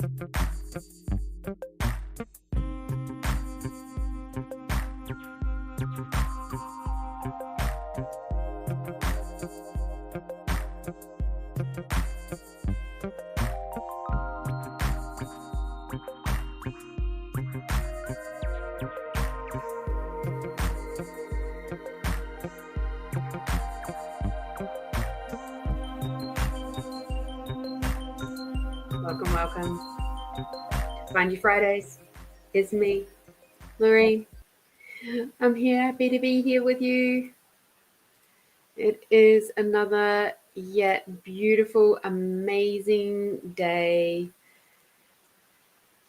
Welcome. Find You Fridays. It's me, Lorene. I'm here, happy to be here with you. It is another yet beautiful, amazing day.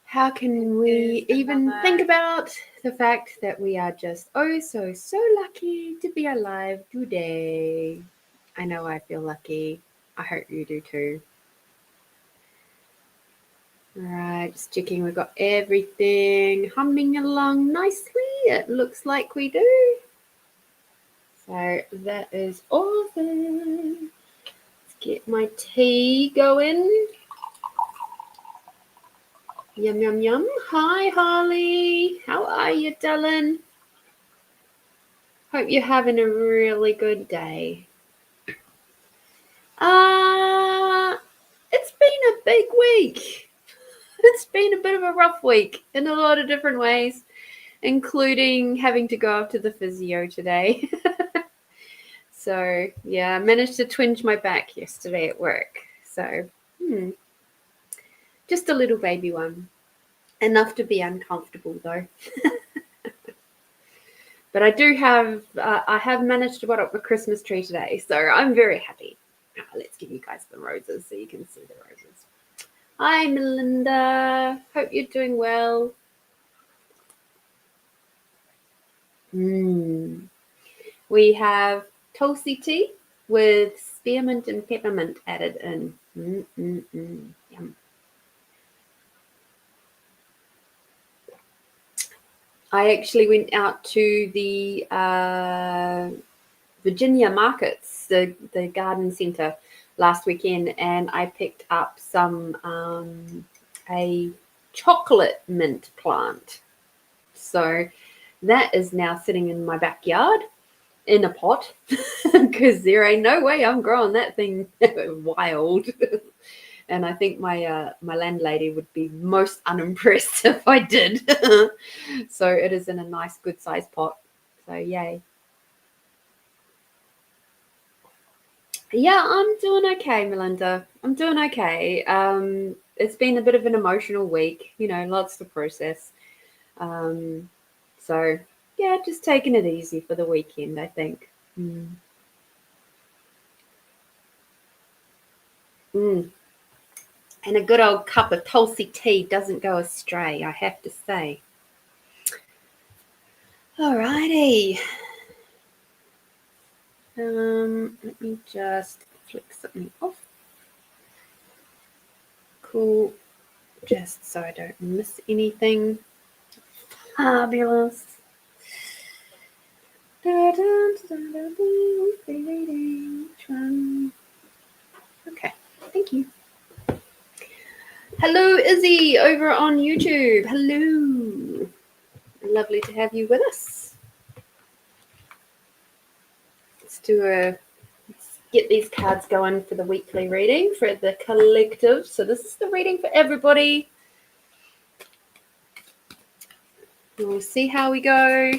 How can we even think about the fact that we are just so lucky to be alive today? I know I feel lucky. I hope you do too. All right, just checking we've got everything humming along nicely. It looks like we do. So that is awesome. Let's get my tea going. Yum, yum, yum. Hi, Holly. How are you, darling? Hope you're having a really good day. It's been a big week. It's been a bit of a rough week in a lot of different ways, including having to go up to the physio today. So, yeah, I managed to twinge my back yesterday at work. So, just a little baby one. Enough to be uncomfortable, though. But I have managed to put up a Christmas tree today, so I'm very happy. Let's give you guys the roses so you can see the roses. Hi, Melinda. Hope you're doing well. We have Tulsi tea with spearmint and peppermint added in. Yum. I actually went out to the Virginia markets, the garden centre last weekend, and I picked up some a chocolate mint plant. So that is now sitting in my backyard in a pot because there ain't no way I'm growing that thing wild. And I think my landlady would be most unimpressed if I did. So it is in a nice, good size pot. So yay. Yeah, I'm doing okay, Melinda. I'm doing okay. It's been a bit of an emotional week, lots to process. So yeah, just taking it easy for the weekend, I think. And a good old cup of Tulsi tea doesn't go astray, I have to say. Alrighty. Let me just flick something off. Cool. Just so I don't miss anything. Fabulous. Okay, thank you. Hello, Izzy, over on YouTube. Hello. Lovely to have you with us. Let's get these cards going for the weekly reading for the collective. So this is the reading for everybody. We'll see how we go.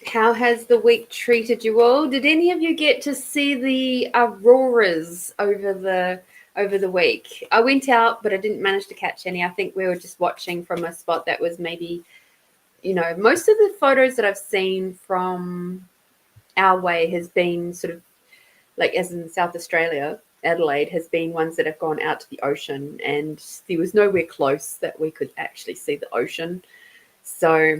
How has the week treated you all? Did any of you get to see the auroras over the week? I went out, but I didn't manage to catch any. I think we were just watching from a spot that was maybe, most of the photos that I've seen from our way has been sort of like, as in South Australia, Adelaide has been ones that have gone out to the ocean, and there was nowhere close that we could actually see the ocean. So,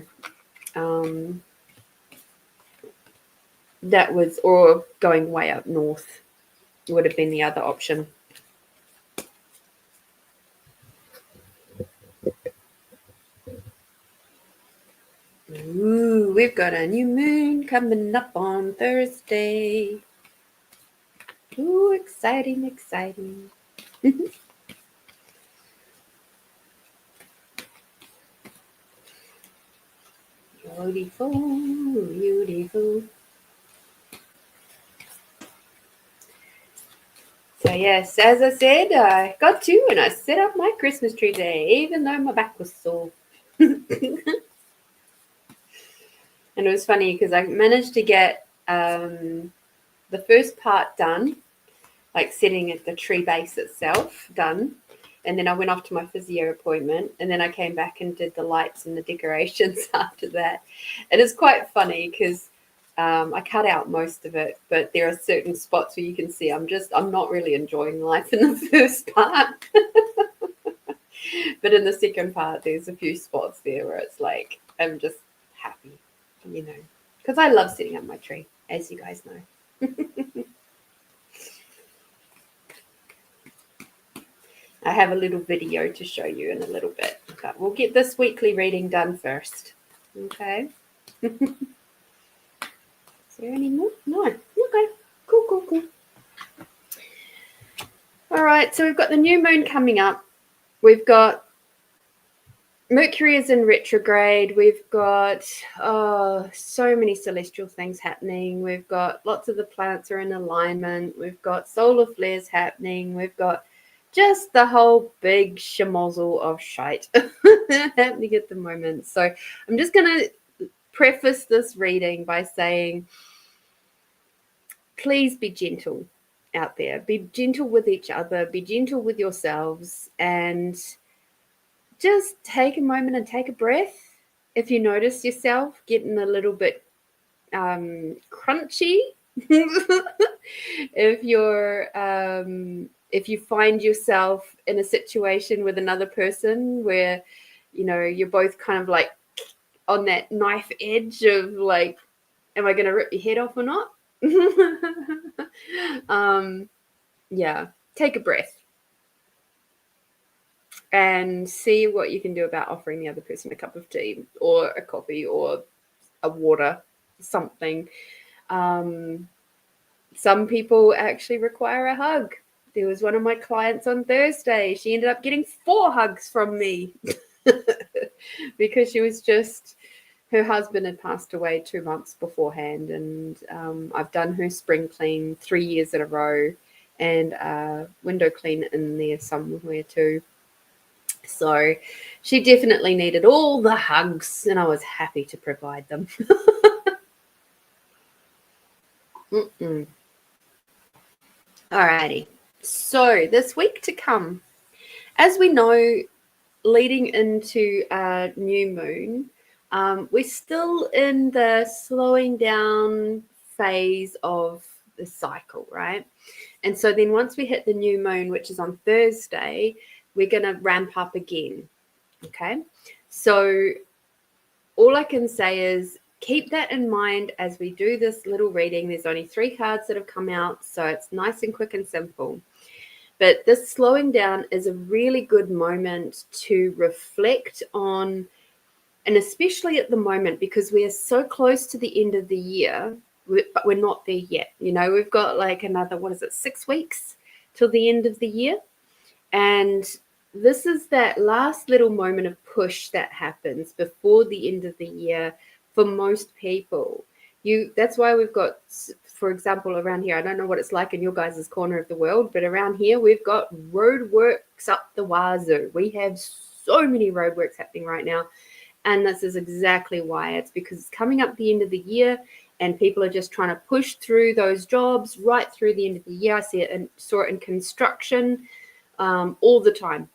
that was, or going way up north would have been the other option. Ooh, we've got a new moon coming up on Thursday. Ooh, exciting, exciting. Beautiful, beautiful. So yes, as I said, I got to and I set up my Christmas tree today, even though my back was sore. And it was funny because I managed to get the first part done, like setting the tree base itself done. And then I went off to my physio appointment, and then I came back and did the lights and the decorations after that. And it's quite funny because I cut out most of it, but there are certain spots where you can see I'm not really enjoying life in the first part. But in the second part, there's a few spots there where it's like I'm just happy, because I love setting up my tree, as you guys know. I have a little video to show you in a little bit, but we'll get this weekly reading done first. Okay. Is there any more? No. Okay. Cool. All right. So we've got the new moon coming up. We've got Mercury is in retrograde. We've got so many celestial things happening. We've got lots of the planets are in alignment. We've got solar flares happening. We've got just the whole big schmozzle of shite happening at the moment. So I'm just going to preface this reading by saying, please be gentle out there. Be gentle with each other. Be gentle with yourselves, and just take a moment and take a breath. If you notice yourself getting a little bit crunchy, if you find yourself in a situation with another person where, you're both kind of like on that knife edge of like, am I going to rip your head off or not? Yeah, take a breath and see what you can do about offering the other person a cup of tea or a coffee or a water, something. Some people actually require a hug. There was one of my clients on Thursday. She ended up getting 4 hugs from me because her husband had passed away 2 months beforehand, and I've done her spring clean 3 years in a row, and window clean in there somewhere too. So she definitely needed all the hugs, and I was happy to provide them. Alrighty. So this week to come, as we know, leading into a new moon, we're still in the slowing down phase of the cycle, right? And so then once we hit the new moon, which is on Thursday, we're going to ramp up again. Okay. So all I can say is keep that in mind as we do this little reading. There's only 3 cards that have come out, so it's nice and quick and simple. But this slowing down is a really good moment to reflect on, and especially at the moment, because we are so close to the end of the year, but we're not there yet. We've got like another, 6 weeks till the end of the year. And this is that last little moment of push that happens before the end of the year for most people. That's why we've got, for example, around here, I don't know what it's like in your guys' corner of the world, but around here we've got roadworks up the wazoo. We have so many roadworks happening right now. And this is exactly why. It's because it's coming up the end of the year and people are just trying to push through those jobs right through the end of the year. I see it and saw it in construction all the time.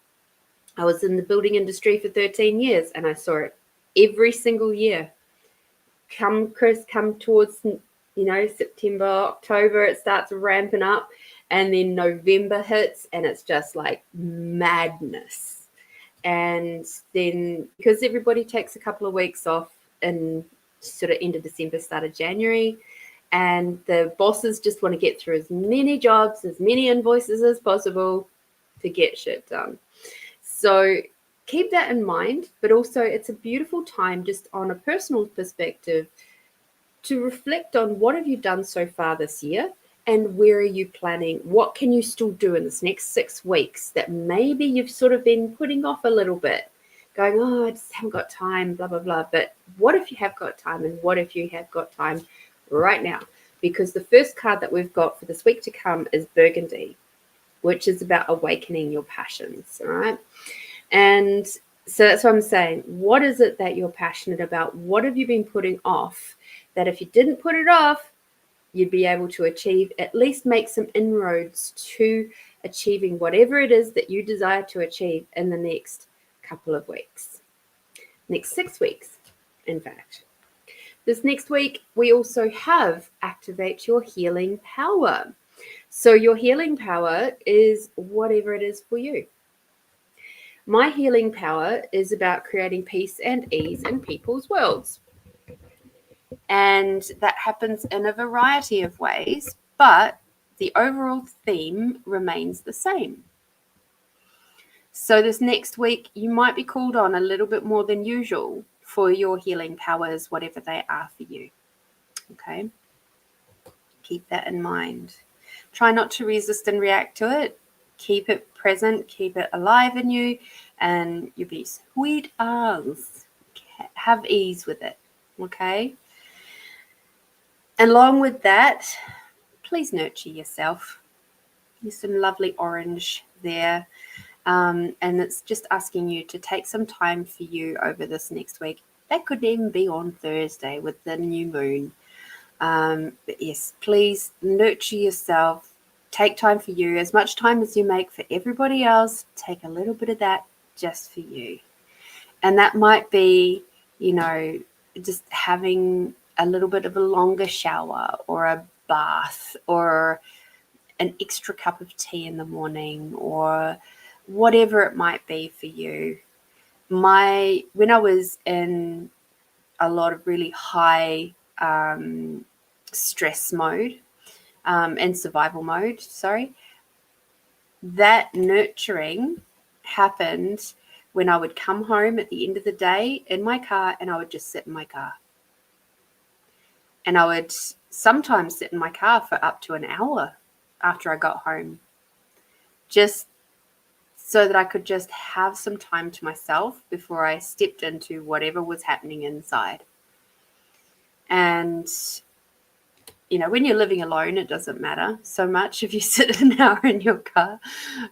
I was in the building industry for 13 years and I saw it every single year. Come towards, September, October, it starts ramping up, and then November hits and it's just like madness. And then because everybody takes a couple of weeks off in sort of end of December, start of January, and the bosses just want to get through as many jobs, as many invoices as possible to get shit done. So keep that in mind. But also, it's a beautiful time, just on a personal perspective, to reflect on what have you done so far this year, and where are you planning? What can you still do in this next 6 weeks that maybe you've sort of been putting off a little bit, going, oh, I just haven't got time, blah, blah, blah. But what if you have got time, and what if you have got time right now? Because the first card that we've got for this week to come is Burgundy, which is about awakening your passions, all right? And so that's what I'm saying. What is it that you're passionate about? What have you been putting off that if you didn't put it off, you'd be able to achieve, at least make some inroads to achieving whatever it is that you desire to achieve in the next couple of weeks, next 6 weeks, in fact. This next week, we also have Activate Your Healing Power. So your healing power is whatever it is for you. My healing power is about creating peace and ease in people's worlds. And that happens in a variety of ways, but the overall theme remains the same. So this next week, you might be called on a little bit more than usual for your healing powers, whatever they are for you. Okay? Keep that in mind. Try not to resist and react to it. Keep it present, keep it alive in you, and you'll be sweet as. Have ease with it. Okay? Along with that, please nurture yourself. There's some lovely orange there. And it's just asking you to take some time for you over this next week. That could even be on Thursday with the new moon. But yes, please nurture yourself. Take time for you. As much time as you make for everybody else, take a little bit of that just for you. And that might be, just having a little bit of a longer shower, or a bath, or an extra cup of tea in the morning, or whatever it might be for you. When I was in a lot of really high stress mode and survival mode, that nurturing happened when I would come home at the end of the day in my car, and I would just sit in my car. And I would sometimes sit in my car for up to an hour after I got home, just so that I could just have some time to myself before I stepped into whatever was happening inside. And, when you're living alone, it doesn't matter so much if you sit an hour in your car.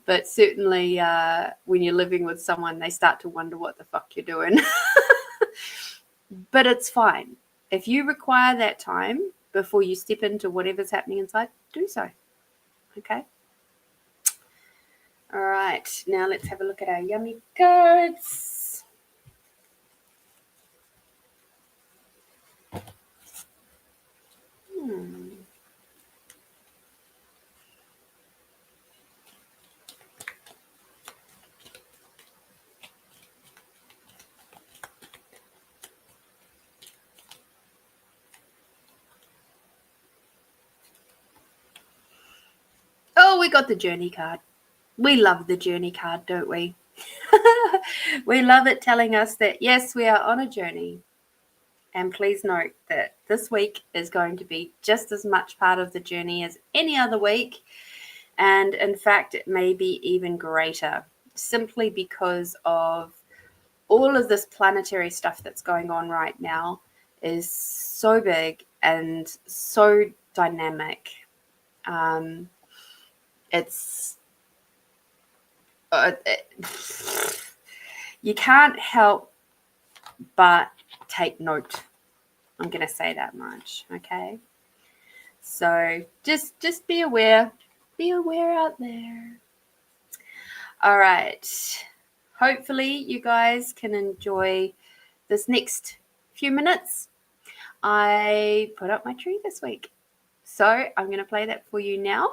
But certainly when you're living with someone, they start to wonder what the fuck you're doing. But it's fine. If you require that time before you step into whatever's happening inside, do so. Okay? All right. Now let's have a look at our yummy cards. Oh, we got the journey card. We love the journey card, don't we? We love it telling us that, yes, we are on a journey. And please note that this week is going to be just as much part of the journey as any other week. And in fact, it may be even greater, simply because of all of this planetary stuff that's going on right now is so big and so dynamic. You can't help but take note. I'm going to say that much, okay? So just be aware. Be aware out there. All right. Hopefully you guys can enjoy this next few minutes. I put up my tree this week, so I'm going to play that for you now.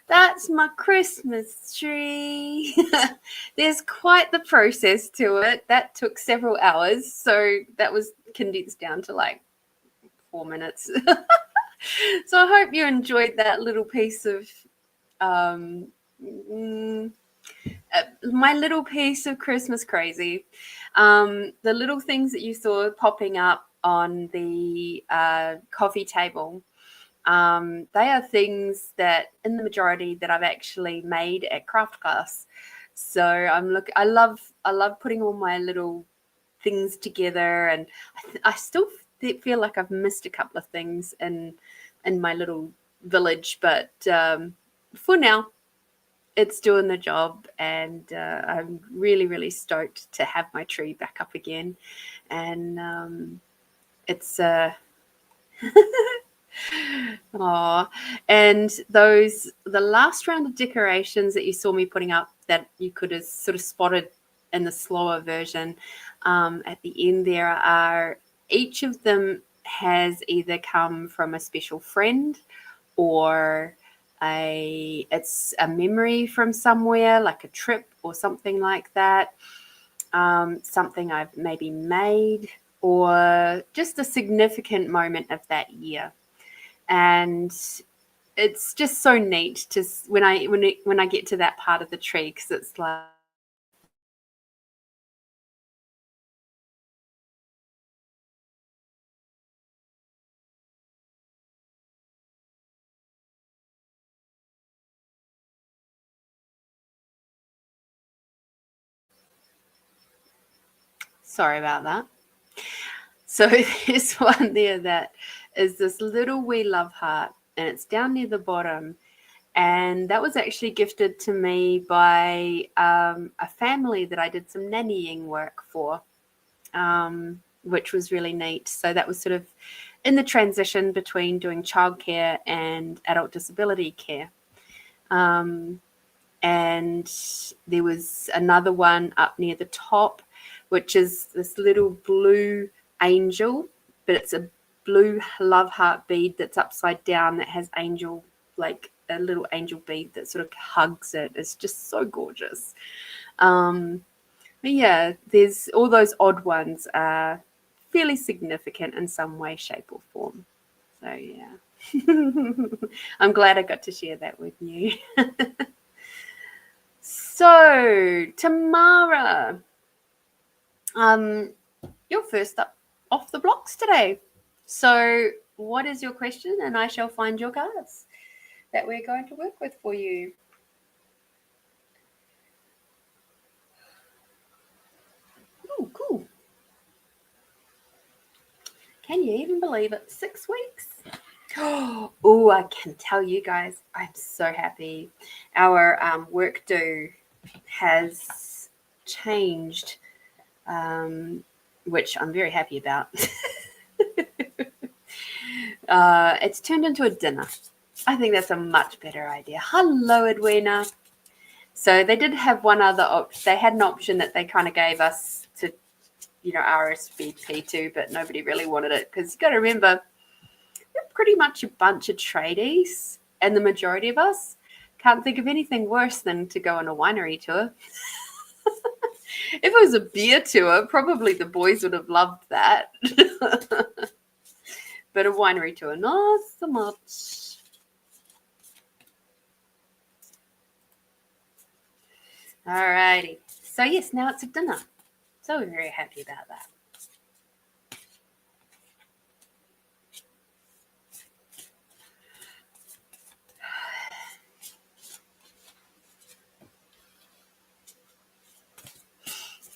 That's my Christmas tree. There's quite the process to it. That took several hours, so that was condensed down to like 4 minutes. So I hope you enjoyed that little piece of um, my little piece of Christmas crazy. The little things that you saw popping up on the coffee table. They are things that, in the majority, that I've actually made at craft class. So I love putting all my little things together, and I still feel like I've missed a couple of things in my little village, but for now, it's doing the job, and I'm really stoked to have my tree back up again, and it's oh, and the last round of decorations that you saw me putting up that you could have sort of spotted in the slower version at the end there are each of them has either come from a special friend or it's a memory from somewhere, like a trip or something like that. Something I've maybe made or just a significant moment of that year. And it's just so neat to when I get to that part of the tree, because it's like sorry about that. So this one there that is this little wee love heart, and it's down near the bottom. And that was actually gifted to me by a family that I did some nannying work for, which was really neat. So that was sort of in the transition between doing childcare and adult disability care. And there was another one up near the top, which is this little blue angel, but it's a blue love heart bead that's upside down that has angel, like a little angel bead that sort of hugs it. It's just so gorgeous. But yeah, there's all those odd ones are fairly significant in some way, shape, or form. So yeah, I'm glad I got to share that with you. So Tamara, you're first up off the blocks today. So what is your question? And I shall find your cards that we're going to work with for you. Oh, cool. Can you even believe it? 6 weeks? Oh, I can tell you guys, I'm so happy. Our work do has changed, which I'm very happy about. It's turned into a dinner. I think that's a much better idea. Hello, Edwina. So they did have one other option. They had an option that they kind of gave us to, RSVP to, but nobody really wanted it because you got to remember, we're pretty much a bunch of tradies, and the majority of us can't think of anything worse than to go on a winery tour. If it was a beer tour, probably the boys would have loved that. But a winery tour, not so much. Alrighty. So yes, now it's a dinner. So we're very happy about that.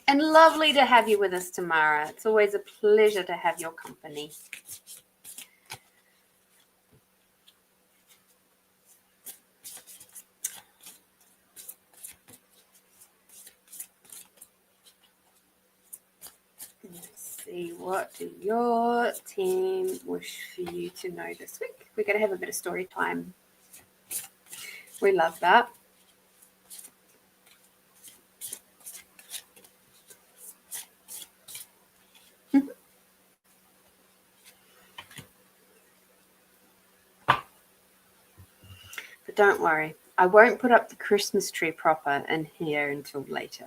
And lovely to have you with us, Tamara. It's always a pleasure to have your company. Let's see, what do your team wish for you to know this week? We're going to have a bit of story time. We love that. But don't worry, I won't put up the Christmas tree proper in here until later.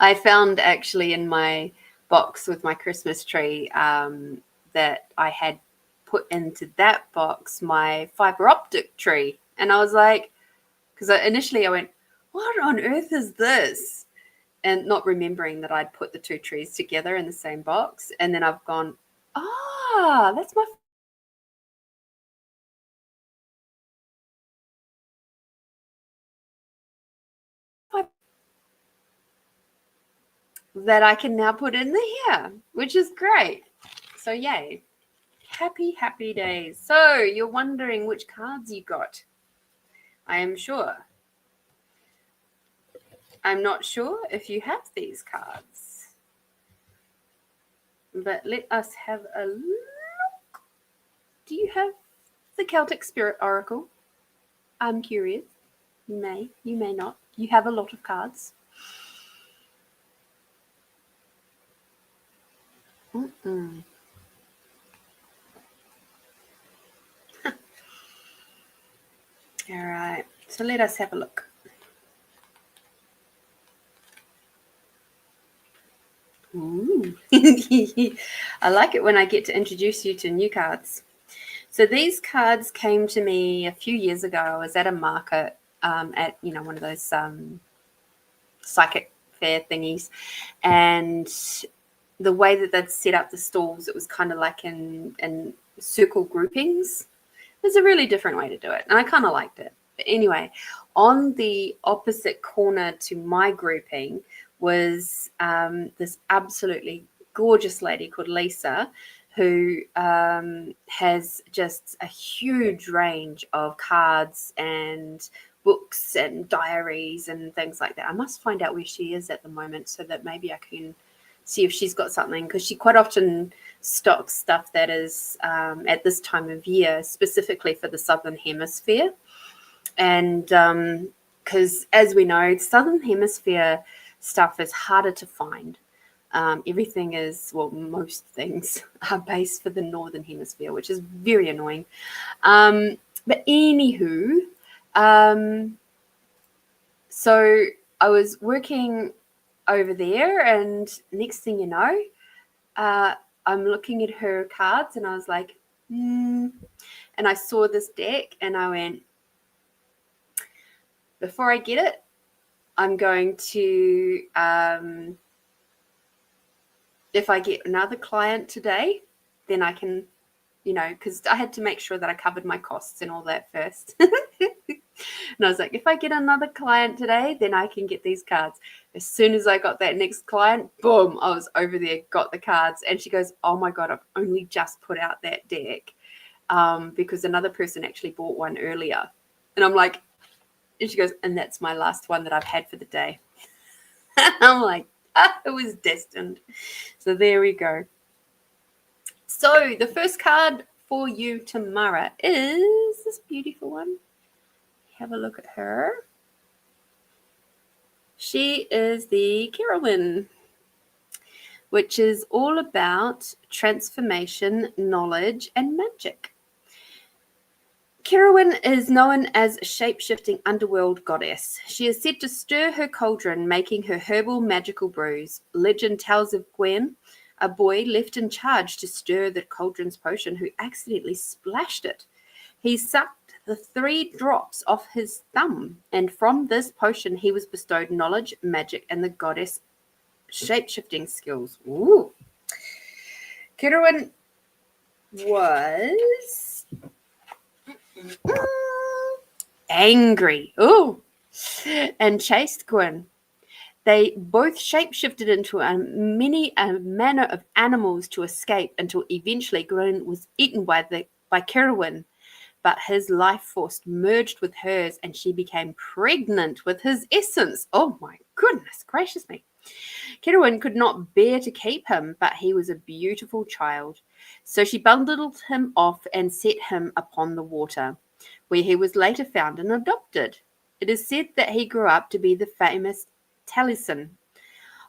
I found actually in my box with my Christmas tree that I had put into that box my fiber optic tree. And I was like, because initially I went, what on earth is this? And not remembering that I'd put the two trees together in the same box. And then I've gone, that's my that I can now put in here, which is great. So yay. Happy, happy days. So you're wondering which cards you got. I am sure. I'm not sure if you have these cards. But let us have a look. Do you have the Celtic Spirit Oracle? I'm curious. You may not. You have a lot of cards. All right, so let us have a look. Ooh. I like it when I get to introduce you to new cards. So these cards came to me a few years ago. I was at a market at, one of those psychic fair thingies, and the way that they'd set up the stalls, it was kind of like in circle groupings. There's a really different way to do it, and I kind of liked it. But anyway, on the opposite corner to my grouping was this absolutely gorgeous lady called Lisa, who has just a huge range of cards and books and diaries and things like that. I must find out where she is at the moment so that maybe I can see if she's got something, because she quite often stocks stuff that is at this time of year specifically for the Southern Hemisphere. And because as we know, Southern Hemisphere stuff is harder to find. Everything is, well, most things are based for the Northern Hemisphere, which is very annoying. But anywho, so I was working over there, and next thing you know, I'm looking at her cards, and I was like, and I saw this deck, and I went, before I get it, I'm going to, if I get another client today, then I can, because I had to make sure that I covered my costs and all that first. And I was like, if I get another client today, then I can get these cards. As soon as I got that next client, boom, I was over there, got the cards. And she goes, oh my God, I've only just put out that deck because another person actually bought one earlier. And I'm like, and she goes, and that's my last one that I've had for the day. I'm like, it was destined. So there we go. So the first card for you, Tamara, is this beautiful one. Have a look at her. She is the Carowin, which is all about transformation, knowledge, and magic. Carowin is known as a shape-shifting underworld goddess. She is said to stir her cauldron, making her herbal magical brews. Legend tells of Gwen, a boy left in charge to stir the cauldron's potion, who accidentally splashed it. He sucked the 3 drops off his thumb, and from this potion he was bestowed knowledge, magic, and the goddess shape-shifting skills. Ooh. Carowin was angry, and chased Gwen. They both shape-shifted into a manner of animals to escape until eventually Gwen was eaten by Carowin. But his life force merged with hers, and she became pregnant with his essence. Oh my goodness gracious me. Carowin could not bear to keep him, but he was a beautiful child. So she bundled him off and set him upon the water, where he was later found and adopted. It is said that he grew up to be the famous Taliesin.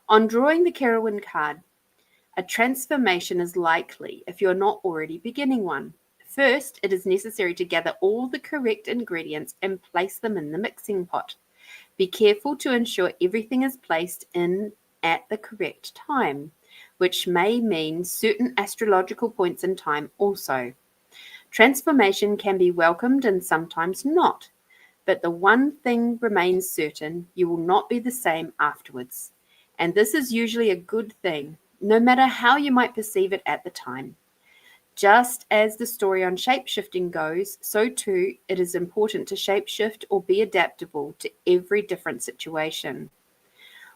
On drawing the Carowin card, a transformation is likely if you're not already beginning one. First, it is necessary to gather all the correct ingredients and place them in the mixing pot. Be careful to ensure everything is placed in at the correct time, which may mean certain astrological points in time also. Transformation can be welcomed and sometimes not, but the one thing remains certain: you will not be the same afterwards. And this is usually a good thing, no matter how you might perceive it at the time. Just as the story on shapeshifting goes, so too it is important to shapeshift or be adaptable to every different situation.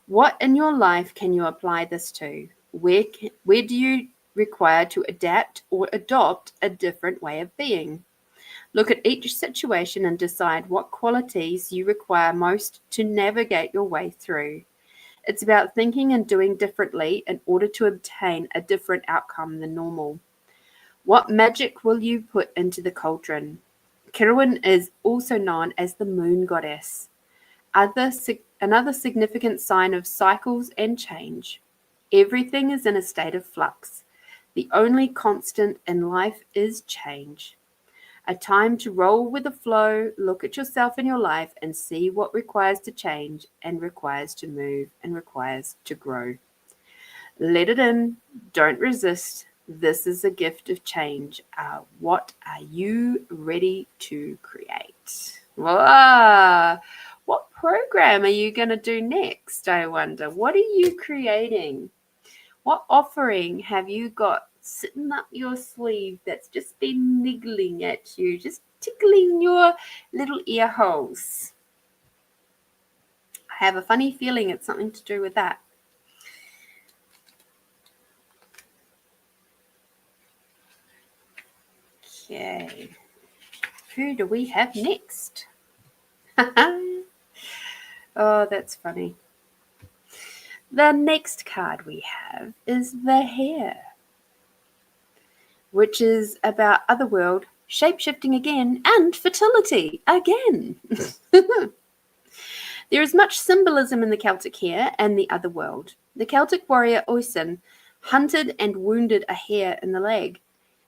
What in your life can you apply this to? Where do you require to adapt or adopt a different way of being? Look at each situation and decide what qualities you require most to navigate your way through. It's about thinking and doing differently in order to obtain a different outcome than normal. What magic will you put into the cauldron? Kirwan is also known as the moon goddess, another significant sign of cycles and change. Everything is in a state of flux. The only constant in life is change. A time to roll with the flow, look at yourself in your life and see what requires to change and requires to move and requires to grow. Let it in, don't resist. This is a gift of change. What are you ready to create? Wow. What program are you going to do next, I wonder? What are you creating? What offering have you got sitting up your sleeve that's just been niggling at you, just tickling your little ear holes? I have a funny feeling it's something to do with that. Okay, who do we have next? Oh, that's funny. The next card we have is the Hare, which is about otherworld, shape-shifting again, and fertility again. There is much symbolism in the Celtic hare and the otherworld. The Celtic warrior Oisin hunted and wounded a hare in the leg.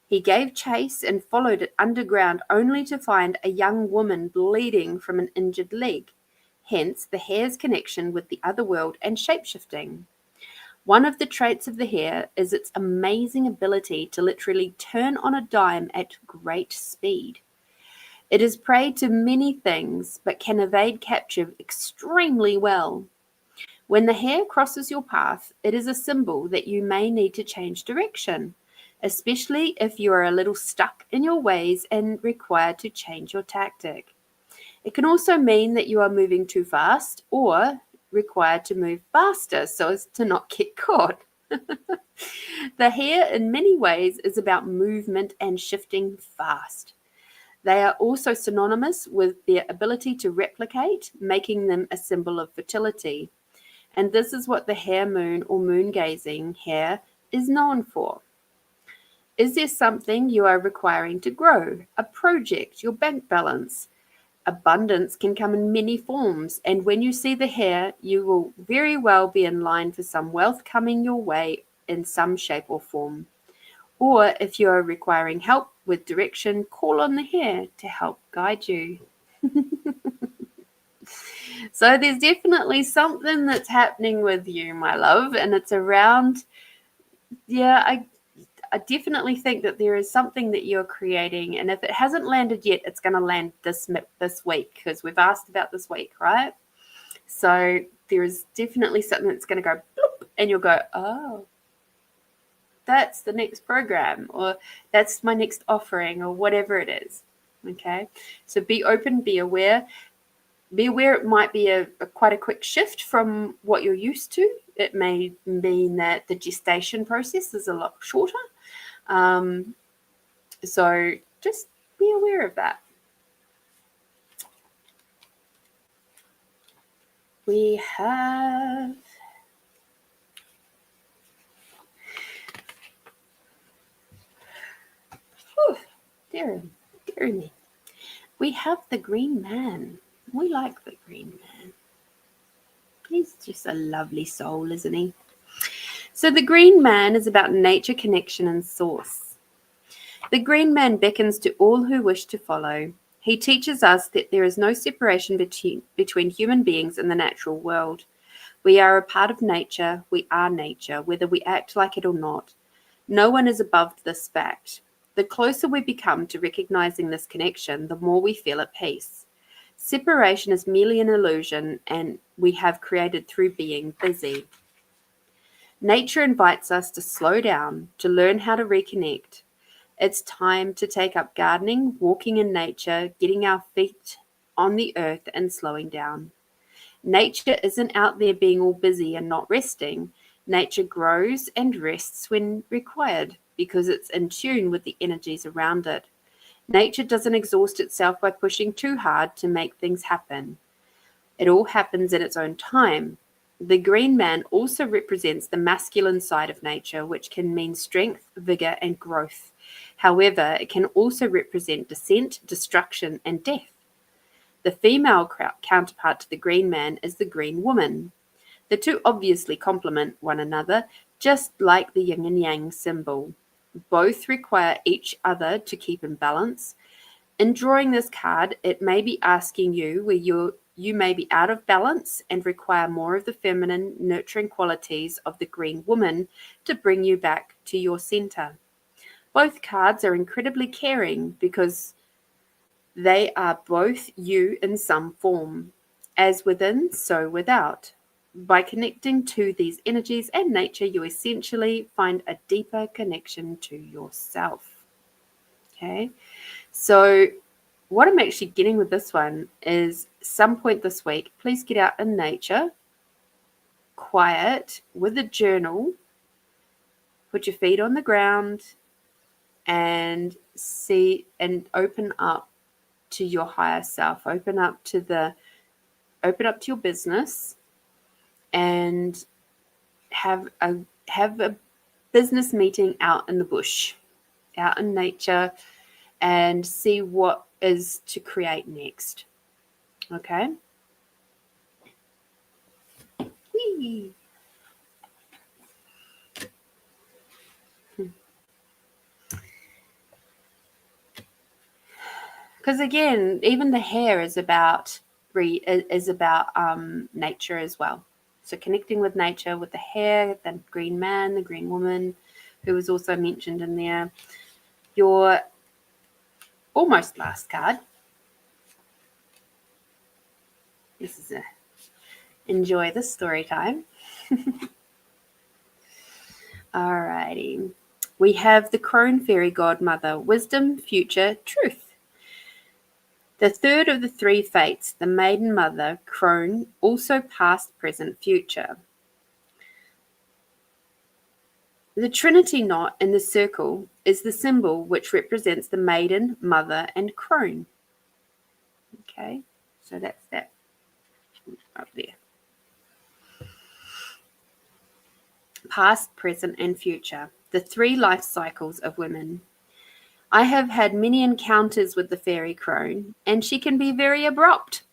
He gave chase and followed it underground only to find a young woman bleeding from an injured leg. Hence, the hare's connection with the otherworld and shapeshifting. One of the traits of the hare is its amazing ability to literally turn on a dime at great speed. It is prey to many things, but can evade capture extremely well. When the hare crosses your path, it is a symbol that you may need to change direction, especially if you are a little stuck in your ways and require to change your tactic. It can also mean that you are moving too fast or required to move faster so as to not get caught. The hare in many ways is about movement and shifting fast. They are also synonymous with their ability to replicate, making them a symbol of fertility. And this is what the hare moon or moon gazing hare is known for. Is there something you are requiring to grow? A project, your bank balance? Abundance can come in many forms, and when you see the hare, you will very well be in line for some wealth coming your way in some shape or form. Or if you are requiring help with direction, call on the hare to help guide you. So there's definitely something that's happening with you, my love, and it's around, I definitely think that there is something that you're creating, and if it hasn't landed yet, it's going to land this week, because we've asked about this week, right? So there is definitely something that's going to go bloop, and you'll go, oh, that's the next program, or that's my next offering, or whatever it is. Okay, so be open, be aware. Be aware it might be a quite a quick shift from what you're used to. It may mean that the gestation process is a lot shorter. So just be aware of that. We have dear me. We have the Green Man. We like the Green Man. He's just a lovely soul, isn't he? So the Green Man is about nature, connection, and source. The green man beckons to all who wish to follow. He teaches us that there is no separation between human beings and the natural world. We are a part of nature. We are nature, whether we act like it or not. No one is above this fact. The closer we become to recognizing this connection, the more we feel at peace. Separation is merely an illusion, and we have created through being busy. Nature invites us to slow down, to learn how to reconnect. It's time to take up gardening, walking in nature, getting our feet on the earth, and slowing down. Nature isn't out there being all busy and not resting. Nature grows and rests when required because it's in tune with the energies around it. Nature doesn't exhaust itself by pushing too hard to make things happen. It all happens at its own time. The green man also represents the masculine side of nature, which can mean strength, vigor, and growth. However, it can also represent descent, destruction, and death. The female counterpart to the green man is the green woman. The two obviously complement one another, just like the yin and yang symbol. Both require each other to keep in balance. In drawing this card, it may be asking you where you may be out of balance and require more of the feminine, nurturing qualities of the green woman to bring you back to your center. Both cards are incredibly caring because they are both you in some form, as within, so without. By connecting to these energies and nature, you essentially find a deeper connection to yourself. Okay, so what I'm actually getting with this one is some point this week, please get out in nature, quiet, with a journal, put your feet on the ground, and see and open up to your higher self. Open up to your business and have a business meeting out in the bush, out in nature, and see what is to create next. Okay? Whee! Because again, even the hair is about nature as well. So connecting with nature, with the hair, the green man, the green woman, who was also mentioned in there. Your almost last card. This is enjoy the story time. Alrighty. We have the crone fairy godmother, wisdom, future, truth. The third of the three fates, the maiden mother, crone, also past, present, future. The Trinity knot in the circle is the symbol which represents the maiden, mother, and crone. Okay, so that's that up there. Past, present, and future. The three life cycles of women. I have had many encounters with the fairy crone, and she can be very abrupt.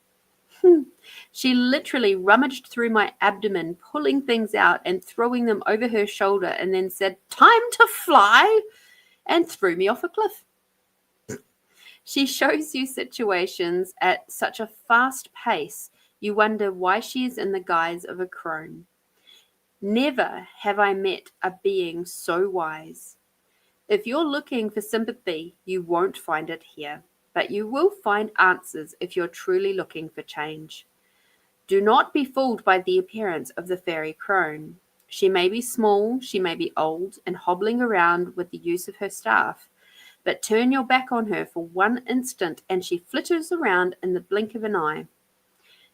She literally rummaged through my abdomen, pulling things out and throwing them over her shoulder, and then said, "Time to fly," and threw me off a cliff. She shows you situations at such a fast pace, you wonder why she is in the guise of a crone. Never have I met a being so wise. If you're looking for sympathy, you won't find it here, but you will find answers if you're truly looking for change. Do not be fooled by the appearance of the fairy crone. She may be small, she may be old and hobbling around with the use of her staff, but turn your back on her for one instant and she flitters around in the blink of an eye.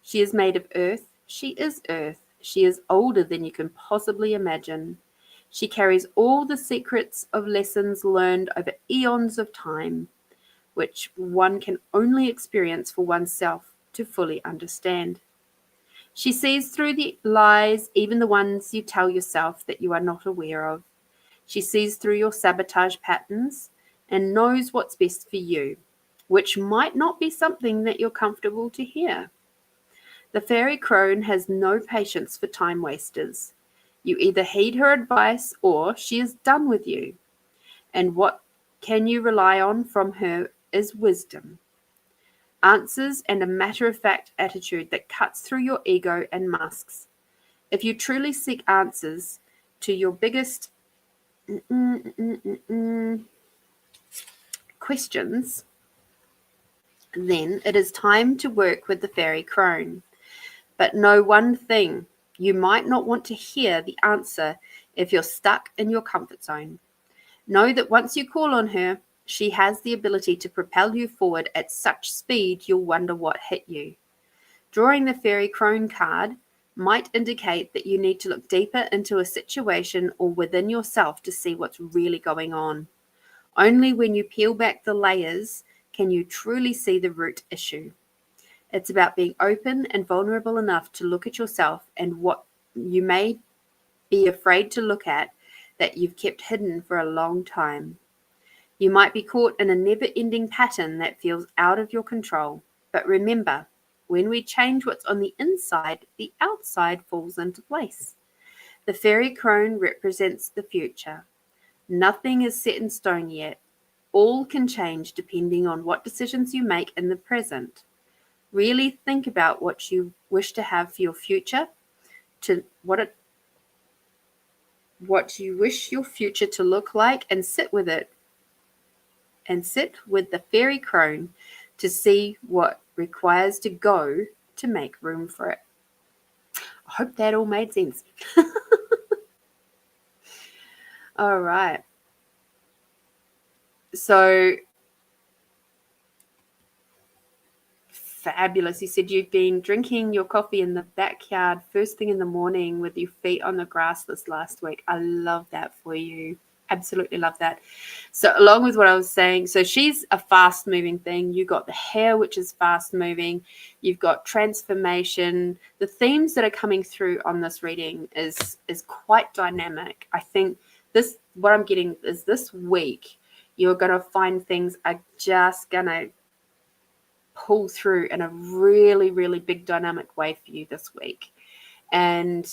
She is made of earth, she is earth, she is older than you can possibly imagine. She carries all the secrets of lessons learned over eons of time, which one can only experience for oneself to fully understand. She sees through the lies, even the ones you tell yourself that you are not aware of. She sees through your sabotage patterns and knows what's best for you, which might not be something that you're comfortable to hear. The fairy crone has no patience for time wasters. You either heed her advice or she is done with you. And what can you rely on from her is wisdom, answers, and a matter-of-fact attitude that cuts through your ego and masks. If you truly seek answers to your biggest questions, then it is time to work with the fairy crone. But know one thing, you might not want to hear the answer if you're stuck in your comfort zone. Know that once you call on her, she has the ability to propel you forward at such speed you'll wonder what hit you. Drawing the fairy crone card might indicate that you need to look deeper into a situation or within yourself to see what's really going on. Only when you peel back the layers can you truly see the root issue. It's about being open and vulnerable enough to look at yourself and what you may be afraid to look at that you've kept hidden for a long time. You might be caught in a never-ending pattern that feels out of your control. But remember, when we change what's on the inside, the outside falls into place. The fairy crone represents the future. Nothing is set in stone yet. All can change depending on what decisions you make in the present. Really think about what you wish to have for your future, to what you wish your future to look like, and sit with it. And sit with the fairy crone to see what requires to go to make room for it. I hope that all made sense. All right. So fabulous. You said you've been drinking your coffee in the backyard first thing in the morning with your feet on the grass this last week. I love that for you. Absolutely love that. So along with what I was saying, so she's a fast moving thing. You got the hair, which is fast moving. You've got transformation. The themes that are coming through on this reading is quite dynamic. I think what I'm getting is this week you're going to find things are just going to pull through in a really, really big dynamic way for you this week. And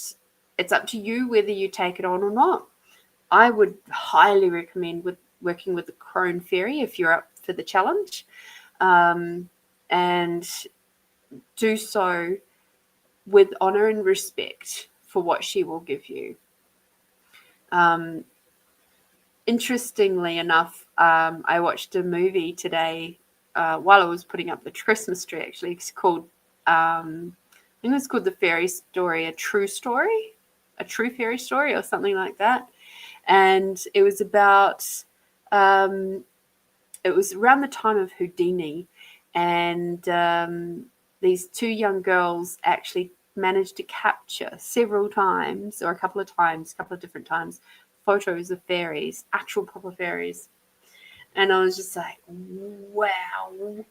it's up to you whether you take it on or not. I would highly recommend working with the crone fairy if you're up for the challenge, and do so with honor and respect for what she will give you. Interestingly enough, I watched a movie today while I was putting up the Christmas tree. Actually, it's called I think it's called The Fairy Story, a true fairy story, or something like that. And it was about it was around the time of Houdini, and these two young girls actually managed to capture several times, or a couple of different times, photos of fairies, actual proper fairies. And I was just like, wow.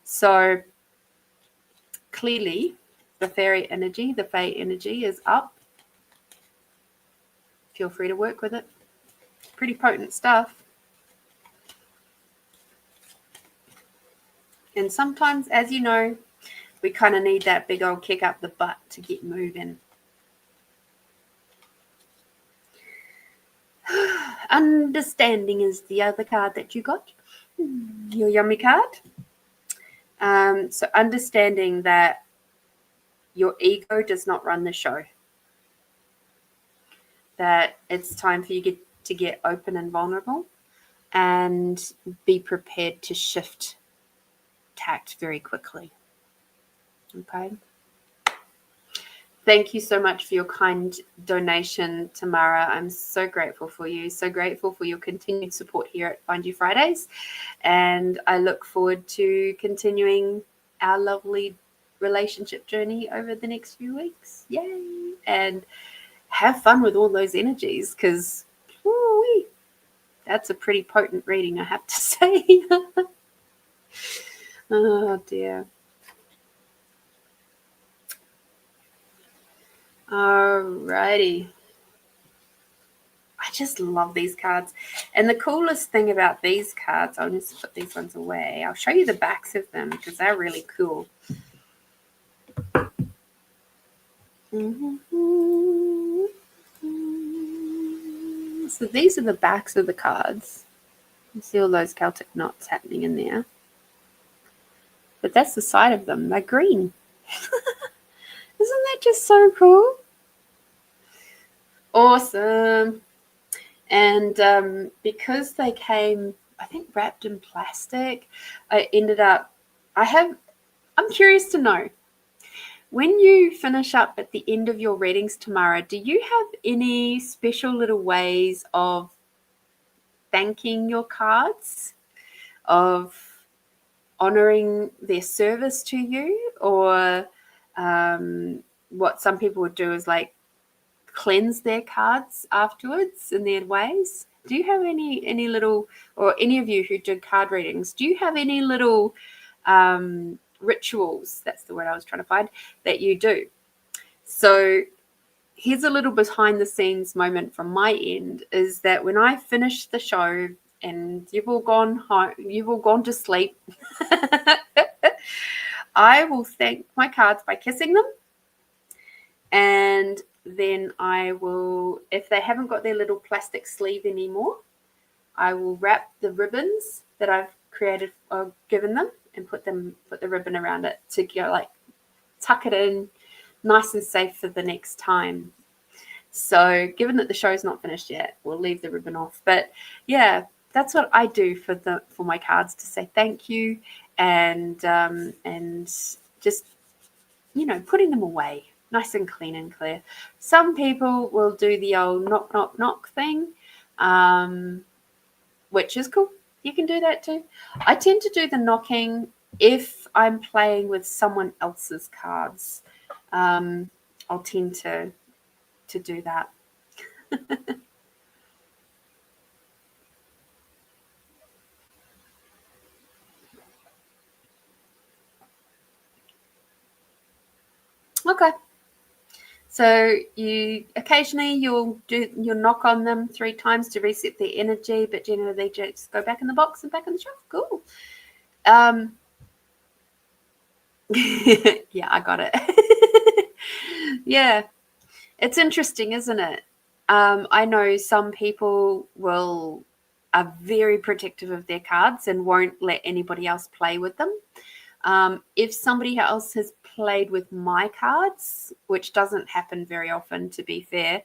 So clearly the fairy energy, the fae energy is up. Feel free to work with it. Pretty potent stuff. And sometimes, as you know, we kind of need that big old kick up the butt to get moving. Understanding is the other card that you got, your yummy card. So understanding that your ego does not run the show, that it's time for you to get open and vulnerable, and be prepared to shift tact very quickly. Okay. Thank you so much for your kind donation, Tamara. I'm so grateful for you. So grateful for your continued support here at Find You Fridays. And I look forward to continuing our lovely relationship journey over the next few weeks. Yay! And have fun with all those energies, because that's a pretty potent reading, I have to say. Oh, dear. Alrighty. I just love these cards. And the coolest thing about these cards, I'll just put these ones away. I'll show you the backs of them because they're really cool. So these are the backs of the cards. You see all those Celtic knots happening in there. But that's the side of them. They're green. Isn't that just so cool? Awesome. And because they came, I think, wrapped in plastic, I ended up, I'm curious to know, when you finish up at the end of your readings tomorrow, do you have any special little ways of thanking your cards, of honoring their service to you, or what some people would do is like cleanse their cards afterwards in their ways? Do you have any little, or any of you who did card readings, do you have any little rituals, that's the word I was trying to find, that you do? So here's a little behind the scenes moment from my end, is that when I finish the show and you've all gone home, you've all gone to sleep, I will thank my cards by kissing them. And then I will, if they haven't got their little plastic sleeve anymore, I will wrap the ribbons that I've created or given them and put the ribbon around it to go, like, tuck it in nice and safe for the next time. So given that the show's not finished yet, we'll leave the ribbon off. But yeah, that's what I do for my cards, to say thank you, and just, you know, putting them away nice and clean and clear. Some people will do the old knock, knock, knock thing, which is cool. You can do that too. I tend to do the knocking if I'm playing with someone else's cards. I'll tend to do that. Okay. So you'll knock on them 3 times to reset their energy, but generally they just go back in the box and back in the shelf. Cool. Yeah, I got it. Yeah, it's interesting, isn't it? I know some people are very protective of their cards and won't let anybody else play with them. If somebody else has played with my cards, which doesn't happen very often, to be fair,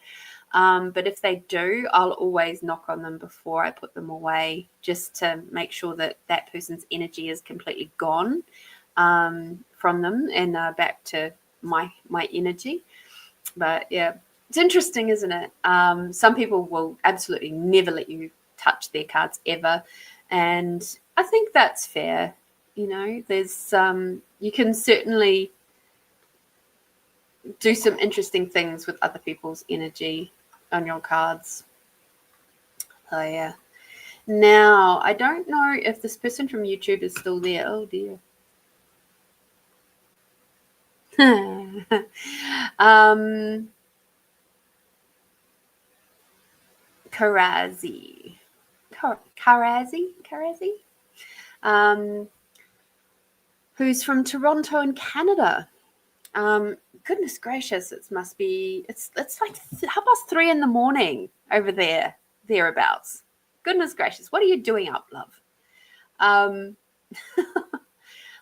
but if they do, I'll always knock on them before I put them away, just to make sure that that person's energy is completely gone from them and back to my energy. But yeah, it's interesting, isn't it? Some people will absolutely never let you touch their cards ever, and I think that's fair. You know, there's you can certainly do some interesting things with other people's energy on your cards. Oh yeah. Now, I don't know if this person from YouTube is still there. Oh dear. Karazi. Karazi? Who's from Toronto in Canada. Goodness gracious, it's like 3:30 in the morning over there, thereabouts. Goodness gracious, what are you doing up, love?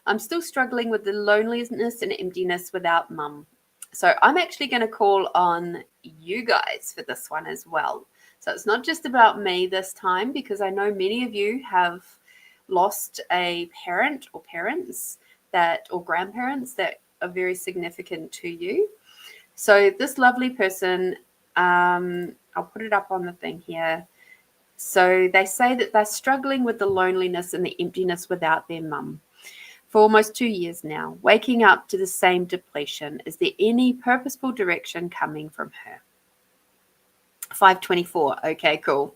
I'm still struggling with the loneliness and emptiness without mum. So I'm actually going to call on you guys for this one as well. So it's not just about me this time, because I know many of you have lost a parent or parents or grandparents that are very significant to you. So this lovely person, I'll put it up on the thing here. So they say that they're struggling with the loneliness and the emptiness without their mum for almost 2 years now, waking up to the same depletion. Is there any purposeful direction coming from her? 524. Okay, cool.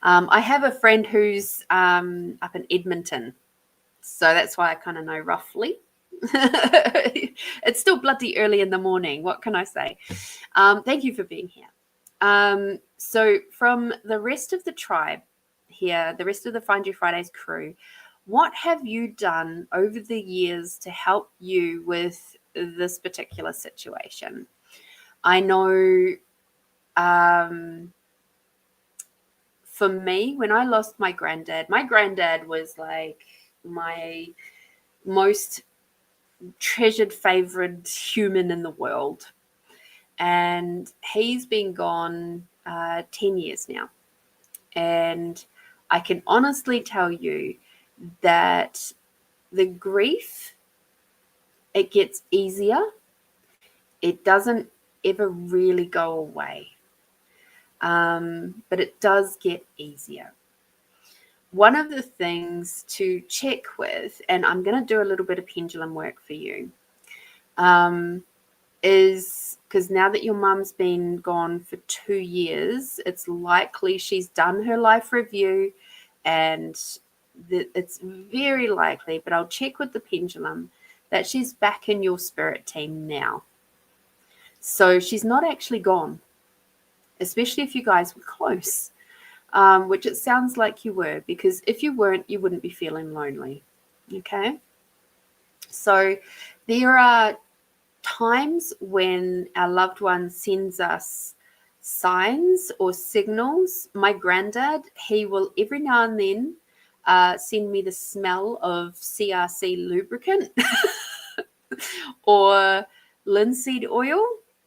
I have a friend who's up in Edmonton, so that's why I kind of know roughly. It's still bloody early in the morning. What can I say? Thank you for being here. So from the rest of the tribe here, the rest of the Find You Fridays crew, what have you done over the years to help you with this particular situation? I know for me, when I lost my granddad was like my most treasured favorite human in the world. And he's been gone 10 years now. And I can honestly tell you that the grief, it gets easier. It doesn't ever really go away. But it does get easier. One of the things to check with, and I'm going to do a little bit of pendulum work for you, is because now that your mum's been gone for 2 years, it's likely she's done her life review, and it's very likely, but I'll check with the pendulum, that she's back in your spirit team now. So she's not actually gone, especially if you guys were close, which it sounds like you were, because if you weren't, you wouldn't be feeling lonely. Okay? So there are times when our loved one sends us signs or signals. My granddad, he will every now and then send me the smell of CRC lubricant or linseed oil.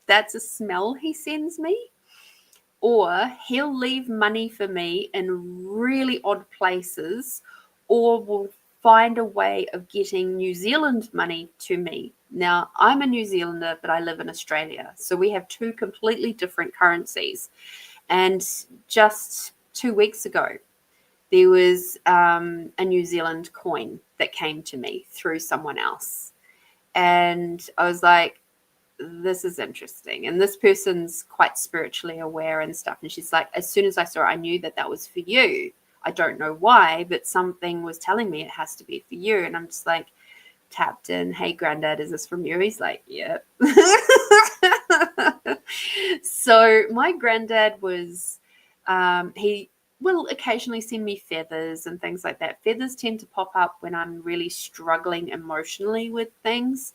That's a smell he sends me. Or he'll leave money for me in really odd places, or will find a way of getting New Zealand money to me. Now, I'm a New Zealander, but I live in Australia. So we have two completely different currencies. And just 2 weeks ago, there was a New Zealand coin that came to me through someone else. And I was like, this is interesting. And this person's quite spiritually aware and stuff. And she's like, as soon as I saw it, I knew that that was for you. I don't know why, but something was telling me it has to be for you. And I'm just like, tapped in, hey, granddad, is this from you? He's like, yeah. So my granddad was, he will occasionally send me feathers and things like that. Feathers tend to pop up when I'm really struggling emotionally with things.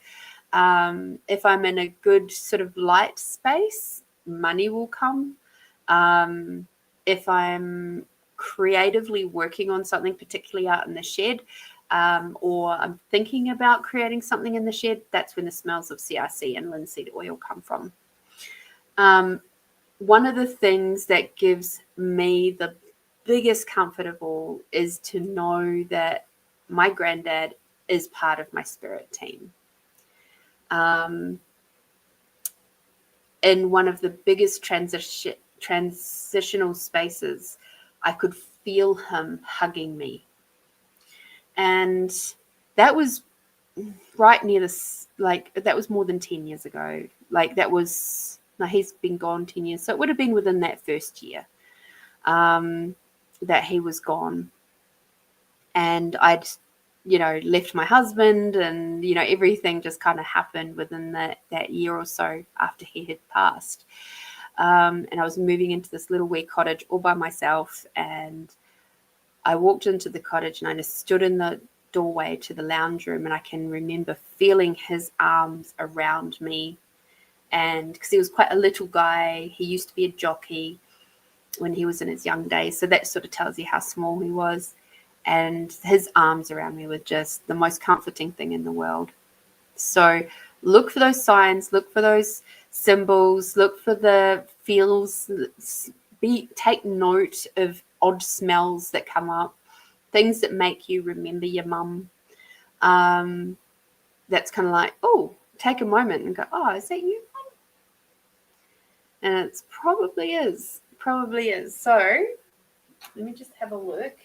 If I'm in a good sort of light space, money will come. If I'm creatively working on something, particularly out in the shed, or I'm thinking about creating something in the shed, that's when the smells of CRC and linseed oil come from. One of the things that gives me the biggest comfort of all is to know that my granddad is part of my spirit team. In one of the biggest transitional spaces, I could feel him hugging me. And that was right near this, like, that was more than 10 years ago. Like, that was, now he's been gone 10 years. So it would have been within that first year that he was gone. And I'd, left my husband, and, everything just kind of happened within that year or so after he had passed. And I was moving into this little wee cottage all by myself, and I walked into the cottage and I just stood in the doorway to the lounge room, and I can remember feeling his arms around me. And because he was quite a little guy, he used to be a jockey when he was in his young days. So that sort of tells you how small he was. And his arms around me were just the most comforting thing in the world. So look for those signs, look for those symbols, look for the feels, take note of odd smells that come up, things that make you remember your mum. That's kind of like, oh, take a moment and go, oh, is that you, mum? And it probably is. So let me just have a look.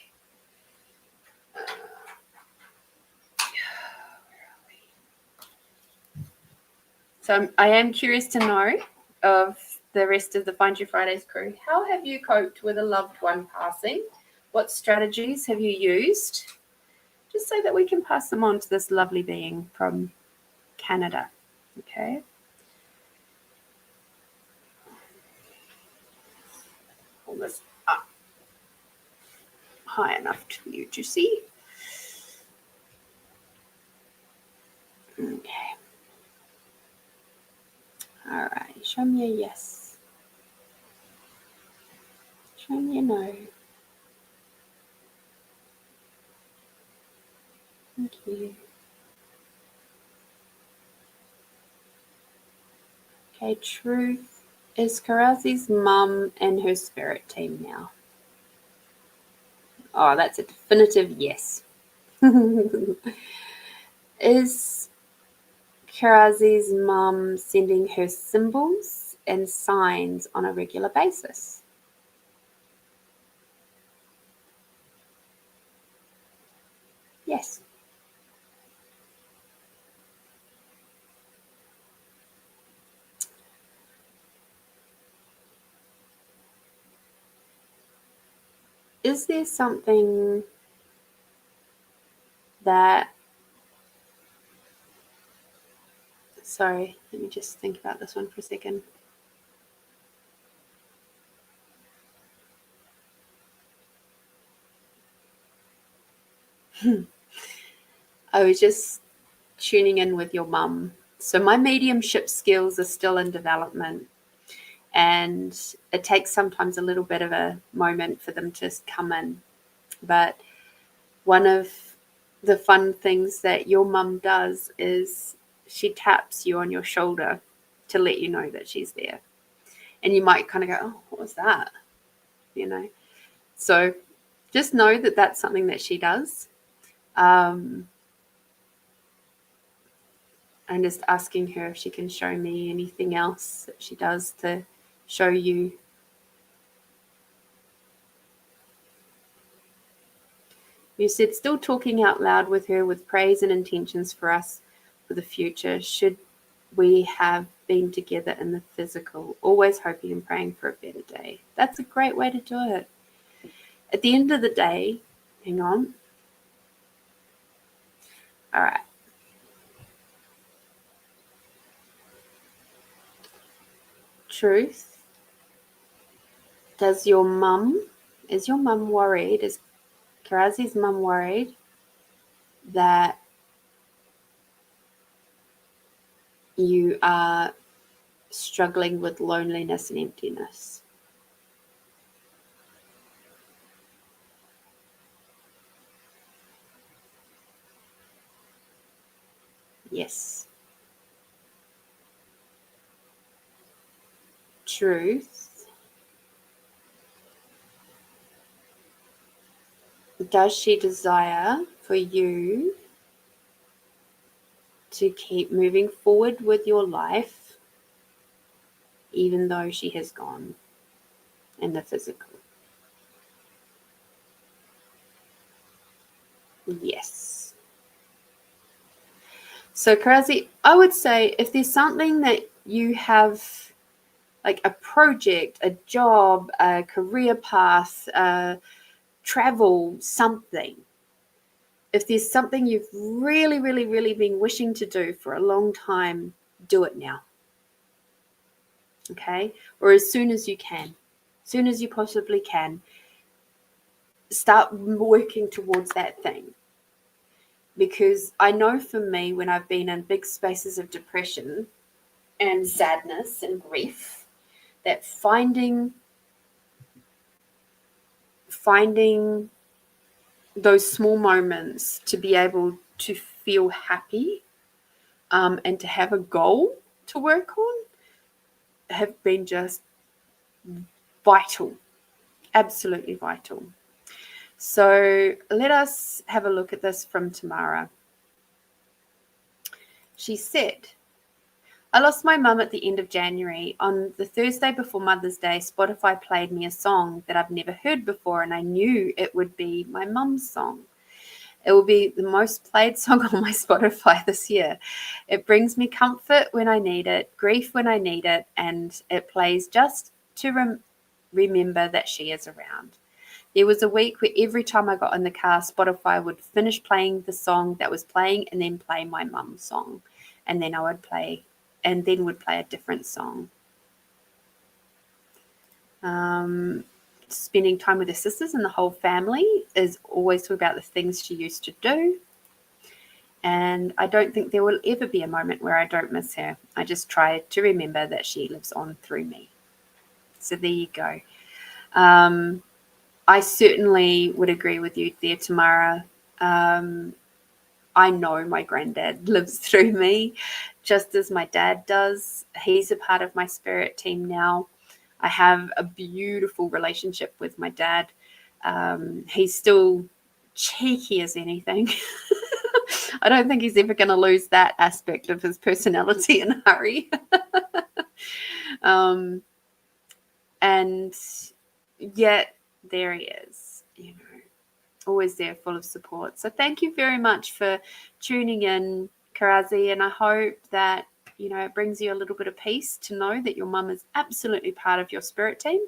So I am curious to know of the rest of the Find Your Fridays crew. How have you coped with a loved one passing? What strategies have you used? Just so that we can pass them on to this lovely being from Canada. Okay. Pull this up high enough for you to see. Okay. All right. Show me a yes. Show me a no. Thank you. Okay, Truth. Is Karazi's mum and her spirit team now? Oh, that's a definitive yes. Is Karazi's mum sending her symbols and signs on a regular basis? Yes. Is there something that... Sorry, let me just think about this one for a second. I was just tuning in with your mum. So my mediumship skills are still in development, and it takes sometimes a little bit of a moment for them to come in. But one of the fun things that your mum does is she taps you on your shoulder to let you know that she's there. And you might kind of go, oh, what was that? You know? So just know that that's something that she does. I'm just asking her if she can show me anything else that she does to show you. You said still talking out loud with her with praise and intentions for us for the future. Should we have been together in the physical, always hoping and praying for a better day. That's a great way to do it. At the end of the day, hang on. All right. Truth. Is your mum worried? Is Karazi's mum worried that you are struggling with loneliness and emptiness? Yes. Truth. Does she desire for you to keep moving forward with your life even though she has gone in the physical? Yes. So, Karazi, I would say if there's something that you have, like a project, a job, a career path, travel, something, if there's something you've really, really, really been wishing to do for a long time, do it now. Okay? Or as soon as you can, as soon as you possibly can, start working towards that thing. Because I know for me, when I've been in big spaces of depression and sadness and grief, that finding those small moments to be able to feel happy, and to have a goal to work on have been just vital, absolutely vital. So let us have a look at this from Tamara. She said, I lost my mum at the end of January. On the Thursday before Mother's Day, Spotify played me a song that I've never heard before, and I knew it would be my mum's song. It will be the most played song on my Spotify this year. It brings me comfort when I need it, grief when I need it, and it plays just to remember that she is around. There was a week where every time I got in the car, Spotify would finish playing the song that was playing and then play my mum's song. And then would play a different song. Spending time with her sisters and the whole family is always about the things she used to do. And I don't think there will ever be a moment where I don't miss her. I just try to remember that she lives on through me. So there you go. I certainly would agree with you there, Tamara. I know my granddad lives through me just as my dad does. He's a part of my spirit team now. I have a beautiful relationship with my dad. He's still cheeky as anything. I don't think he's ever going to lose that aspect of his personality in a hurry. And yet there he is, always there, full of support. So thank you very much for tuning in, Karazi, and I hope that it brings you a little bit of peace to know that your mum is absolutely part of your spirit team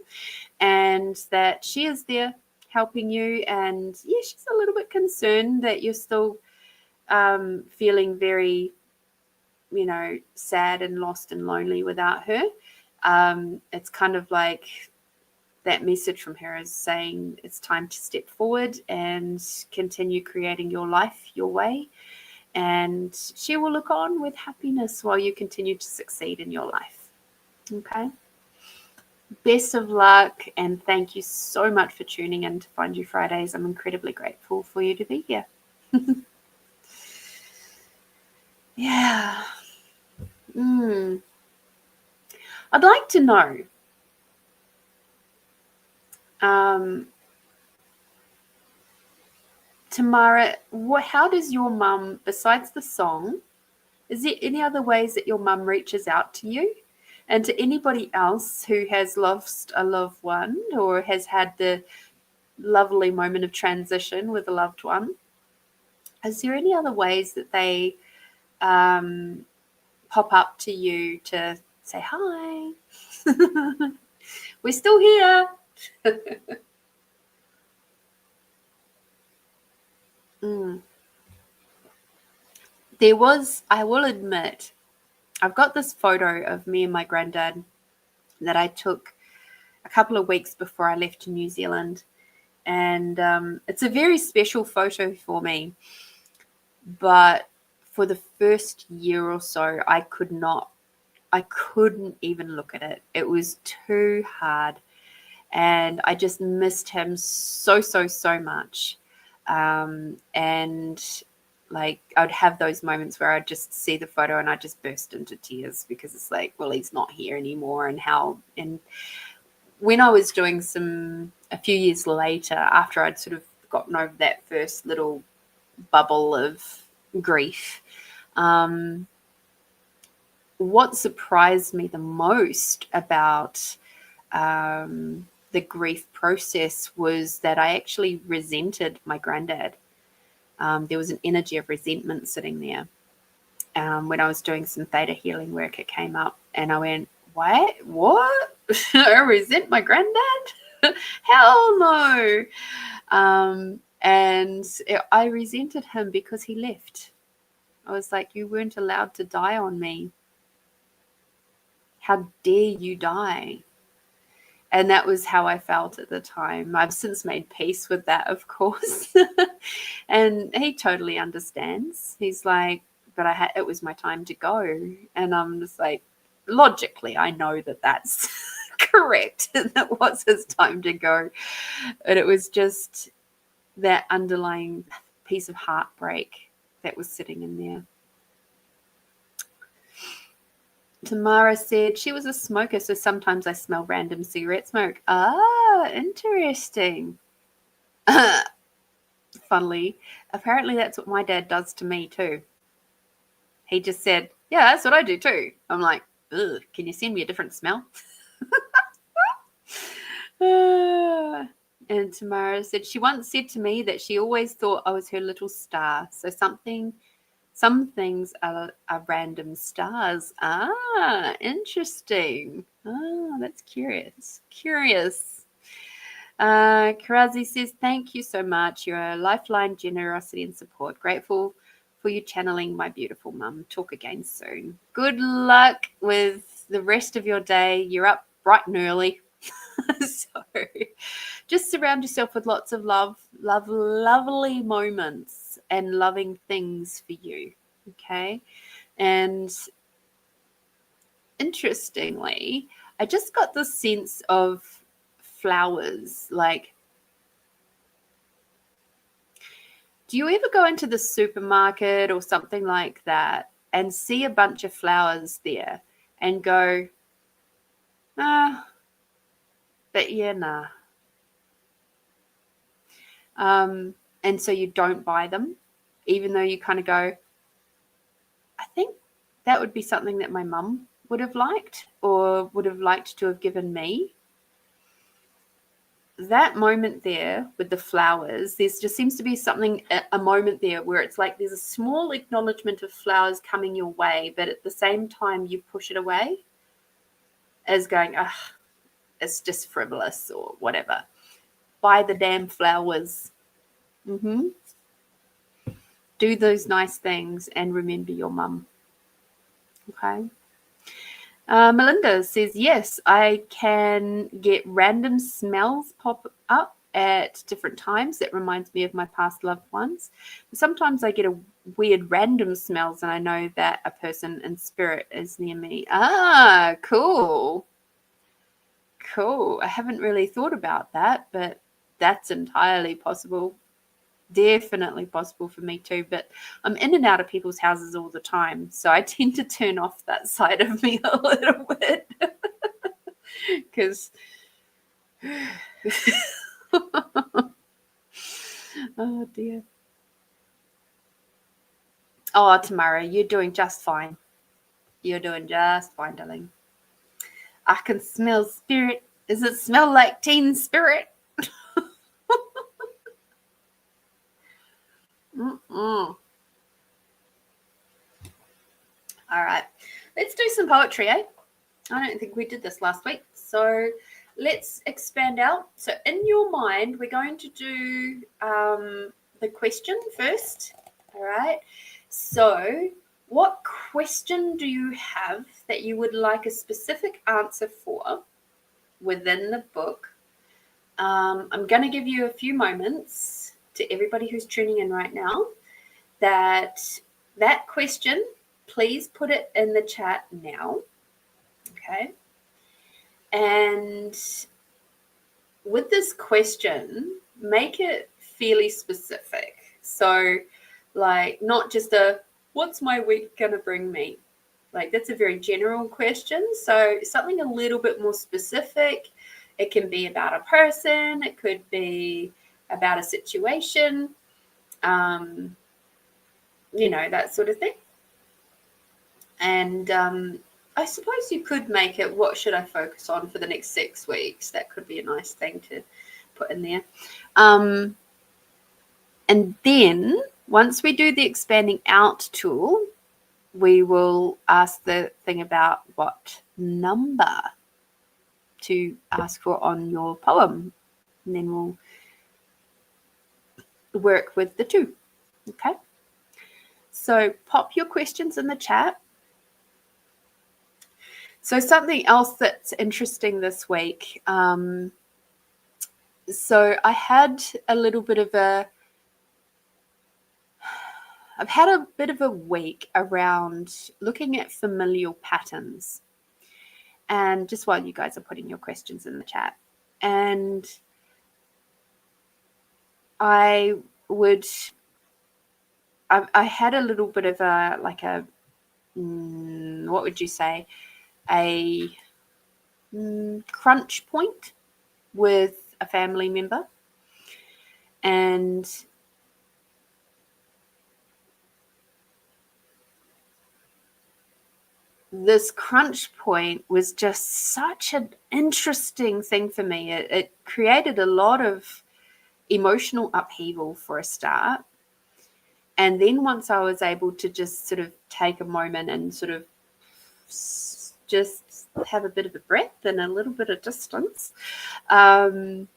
and that she is there helping you. And yeah, she's a little bit concerned that you're still feeling very sad and lost and lonely without her. It's kind of like that message from her is saying it's time to step forward and continue creating your life your way. And she will look on with happiness while you continue to succeed in your life. Okay. Best of luck. And thank you so much for tuning in to Find You Fridays. I'm incredibly grateful for you to be here. Yeah. I'd like to know, Tamara, how does your mum, besides the song, is there any other ways that your mum reaches out to you? And to anybody else who has lost a loved one or has had the lovely moment of transition with a loved one, is there any other ways that they pop up to you to say, hi, we're still here? There was, I will admit, I've got this photo of me and my granddad that I took a couple of weeks before I left to New Zealand. And it's a very special photo for me. But for the first year or so, I couldn't even look at it. It was too hard. And I just missed him so, so, so much. And like I'd have those moments where I'd just see the photo and I'd just burst into tears because it's like, well, he's not here anymore. And when I was doing a few years later, after I'd sort of gotten over that first little bubble of grief, what surprised me the most about the grief process was that I actually resented my granddad. There was an energy of resentment sitting there. When I was doing some theta healing work, it came up and I went, what? I resent my granddad? Hell no. And I resented him because he left. I was like, you weren't allowed to die on me. How dare you die? And that was how I felt at the time. I've since made peace with that, of course. And he totally understands. He's like, but it was my time to go. And I'm just like, logically, I know that that's correct. That was his time to go. But it was just that underlying piece of heartbreak that was sitting in there. Tamara said she was a smoker, so sometimes I smell random cigarette smoke. Ah, interesting. Funnily, apparently that's what my dad does to me too. He just said, yeah, that's what I do too. I'm like, ugh, can you send me a different smell? And Tamara said she once said to me that she always thought I was her little star. So some things are random stars. Ah, interesting. Ah, that's curious. Karazi says, thank you so much. You're a lifeline, generosity and support. Grateful for you channeling my beautiful mum. Talk again soon. Good luck with the rest of your day. You're up bright and early. So just surround yourself with lots of lovely moments and loving things for you. Okay. And interestingly, I just got this sense of flowers. Like, Do you ever go into the supermarket or something like that and see a bunch of flowers there and go, but yeah, nah. And so you don't buy them, even though you kind of go, I think that would be something that my mum would have liked or would have liked to have given me. That moment there with the flowers, there just seems to be something, a moment there where it's like there's a small acknowledgement of flowers coming your way, but at the same time you push it away as going, it's just frivolous or whatever. Buy the damn flowers. Do those nice things and remember your mum. Okay. Melinda says, yes, I can get random smells pop up at different times. That reminds me of my past loved ones. Sometimes I get a weird random smells and I know that a person in spirit is near me. Ah, cool. Cool. I haven't really thought about that, but that's entirely possible. Definitely possible for me too, but I'm in and out of people's houses all the time, so I tend to turn off that side of me a little bit because oh dear. Oh, Tamara, you're doing just fine. You're doing just fine, darling. I can smell spirit. Does it smell like teen spirit? All right, let's do some poetry, eh? I don't think we did this last week, so let's expand out. So in your mind, we're going to do the question first. All right. So what question do you have that you would like a specific answer for within the book? I'm going to give you a few moments to everybody who's tuning in right now that question, please put it in the chat now. Okay. And with this question, make it fairly specific. So, like, not just what's my week going to bring me? Like, that's a very general question. So, something a little bit more specific. It can be about a person. It could be about a situation. That sort of thing. And I suppose you could make it, what should I focus on for the next 6 weeks? That could be a nice thing to put in there. And then once we do the expanding out tool, we will ask the thing about what number to ask for on your poem. And then we'll work with the 2. Okay. So pop your questions in the chat. So something else that's interesting this week. So I had a little bit of I've had a bit of a week around looking at familial patterns. And just while you guys are putting your questions in the chat. And I had a little bit of what would you say? A crunch point with a family member, and this crunch point was just such an interesting thing for me. It created a lot of emotional upheaval for a start, and then once I was able to just sort of take a moment and sort of just have a bit of a breath and a little bit of distance, only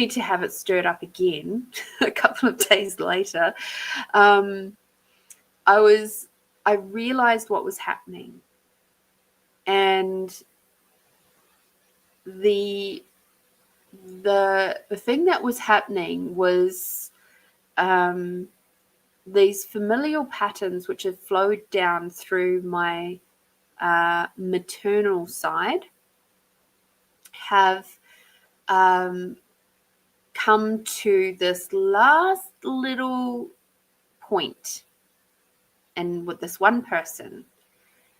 to have it stirred up again a couple of days later, I realized what was happening. And the thing that was happening was these familial patterns which have flowed down through my maternal side have come come to this last little point, and with this one person,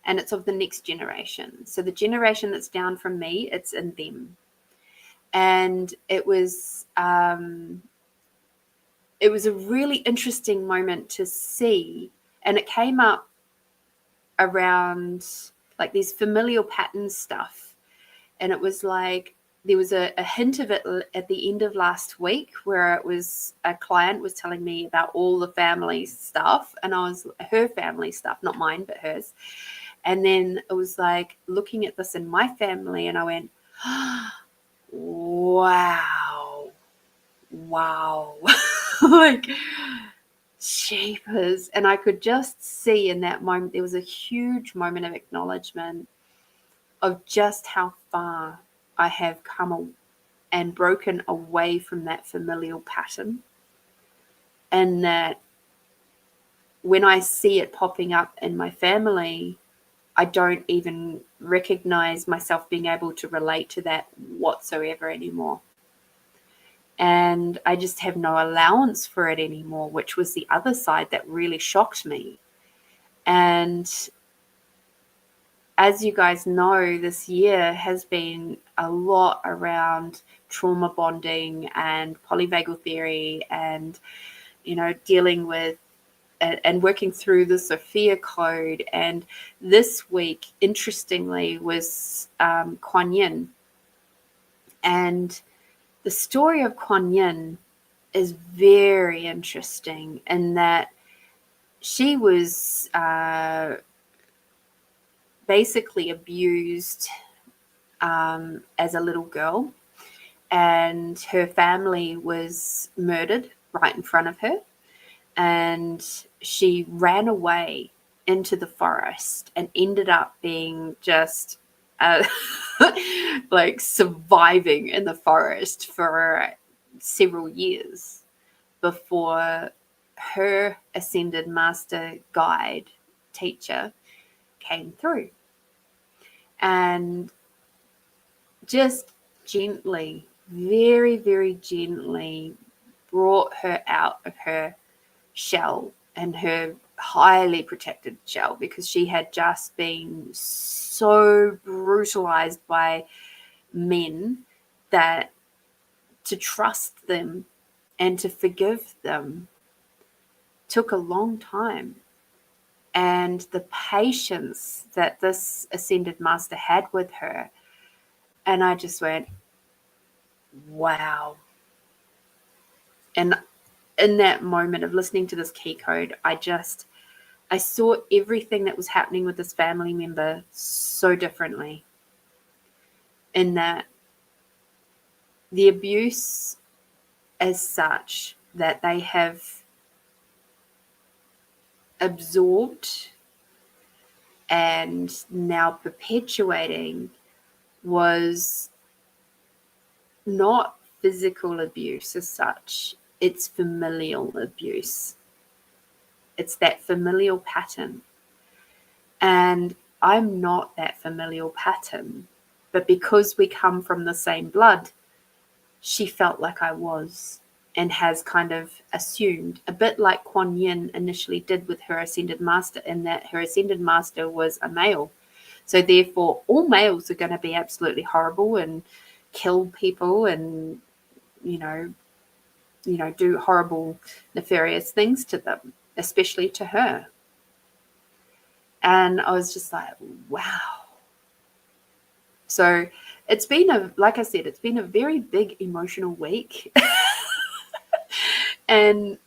and it's of the next generation. So the generation that's down from me, it's in them. And it was a really interesting moment to see, and it came up around like these familial pattern stuff. And it was like there was a hint of it at the end of last week, where it was a client was telling me about all the family stuff, and I was her family stuff, not mine, but hers. And then it was like looking at this in my family, and I went, wow, like, jeepers. And I could just see in that moment, there was a huge moment of acknowledgement of just how far I have come and broken away from that familial pattern. And that when I see it popping up in my family, I don't even recognize myself being able to relate to that whatsoever anymore. And I just have no allowance for it anymore, which was the other side that really shocked me. And as you guys know, this year has been a lot around trauma bonding and polyvagal theory, and, you know, dealing with and working through the Sophia code. And this week, interestingly, was Kuan Yin. And the story of Kuan Yin is very interesting in that she was basically abused as a little girl, and her family was murdered right in front of her. And she ran away into the forest and ended up being just like surviving in the forest for several years before her ascended master guide teacher came through and just gently, very, very gently brought her out of her shell, and her highly protected shell, because she had just been so brutalized by men that to trust them and to forgive them took a long time. And the patience that this ascended master had with her, and I just went, wow. And in that moment of listening to this key code, I saw everything that was happening with this family member so differently, in that the abuse as such that they have absorbed and now perpetuating was not physical abuse as such. It's familial abuse. It's that familial pattern. And I'm not that familial pattern. But because we come from the same blood, she felt like I was, and has kind of assumed, a bit like Kuan Yin initially did with her ascended master, in that her ascended master was a male. So therefore, all males are going to be absolutely horrible and kill people and, you know, do horrible, nefarious things to them, especially to her. And I was just like, wow. So it's been like I said, it's been a very big emotional week. And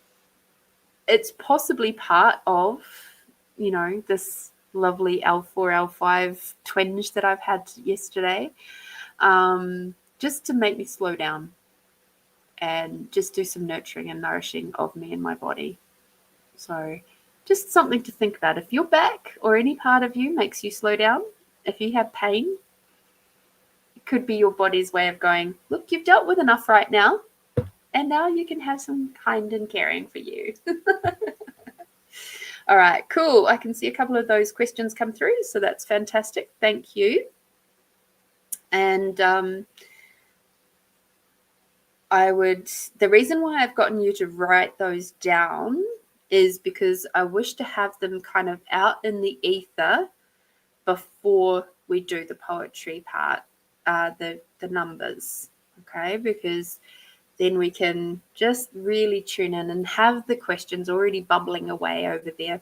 it's possibly part of, you know, this lovely L4, L5 twinge that I've had yesterday, just to make me slow down and just do some nurturing and nourishing of me and my body. So just something to think about. If your back or any part of you makes you slow down, if you have pain, it could be your body's way of going, look, you've dealt with enough right now, and now you can have some kind and caring for you. All right, cool. I can see a couple of those questions come through, so that's fantastic. Thank you. And the reason why I've gotten you to write those down is because I wish to have them kind of out in the ether before we do the poetry part, the numbers, okay? Because then we can just really tune in and have the questions already bubbling away over there.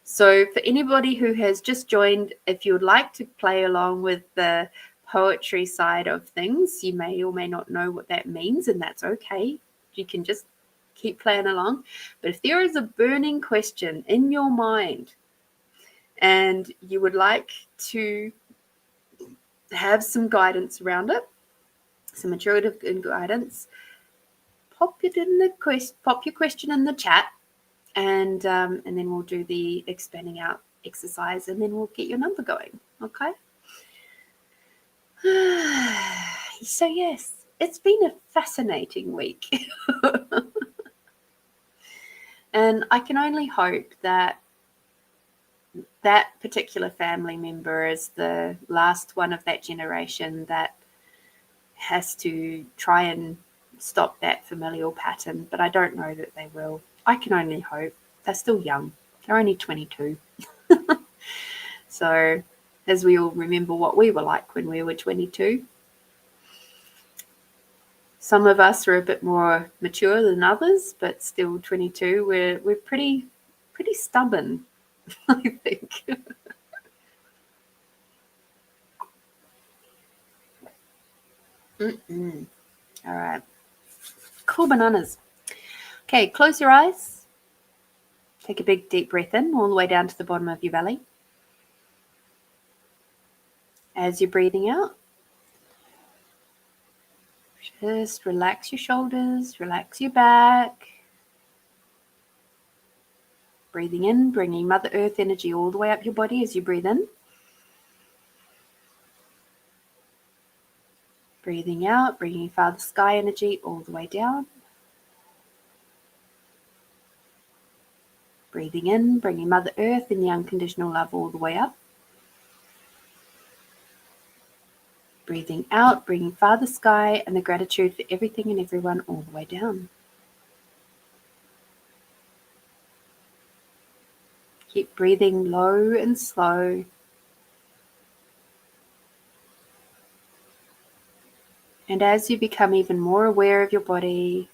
So for anybody who has just joined, if you would like to play along with the poetry side of things, you may or may not know what that means, and that's okay. You can just keep playing along. But if there is a burning question in your mind and you would like to have some guidance around it, some intuitive guidance, pop your question in the chat, and then we'll do the expanding out exercise, and then we'll get your number going. Okay. So yes, it's been a fascinating week. And I can only hope that that particular family member is the last one of that generation that has to try and stop that familial pattern, but I don't know that they will. I can only hope. They're still young. They're only 22. So as we all remember what we were like when we were 22. Some of us are a bit more mature than others, but still 22. We're pretty stubborn, I think. All right. Cool bananas. Okay, close your eyes. Take a big deep breath in all the way down to the bottom of your belly. As you're breathing out, just relax your shoulders, relax your back. Breathing in, bringing Mother Earth energy all the way up your body as you breathe in. Breathing out, bringing Father Sky energy all the way down. Breathing in, bringing Mother Earth and the unconditional love all the way up. Breathing out, bringing Father Sky and the gratitude for everything and everyone all the way down. Keep breathing low and slow. And as you become even more aware of your body,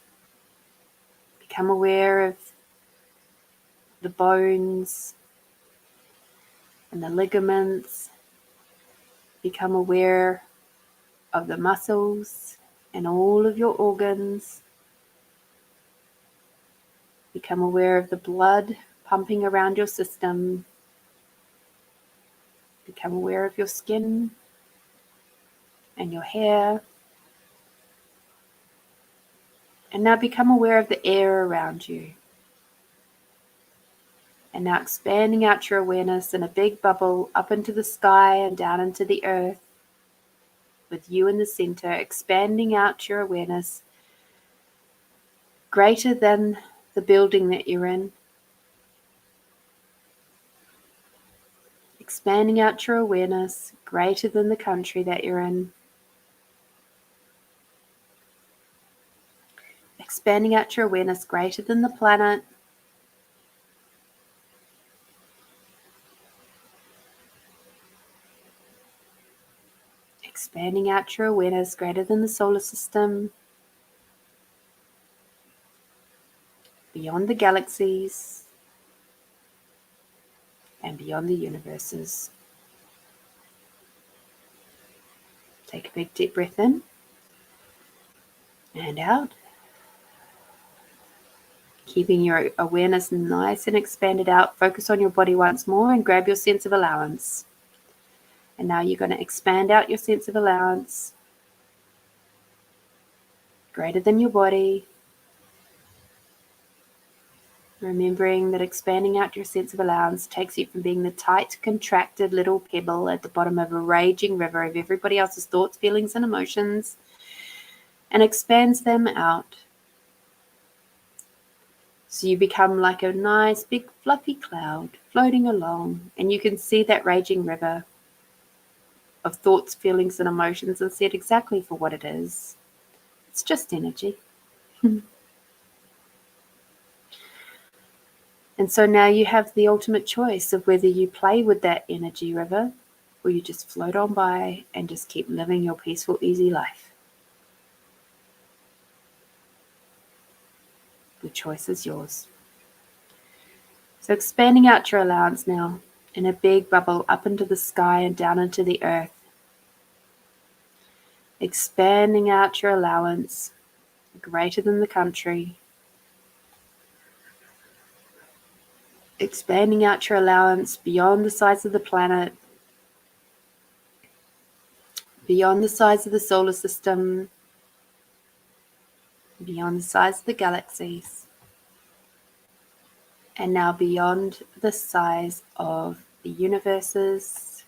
become aware of the bones and the ligaments, become aware of the muscles and all of your organs. Become aware of the blood pumping around your system. Become aware of your skin and your hair. And now become aware of the air around you. And now expanding out your awareness in a big bubble up into the sky and down into the earth, with you in the center, expanding out your awareness greater than the building that you're in. Expanding out your awareness greater than the country that you're in. Expanding out your awareness greater than the planet. Expanding out your awareness greater than the solar system. Beyond the galaxies. And beyond the universes. Take a big deep breath in. And out. Keeping your awareness nice and expanded out. Focus on your body once more and grab your sense of allowance. And now you're going to expand out your sense of allowance. Greater than your body. Remembering that expanding out your sense of allowance takes you from being the tight, contracted little pebble at the bottom of a raging river of everybody else's thoughts, feelings, and emotions, and expands them out. So you become like a nice, big, fluffy cloud floating along, and you can see that raging river of thoughts, feelings, and emotions and see it exactly for what it is. It's just energy. And so now you have the ultimate choice of whether you play with that energy river or you just float on by and just keep living your peaceful, easy life. The choice is yours. So expanding out your allowance now in a big bubble up into the sky and down into the earth. Expanding out your allowance greater than the country. Expanding out your allowance beyond the size of the planet, beyond the size of the solar system, beyond the size of the galaxies, and now beyond the size of the universes,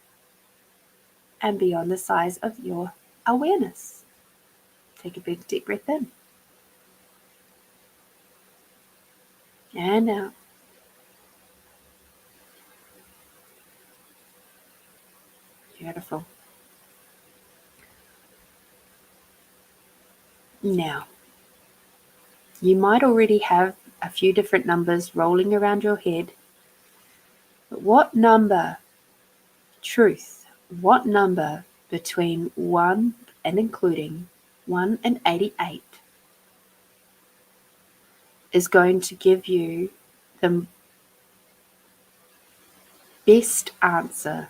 and beyond the size of your awareness. Take a big deep breath in. And out. Beautiful. Now, you might already have a few different numbers rolling around your head, but what number, truth, what number between 1 and including 1 and 88 is going to give you the best answer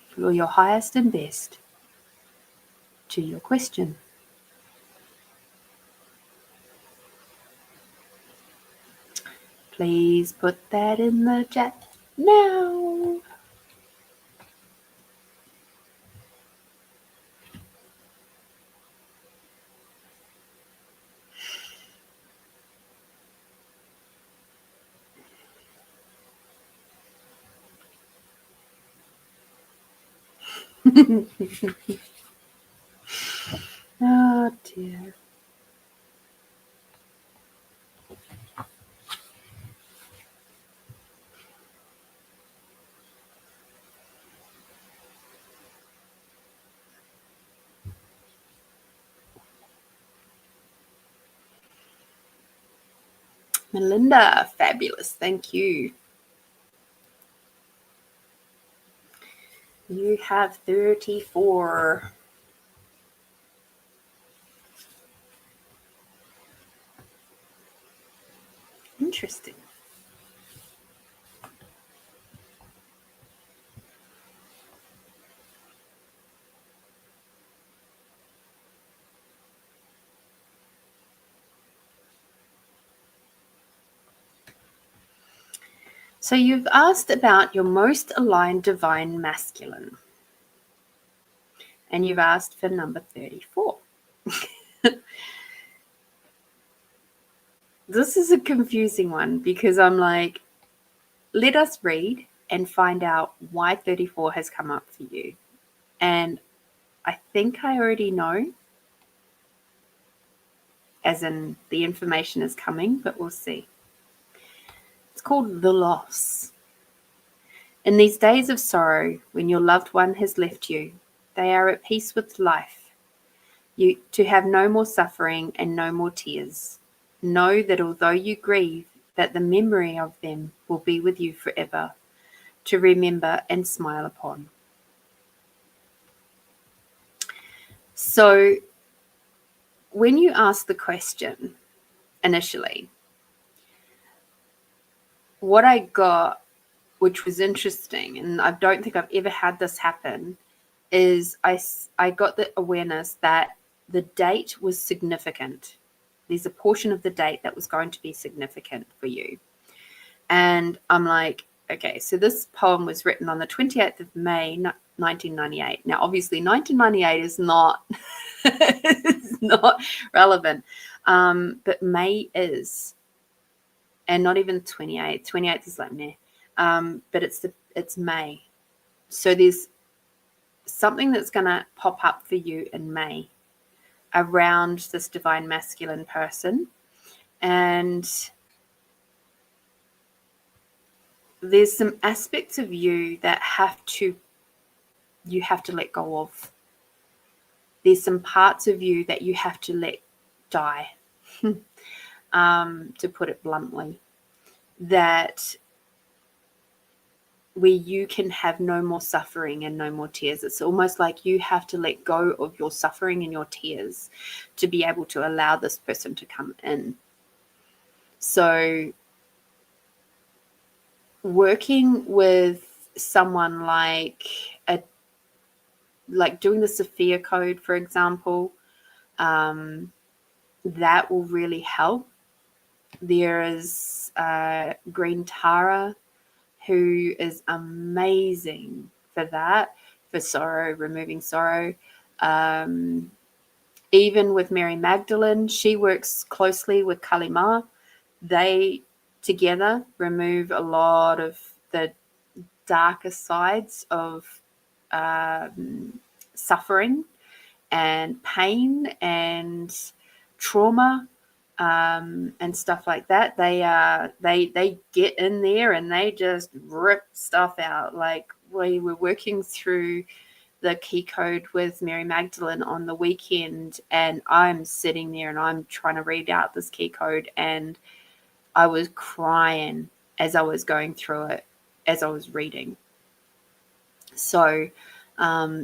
for your highest and best to your question? Please put that in the chat now. Oh dear. Melinda, fabulous. Thank you. You have 34. Interesting. So you've asked about your most aligned divine masculine. And you've asked for number 34. This is a confusing one because I'm like, let us read and find out why 34 has come up for you. And I think I already know, as in the information is coming, but we'll see. It's called the loss. In these days of sorrow, when your loved one has left you, they are at peace with life. To have no more suffering and no more tears. Know that although you grieve, that the memory of them will be with you forever, to remember and smile upon. So when you ask the question initially, what I got, which was interesting, and I don't think I've ever had this happen, is I got the awareness that the date was significant. There's a portion of the date that was going to be significant for you. And I'm like, okay, so this poem was written on the 28th of May, 1998. Now, obviously, 1998 is not, is not relevant, but May is. And not even 28th. 28th is like meh. But it's May. So there's something that's going to pop up for you in May around this divine masculine person. And there's some aspects of you that you have to let go of. there's some parts of you that you have to let die, to put it bluntly, that where you can have no more suffering and no more tears. It's almost like you have to let go of your suffering and your tears to be able to allow this person to come in. So working with someone like doing the Sophia code, for example, that will really help. There is Green Tara, who is amazing for that, for sorrow, removing sorrow. Even with Mary Magdalene, she works closely with Kalima. They together remove a lot of the darker sides of suffering and pain and trauma, and stuff like that. They get in there and they just rip stuff out. Like, we were working through the key code with Mary Magdalene on the weekend, and I'm sitting there and I'm trying to read out this key code, and I was crying as I was going through it, as I was reading. So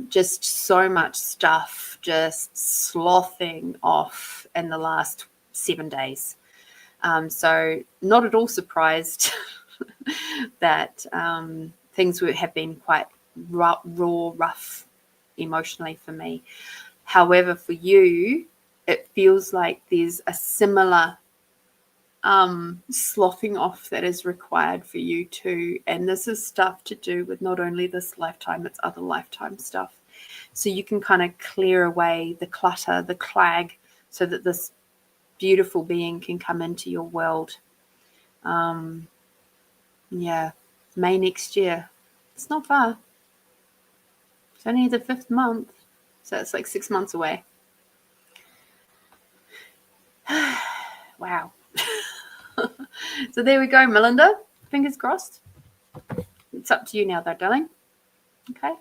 just so much stuff just sloughing off in the last 7 days. So not at all surprised that things have been quite raw, rough emotionally for me. However, for you, it feels like there's a similar sloughing off that is required for you too. And this is stuff to do with not only this lifetime, it's other lifetime stuff. So you can kind of clear away the clutter, the clag, so that this beautiful being can come into your world. Yeah, May next year. It's not far. It's only the 5th month. So it's like 6 months away. Wow. So there we go, Melinda. Fingers crossed. It's up to you now, though, darling. Okay.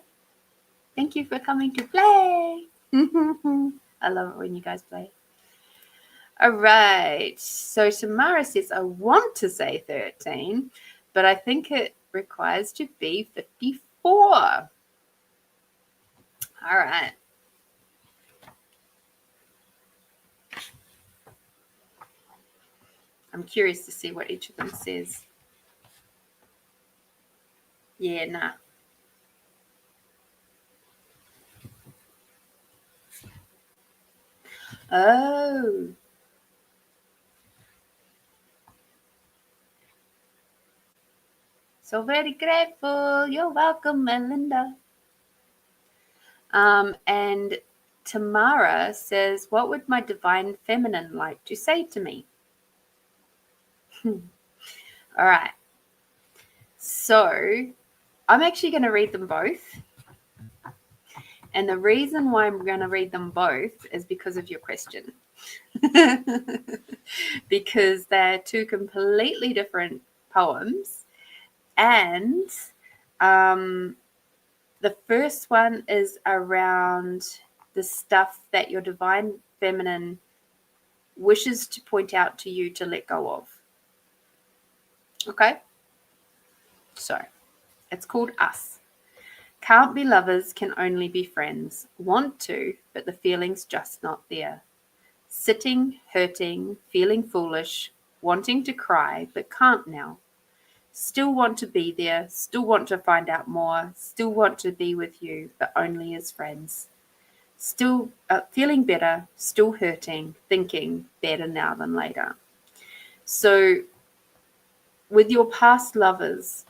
Thank you for coming to play. I love it when you guys play. All right. So Tamara says, I want to say 13, but I think it requires to be 54. All right. I'm curious to see what each of them says. Yeah, nah. Oh. So very grateful. You're welcome, Melinda. And Tamara says, what would my divine feminine like to say to me? All right. So I'm actually going to read them both. And the reason why I'm going to read them both is because of your question. Because they're two completely different poems. And the first one is around the stuff that your divine feminine wishes to point out to you to let go of. Okay? So, it's called Us. Can't be lovers, can only be friends. Want to, but the feeling's just not there. Sitting, hurting, feeling foolish, wanting to cry, but can't now. Still want to be there, still want to find out more, still want to be with you, but only as friends. Still feeling better, still hurting, thinking better now than later. So with your past lovers,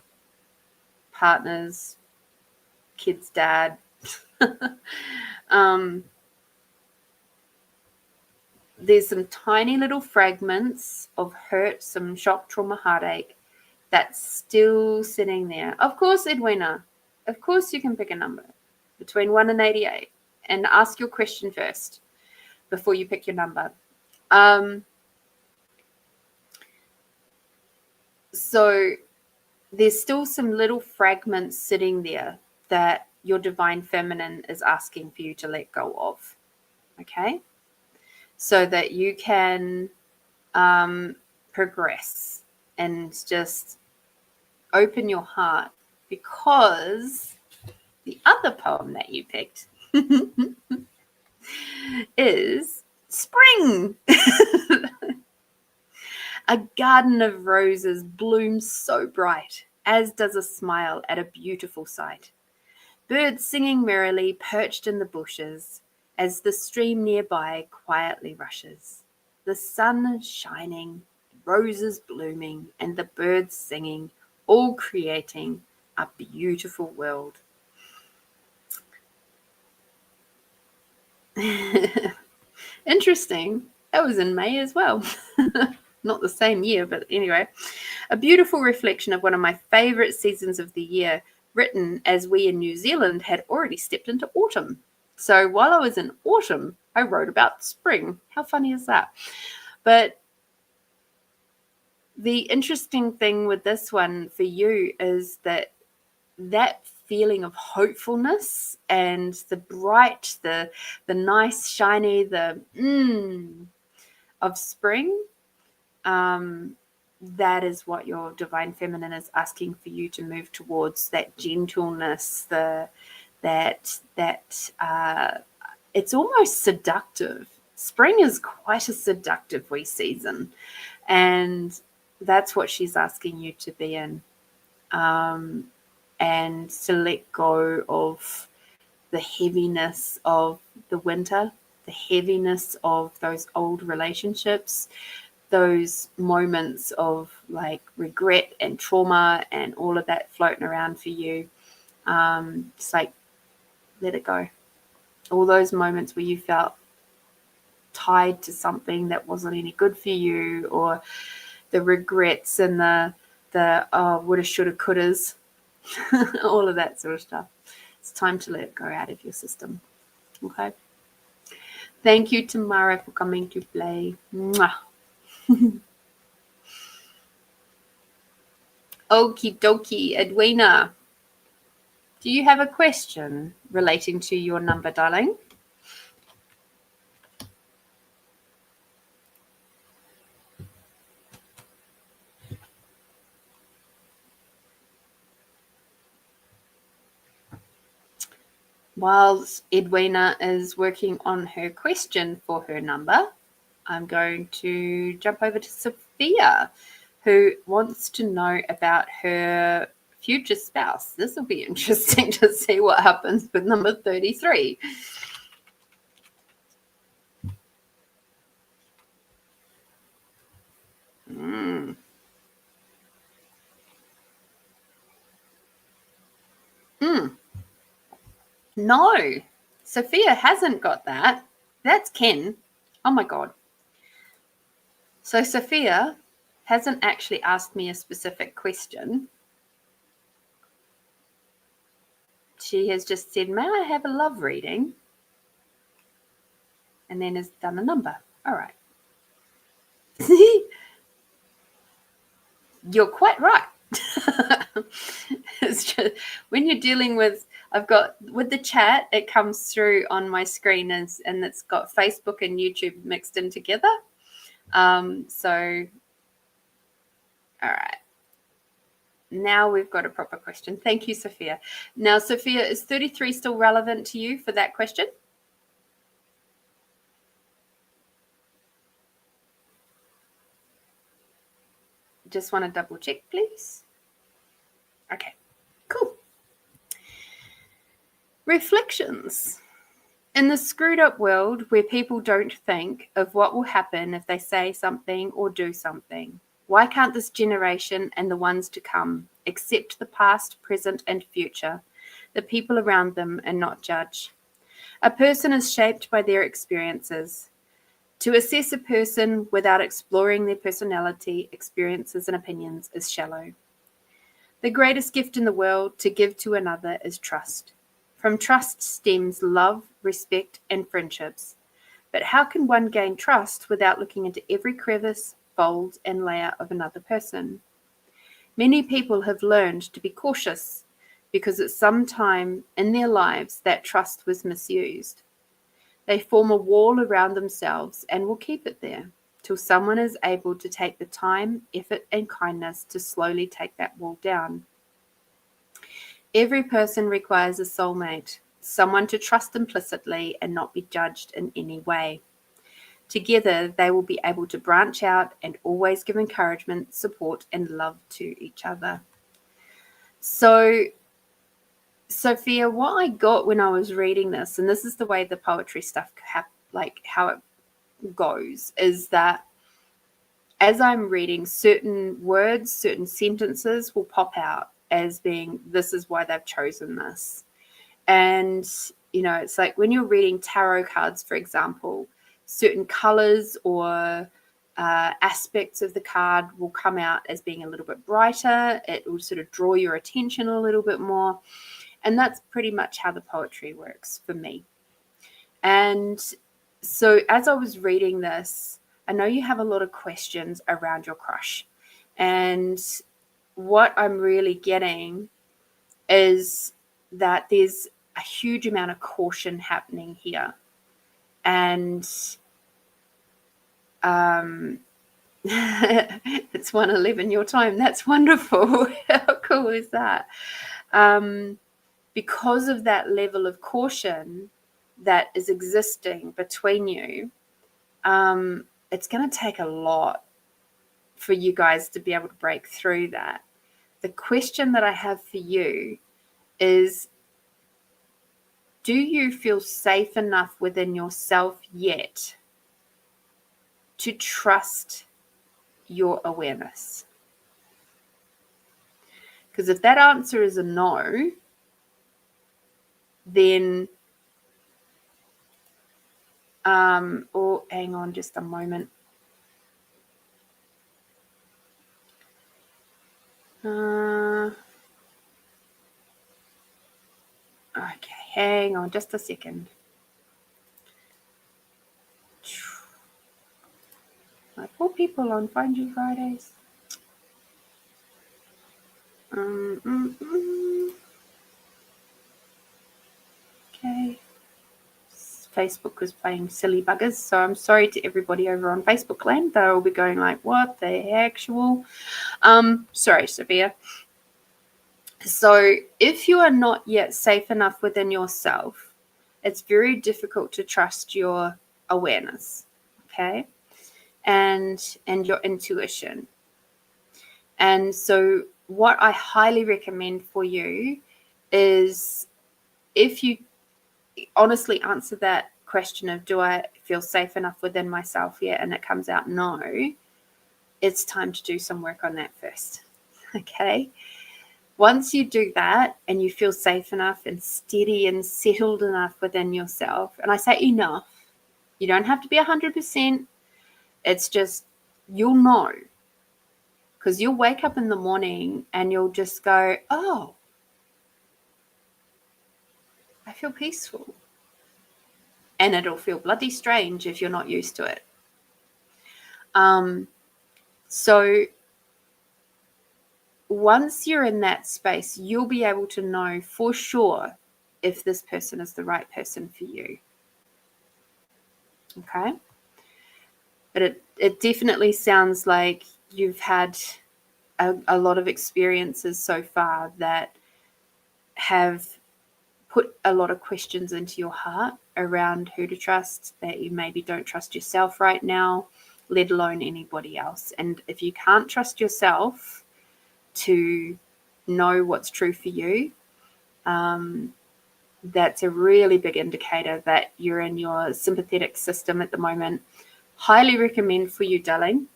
partners, kids' dad, there's some tiny little fragments of hurt, some shock, trauma, heartache that's still sitting there. Of course, Edwina, of course you can pick a number between 1 and 88 and ask your question first before you pick your number. So there's still some little fragments sitting there that your divine feminine is asking for you to let go of. okay? So that you can progress and just open your heart, because the other poem that you picked is Spring. A garden of roses blooms so bright, as does a smile at a beautiful sight. Birds singing merrily perched in the bushes, as the stream nearby quietly rushes. The sun shining, roses blooming, and the birds singing, all creating a beautiful world. Interesting. That was in May as well. Not the same year, but anyway. A beautiful reflection of one of my favourite seasons of the year, written as we in New Zealand had already stepped into autumn. So while I was in autumn, I wrote about spring. How funny is that? But the interesting thing with this one for you is that feeling of hopefulness and the bright, the nice, shiny, the of spring, that is what your divine feminine is asking for you to move towards, that gentleness, it's almost seductive. Spring is quite a seductive wee season, and that's what she's asking you to be in, and to let go of the heaviness of the winter, the heaviness of those old relationships, those moments of like regret and trauma and all of that floating around for you. Just like let it go. All those moments where you felt tied to something that wasn't any good for you, or the regrets and the woulda, shoulda, couldas, all of that sort of stuff. It's time to let it go out of your system. Okay. Thank you, Tamara, for coming to play. Mwah. Okie dokie, Edwina. Do you have a question relating to your number, darling? Whilst Edwina is working on her question for her number, I'm going to jump over to Sophia, who wants to know about her future spouse. This will be interesting to see what happens with number 33. No, Sophia hasn't got that. That's Ken. Oh my God. So Sophia hasn't actually asked me a specific question. She has just said, may I have a love reading? And then has done a number. All right. You're quite right. It's just when you're dealing with, I've got with the chat, it comes through on my screen and it's got Facebook and YouTube mixed in together. So, all right. Now we've got a proper question. Thank you, Sophia. Now, Sophia, is 33 still relevant to you for that question? Just want to double check, please. Okay, cool. Reflections. In the screwed up world where people don't think of what will happen if they say something or do something, why can't this generation and the ones to come accept the past, present, and future, the people around them, and not judge? A person is shaped by their experiences. To assess a person without exploring their personality, experiences, and opinions is shallow. The greatest gift in the world to give to another is trust. From trust stems love, respect, and friendships. But how can one gain trust without looking into every crevice, fold, and layer of another person? Many people have learned to be cautious because at some time in their lives that trust was misused. They form a wall around themselves and will keep it there till someone is able to take the time, effort, and kindness to slowly take that wall down. Every person requires a soulmate, someone to trust implicitly and not be judged in any way. Together, they will be able to branch out and always give encouragement, support, and love to each other. So, Sophia, what I got when I was reading this, and this is the way the poetry stuff, like how it goes, is that as I'm reading, certain words, certain sentences will pop out as being, this is why they've chosen this. And, it's like when you're reading tarot cards, for example, certain colors or aspects of the card will come out as being a little bit brighter. It will sort of draw your attention a little bit more. And that's pretty much how the poetry works for me. And so as I was reading this, I know you have a lot of questions around your crush. And what I'm really getting is that there's a huge amount of caution happening here. And it's 1:11 your time. That's wonderful. How cool is that? Because of that level of caution that is existing between you, it's going to take a lot for you guys to be able to break through that. The question that I have for you is, do you feel safe enough within yourself yet to trust your awareness? Because if that answer is a no, then, hang on just a moment. Okay, hang on just a second. My poor people on Find You Fridays. Okay. Facebook was playing silly buggers, so I'm sorry to everybody over on Facebook land. They'll be going like, what the actual? Sorry, Sophia. So if you are not yet safe enough within yourself, it's very difficult to trust your awareness, okay, and your intuition. And so what I highly recommend for you is, if you honestly answer that question of, do I feel safe enough within myself yet, and it comes out no, it's time to do some work on that first, okay? Once you do that and you feel safe enough and steady and settled enough within yourself, and I say enough, you don't have to be 100%. It's just, you'll know. Because you'll wake up in the morning and you'll just go, oh, I feel peaceful. And it'll feel bloody strange if you're not used to it. So once you're in that space, you'll be able to know for sure if this person is the right person for you. Okay? But it definitely sounds like you've had a lot of experiences so far that have put a lot of questions into your heart around who to trust, that you maybe don't trust yourself right now, let alone anybody else. And if you can't trust yourself to know what's true for you, that's a really big indicator that you're in your sympathetic system at the moment. Highly recommend for you, darling,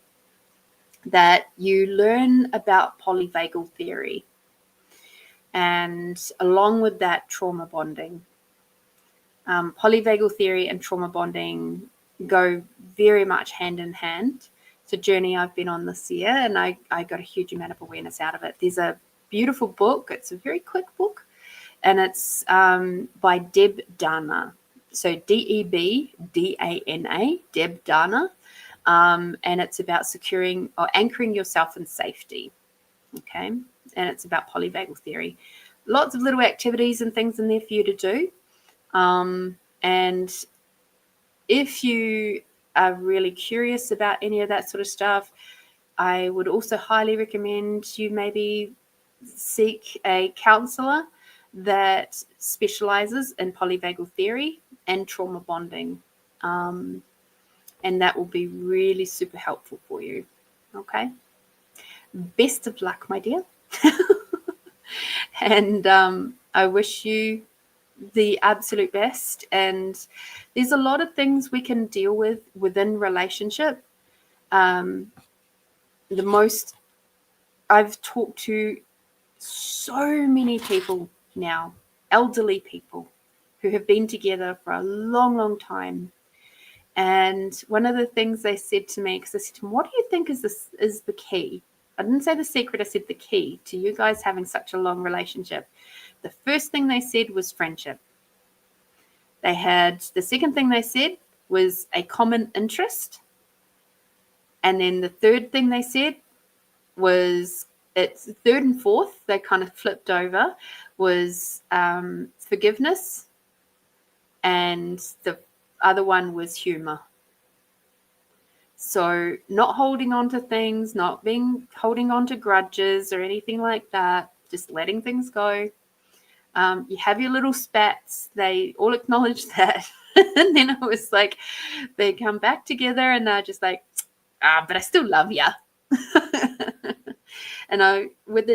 that you learn about polyvagal theory, and along with that, trauma bonding. Polyvagal theory and trauma bonding go very much hand in hand. It's a journey I've been on this year, and I got a huge amount of awareness out of it. There's a beautiful book. It's a very quick book, and it's by Deb Dana. So Debdana, Deb Dana. And it's about securing or anchoring yourself in safety. Okay. And it's about polyvagal theory. Lots of little activities and things in there for you to do. And if you are really curious about any of that sort of stuff, I would also highly recommend you maybe seek a counselor that specializes in polyvagal theory and trauma bonding. And that will be really super helpful for you. Okay. Best of luck, my dear. And I wish you the absolute best. And there's a lot of things we can deal with within relationship. The most I've talked to so many people now, elderly people who have been together for a long, long time. And one of the things they said to me, because I said to them, what do you think is the key? I didn't say the secret, I said the key to you guys having such a long relationship. The first thing they said was friendship. The second thing they said was a common interest. And then the third thing they said was, it's third and fourth, they kind of flipped over, was forgiveness. And the other one was humor. So not holding on to things, holding on to grudges or anything like that, just letting things go. You have your little spats. They all acknowledge that. And then it was like, they come back together and they're just like, but I still love you. And with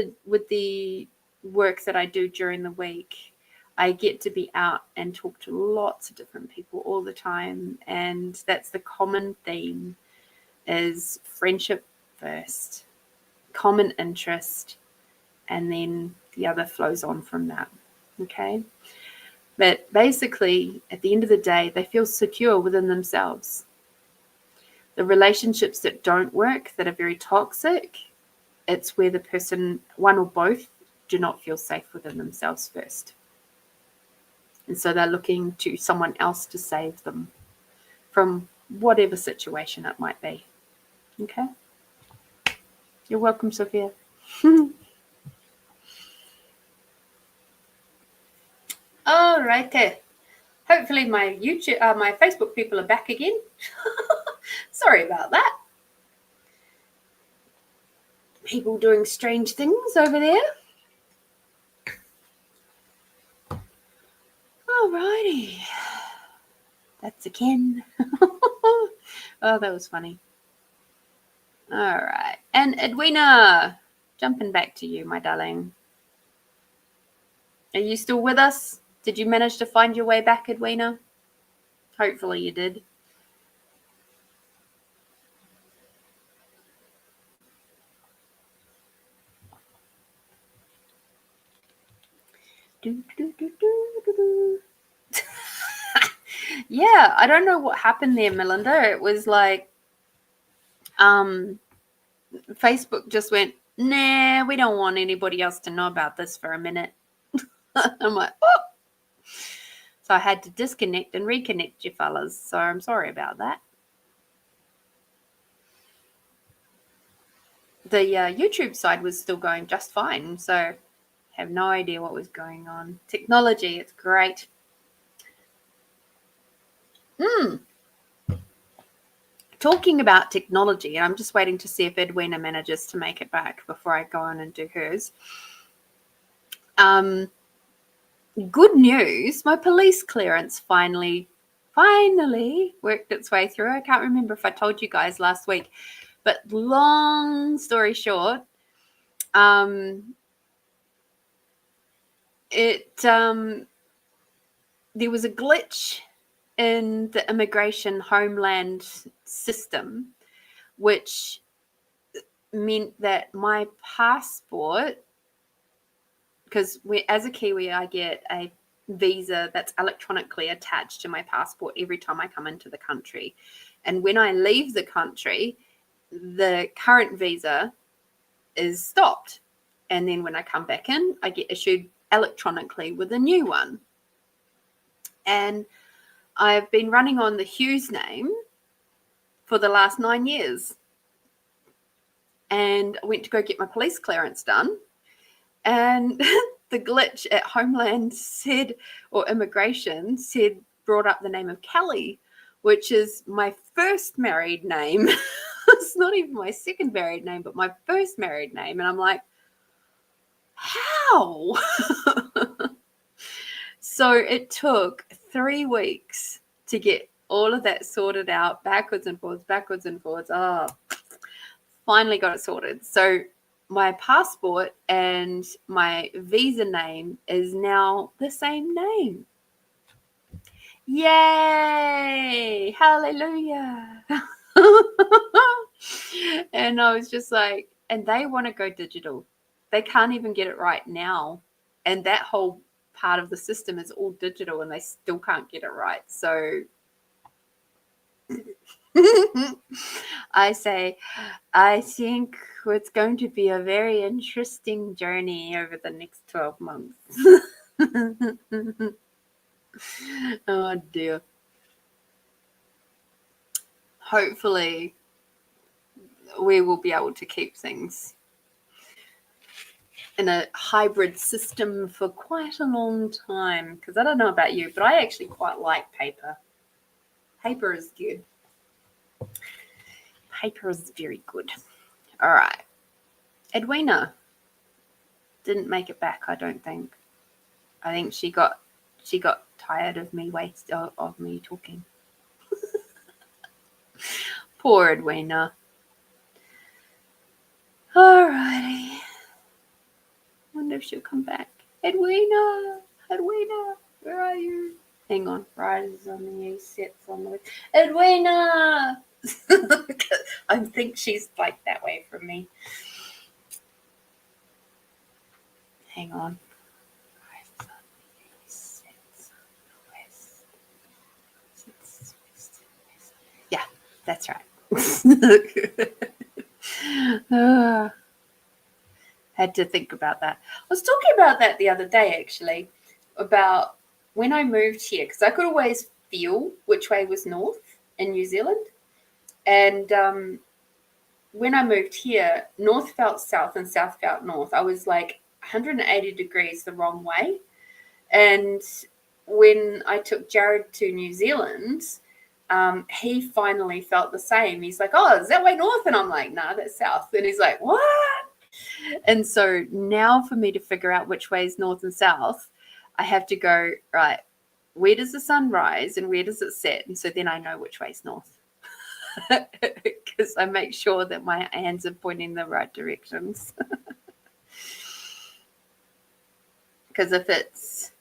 the work that I do during the week, I get to be out and talk to lots of different people all the time. And that's the common theme, is friendship first, common interest, and then the other flows on from that. Okay. But basically, at the end of the day, they feel secure within themselves. The relationships that don't work, that are very toxic, it's where the person, one or both, do not feel safe within themselves first. And so they're looking to someone else to save them from whatever situation it might be. Okay? You're welcome, Sophia. All right. Hopefully my Facebook people are back again. Sorry about that. People doing strange things over there. Alrighty. That's a Ken. Oh, that was funny. All right. And Edwina, jumping back to you, my darling. Are you still with us? Did you manage to find your way back, Edwina? Hopefully you did. Yeah, I don't know what happened there, Melinda. It was like Facebook just went, nah, we don't want anybody else to know about this for a minute. I'm like, oh. So I had to disconnect and reconnect you fellas. So I'm sorry about that. The YouTube side was still going just fine. So have no idea what was going on. Technology, it's great. Talking about technology, and I'm just waiting to see if Edwina manages to make it back before I go on and do hers. Good news, my police clearance finally worked its way through. I can't remember if I told you guys last week, but long story short, there was a glitch in the immigration homeland system, which meant that my passport, because as a Kiwi, I get a visa that's electronically attached to my passport every time I come into the country. And when I leave the country, the current visa is stopped. And then when I come back in, I get issued electronically with a new one. And I've been running on the Hughes name for the last 9 years. And I went to go get my police clearance done. And the glitch at Homeland said, or immigration said, brought up the name of Kelly. which is my first married name. It's not even my second married name, but my first married name. And I'm like, how? So it took 3 weeks to get all of that sorted out, backwards and forwards, backwards and forwards. Oh, finally got it sorted. So my passport and my visa name is now the same name. Yay! Hallelujah! And I was just like, and they want to go digital. They can't even get it right now. And that whole part of the system is all digital and they still can't get it right. So I say, I think it's going to be a very interesting journey over the next 12 months. Oh dear. Hopefully we will be able to keep things in a hybrid system for quite a long time, because I don't know about you, but I actually quite like paper. Paper is good. Paper is very good. All right. Edwina didn't make it back, I don't think. I think she got tired of me of me talking. Poor Edwina. All righty. Wonder if she'll come back. Edwina, where are you? Hang on. Rises on the east, sets on the west. Edwina! I think she's like that way from me. Hang on. Rises on the east, sets on the west. Sets west and west. Yeah, that's right. Had to think about that. I was talking about that the other day, actually, about when I moved here, because I could always feel which way was north in New Zealand. And when I moved here, north felt south and south felt north. I was like 180 degrees the wrong way. And when I took Jared to New Zealand, he finally felt the same. He's like, oh, is that way north? And I'm like, nah, that's south. And he's like, what? And so now for me to figure out which way is north and south, I have to go, right, where does the sun rise and where does it set? And so then I know which way is north. Because I make sure that my hands are pointing the right directions. Because if it's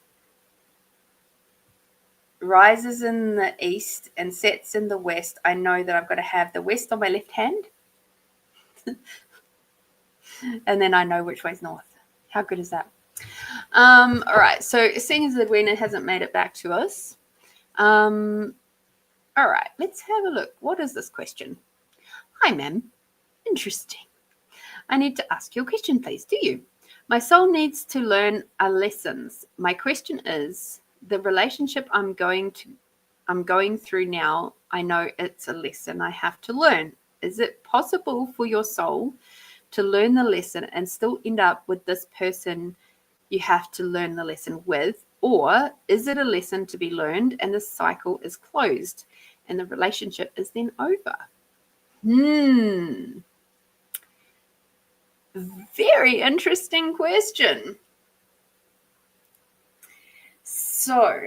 rises in the east and sets in the west, I know that I've got to have the west on my left hand. And then I know which way's north. How good is that? All right. So seeing as Edwina hasn't made it back to us, all right, let's have a look. What is this question? Hi, ma'am. Interesting. I need to ask you a question, please. Do you? My soul needs to learn a lessons. My question is, the relationship I'm going through now, I know it's a lesson I have to learn. Is it possible for your soul to learn the lesson and still end up with this person you have to learn the lesson with? Or is it a lesson to be learned and the cycle is closed and the relationship is then over? Very interesting question. So,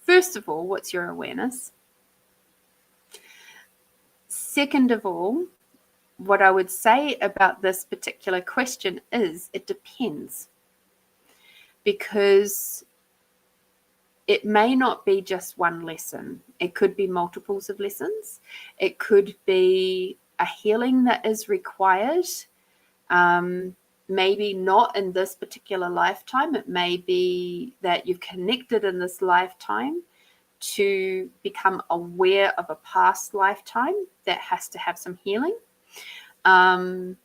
first of all, what's your awareness? Second of all, what I would say about this particular question is it depends, because it may not be just one lesson. It could be multiples of lessons. It could be a healing that is required. Maybe not in this particular lifetime. It may be that you've connected in this lifetime to become aware of a past lifetime that has to have some healing. And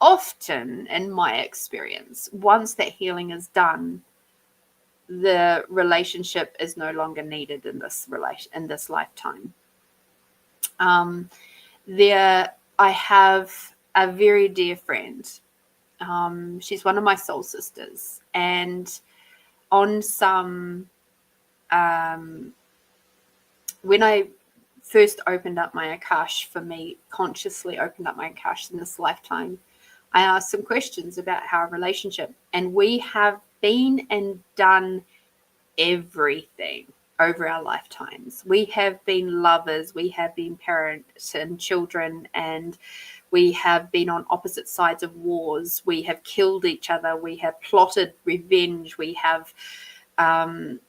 often, in my experience, once that healing is done, the relationship is no longer needed in this lifetime. I have a very dear friend. She's one of my soul sisters, and on some when I first opened up my Akash, for me, consciously opened up my Akash in this lifetime, I asked some questions about our relationship. And we have been and done everything over our lifetimes. We have been lovers, we have been parents and children, and we have been on opposite sides of wars. We have killed each other. We have plotted revenge. We have, done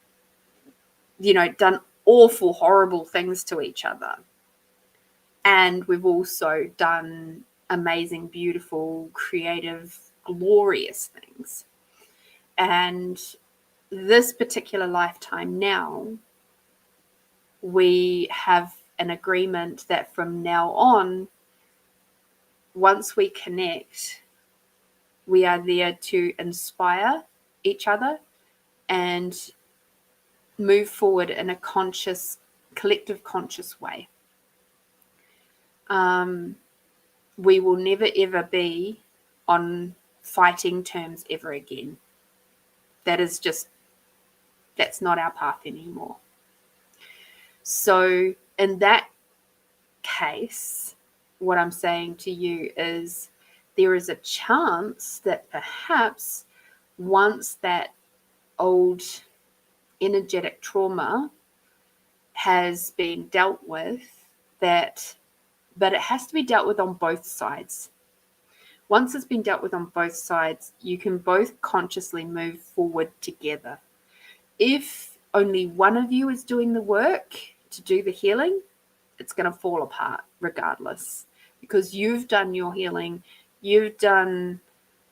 awful, horrible things to each other. And we've also done amazing, beautiful, creative, glorious things. And this particular lifetime now, we have an agreement that from now on, once we connect, we are there to inspire each other and move forward in a conscious, collective conscious way. We will never, ever be on fighting terms ever again. That's not our path anymore. So in that case, what I'm saying to you is there is a chance that perhaps once that old energetic trauma has been dealt with, but it has to be dealt with on both sides. Once it's been dealt with on both sides, you can both consciously move forward together. If only one of you is doing the work to do the healing, it's going to fall apart regardless, because you've done your healing, you've done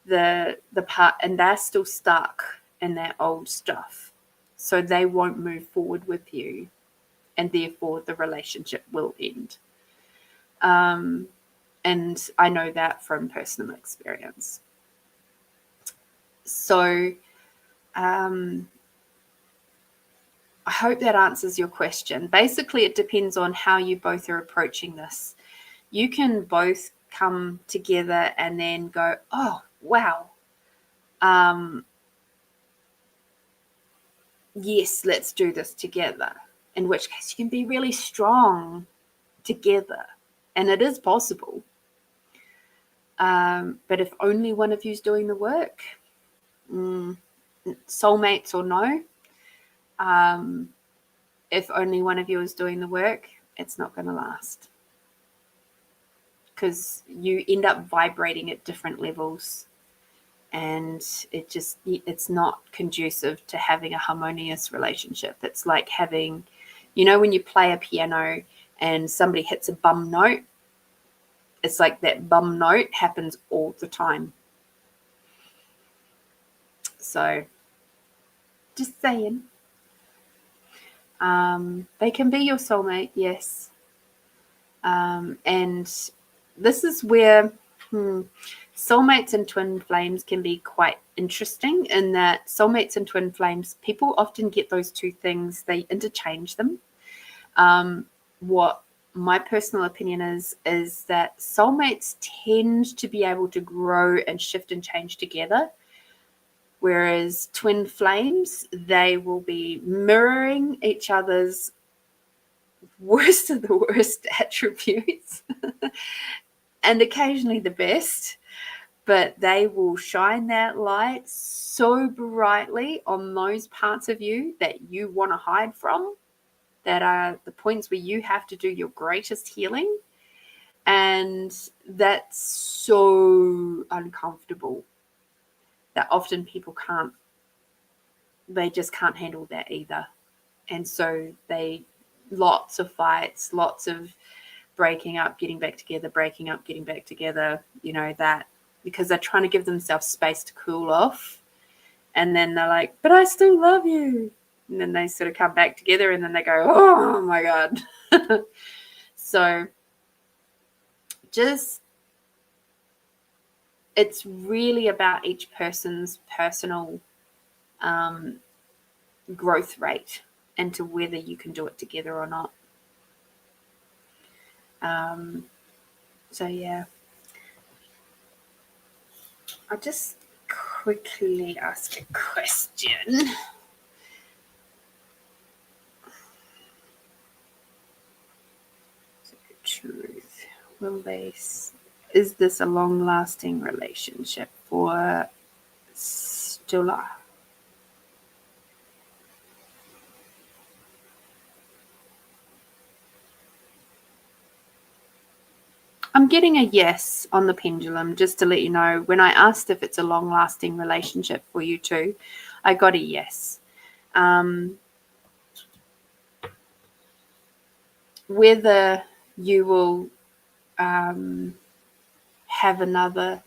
the part, and they're still stuck in that old stuff. So they won't move forward with you, and therefore the relationship will end. And I know that from personal experience. So I hope that answers your question. Basically, it depends on how you both are approaching this. You can both come together and then go, oh, wow. Yes, let's do this together. In which case you can be really strong together. And it is possible. But if only one of you is doing the work, soulmates or no, if only one of you is doing the work, it's not going to last. Because you end up vibrating at different levels, and it's not conducive to having a harmonious relationship. It's like having, when you play a piano and somebody hits a bum note, it's like that bum note happens all the time. So just saying. They can be your soulmate, yes. And this is where soulmates and twin flames can be quite interesting, in that soulmates and twin flames, people often get those two things, they interchange them. What my personal opinion is that soulmates tend to be able to grow and shift and change together, whereas twin flames, they will be mirroring each other's worst of the worst attributes and occasionally the best, but they will shine that light so brightly on those parts of you that you want to hide from, that are the points where you have to do your greatest healing. And that's so uncomfortable that often people just can't handle that either. And so lots of fights, lots of breaking up, getting back together, breaking up, getting back together, that, because they're trying to give themselves space to cool off. And then they're like, but I still love you. And then they sort of come back together, and then they go, oh my God. So it's really about each person's personal growth rate, and to whether you can do it together or not. So yeah, I'll just quickly ask a question. Is this a long-lasting relationship for Stula? I'm getting a yes on the pendulum, just to let you know. When I asked if it's a long-lasting relationship for you two, I got a yes. Whether you will have another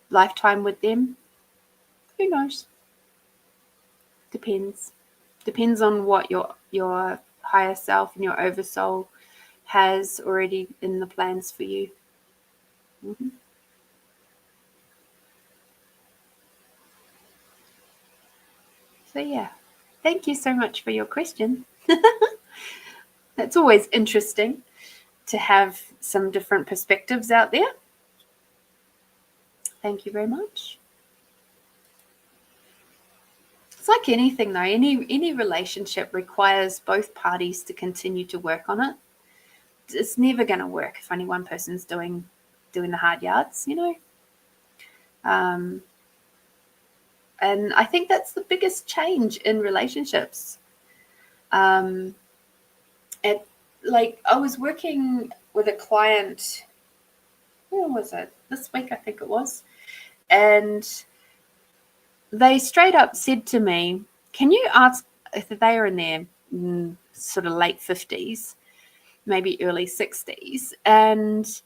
lifetime with them, who knows? Depends on what your higher self and your oversoul has already in the plans for you. Mm-hmm. So yeah, thank you so much for your question. That's always interesting to have some different perspectives out there. Thank you very much. It's like anything though, any relationship requires both parties to continue to work on it. It's never going to work if only one person's doing the hard yards, you know. And I think that's the biggest change in relationships. Like I was working with a client, where was it? This week, I think it was. And they straight up said to me, can you ask if they are in their sort of late 50s, maybe early 60s. And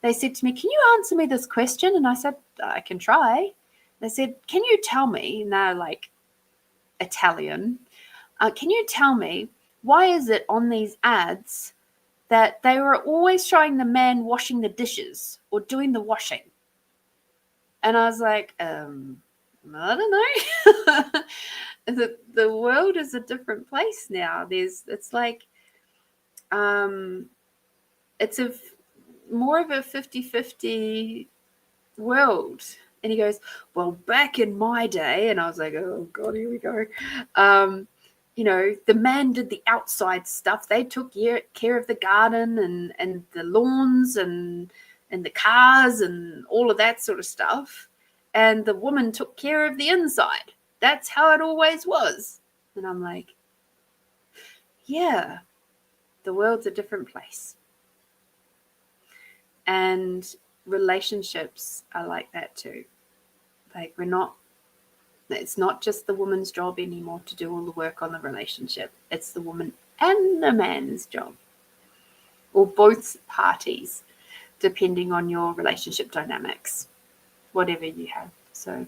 they said to me, can you answer me this question? And I said, I can try. They said, can you tell me, now like Italian, can you tell me why is it on these ads that they were always showing the man washing the dishes or doing the washing? And I was like, I don't know. The world is a different place now. It's like, it's more of a 50-50 world. And he goes, well, back in my day, and I was like, oh God, here we go. You know, the man did the outside stuff. They took care of the garden and the lawns and the cars and all of that sort of stuff. And the woman took care of the inside. That's how it always was. And I'm like, yeah, the world's a different place. And relationships are like that too. Like it's not just the woman's job anymore to do all the work on the relationship. It's the woman and the man's job, or both parties, depending on your relationship dynamics, whatever you have. So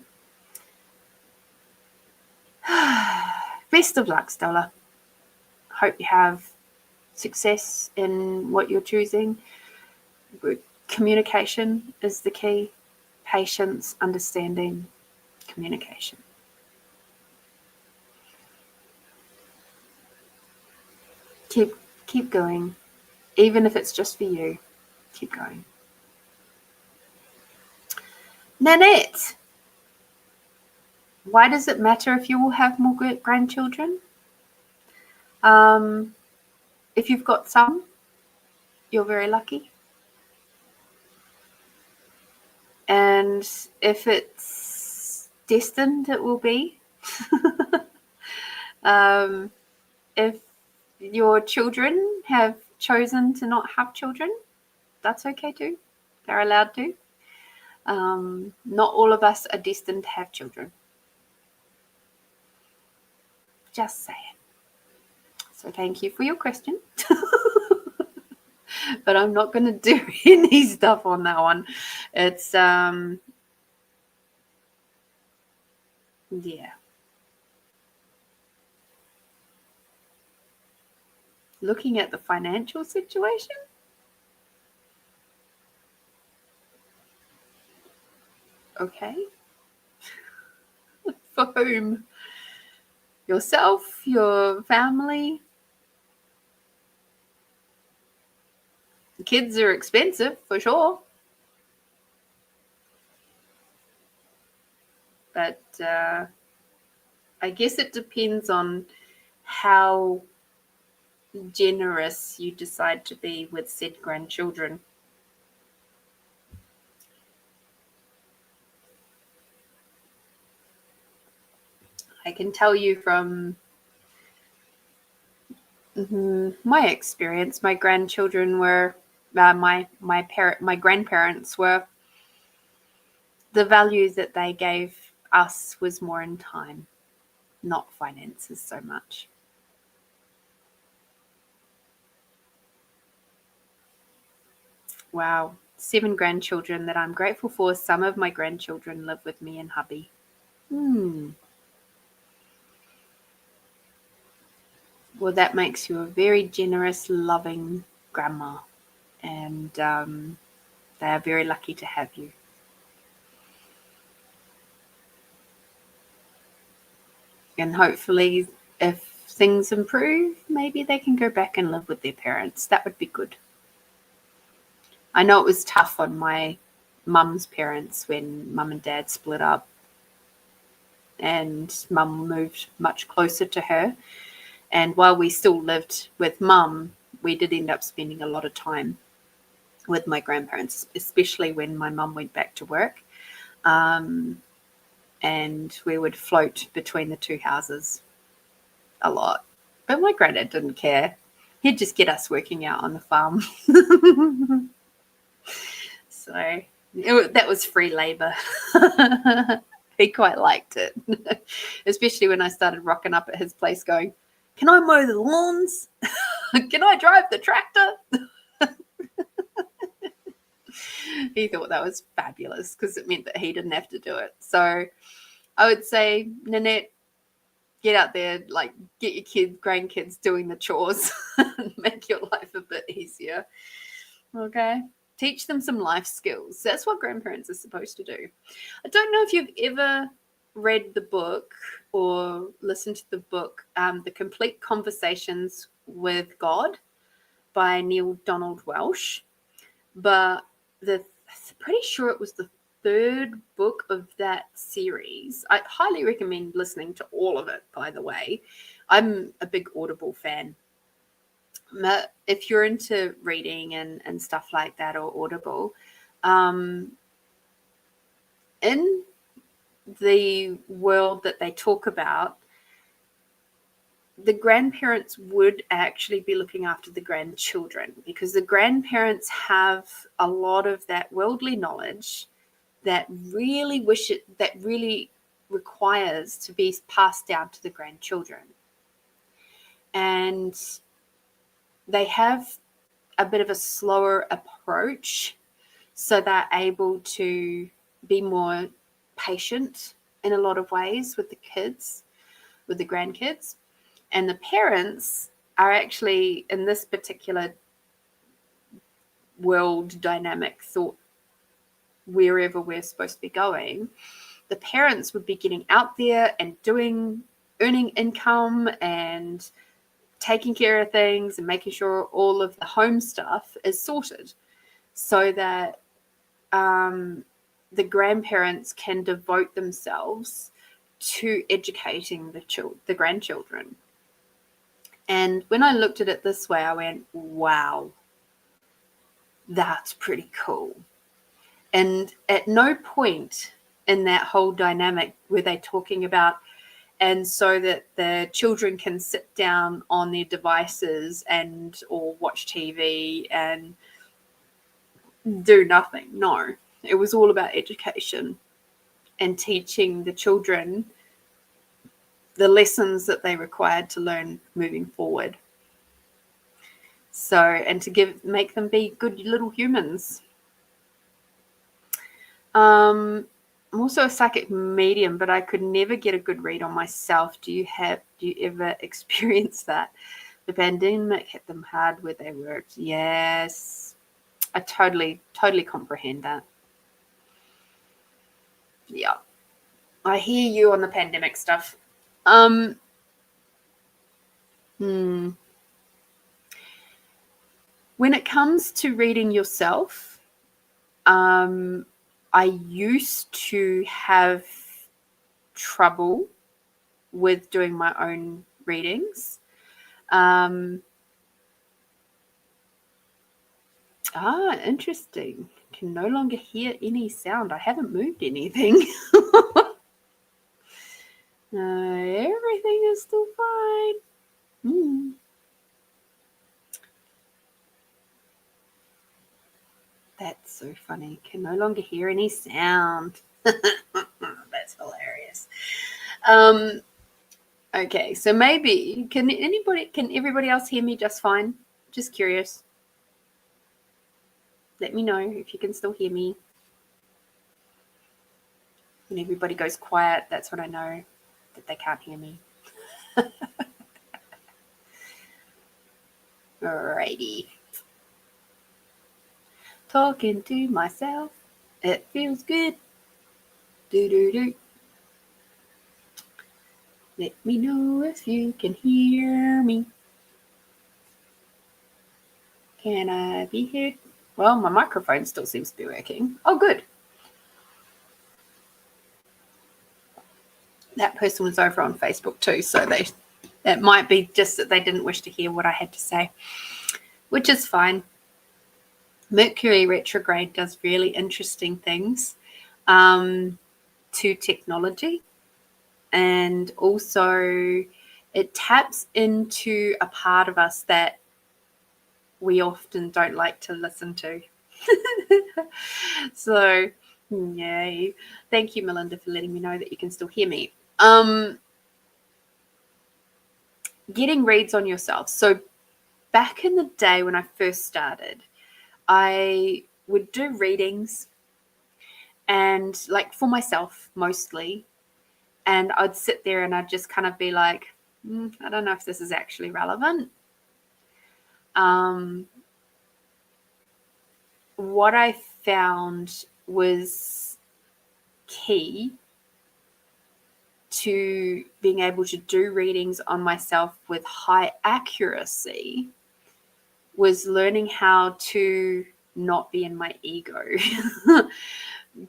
best of luck, Stella. Hope you have success in what you're choosing. Communication is the key. Patience, understanding, communication. Keep going. Even if it's just for you, keep going. Nanette, why does it matter if you will have more grandchildren? If you've got some, you're very lucky. And if it's destined, it will be. If your children have chosen to not have children, that's okay too. They're allowed to. Not all of us are destined to have children. Just saying. So thank you for your question. But I'm not going to do any stuff on that one. It's, yeah. Looking at the financial situation. Okay. For whom? Yourself, your family? Kids are expensive, for sure. But I guess it depends on how generous you decide to be with said grandchildren. I can tell you from my experience, my grandchildren were my grandparents were, the value that they gave us was more in time, not finances so much. Wow, 7 grandchildren that I'm grateful for. Some of my grandchildren live with me and hubby. Well, that makes you a very generous, loving grandma, and they are very lucky to have you. And hopefully, if things improve, maybe they can go back and live with their parents. That would be good. I know it was tough on my mum's parents when mum and dad split up, and mum moved much closer to her. And while we still lived with mum, we did end up spending a lot of time with my grandparents, especially when my mum went back to work. And we would float between the 2 houses a lot. But my granddad didn't care. He'd just get us working out on the farm. So that was free labor. He quite liked it, especially when I started rocking up at his place going, "Can I mow the lawns? Can I drive the tractor?" He thought that was fabulous because it meant that he didn't have to do it. So I would say, Nanette, get out there, like get your grandkids doing the chores and make your life a bit easier. Okay? Teach them some life skills. That's what grandparents are supposed to do. I don't know if you've ever read the book or listened to the book, The Complete Conversations with God by Neil Donald Welsh, but I'm pretty sure it was the 3rd book of that series. I highly recommend listening to all of it, by the way. I'm a big Audible fan. If you're into reading and stuff like that, or Audible, in the world that they talk about, the grandparents would actually be looking after the grandchildren, because the grandparents have a lot of that worldly knowledge that really requires to be passed down to the grandchildren. And they have a bit of a slower approach, so they're able to be more patient in a lot of ways with the kids, with the grandkids. And the parents are actually, in this particular world dynamic thought, wherever we're supposed to be going, the parents would be getting out there and earning income and taking care of things and making sure all of the home stuff is sorted, so that the grandparents can devote themselves to educating the grandchildren. And when I looked at it this way, I went, wow, that's pretty cool. And at no point in that whole dynamic were they talking about, and so that the children can sit down on their devices or watch TV and do nothing. No, it was all about education and teaching the children the lessons that they required to learn moving forward. So, and to make them be good little humans. I'm also a psychic medium, but I could never get a good read on myself. Do you ever experience that? The pandemic hit them hard where they worked. Yes, I totally comprehend that. Yeah, I hear you on the pandemic stuff. When it comes to reading yourself, I used to have trouble with doing my own readings. Interesting. Can no longer hear any sound. I haven't moved anything. crystal fine. That's so funny. Can no longer hear any sound. That's hilarious. Okay, so maybe can everybody else hear me just fine? Just curious. Let me know if you can still hear me. When everybody goes quiet, that's when I know that they can't hear me. Alrighty. Talking to myself, it feels good. Do. Let me know if you can hear me. Can I be heard? Well, my microphone still seems to be working. Oh, good. That person was over on Facebook too, so it might be just that they didn't wish to hear what I had to say, which is fine. Mercury retrograde does really interesting things to technology, and also it taps into a part of us that we often don't like to listen to. So, yay. Thank you, Melinda, for letting me know that you can still hear me. Getting reads on yourself. So back in the day when I first started, I would do readings, and like for myself mostly, and I'd sit there and I'd just kind of be like, I don't know if this is actually relevant. What I found was key to being able to do readings on myself with high accuracy was learning how to not be in my ego.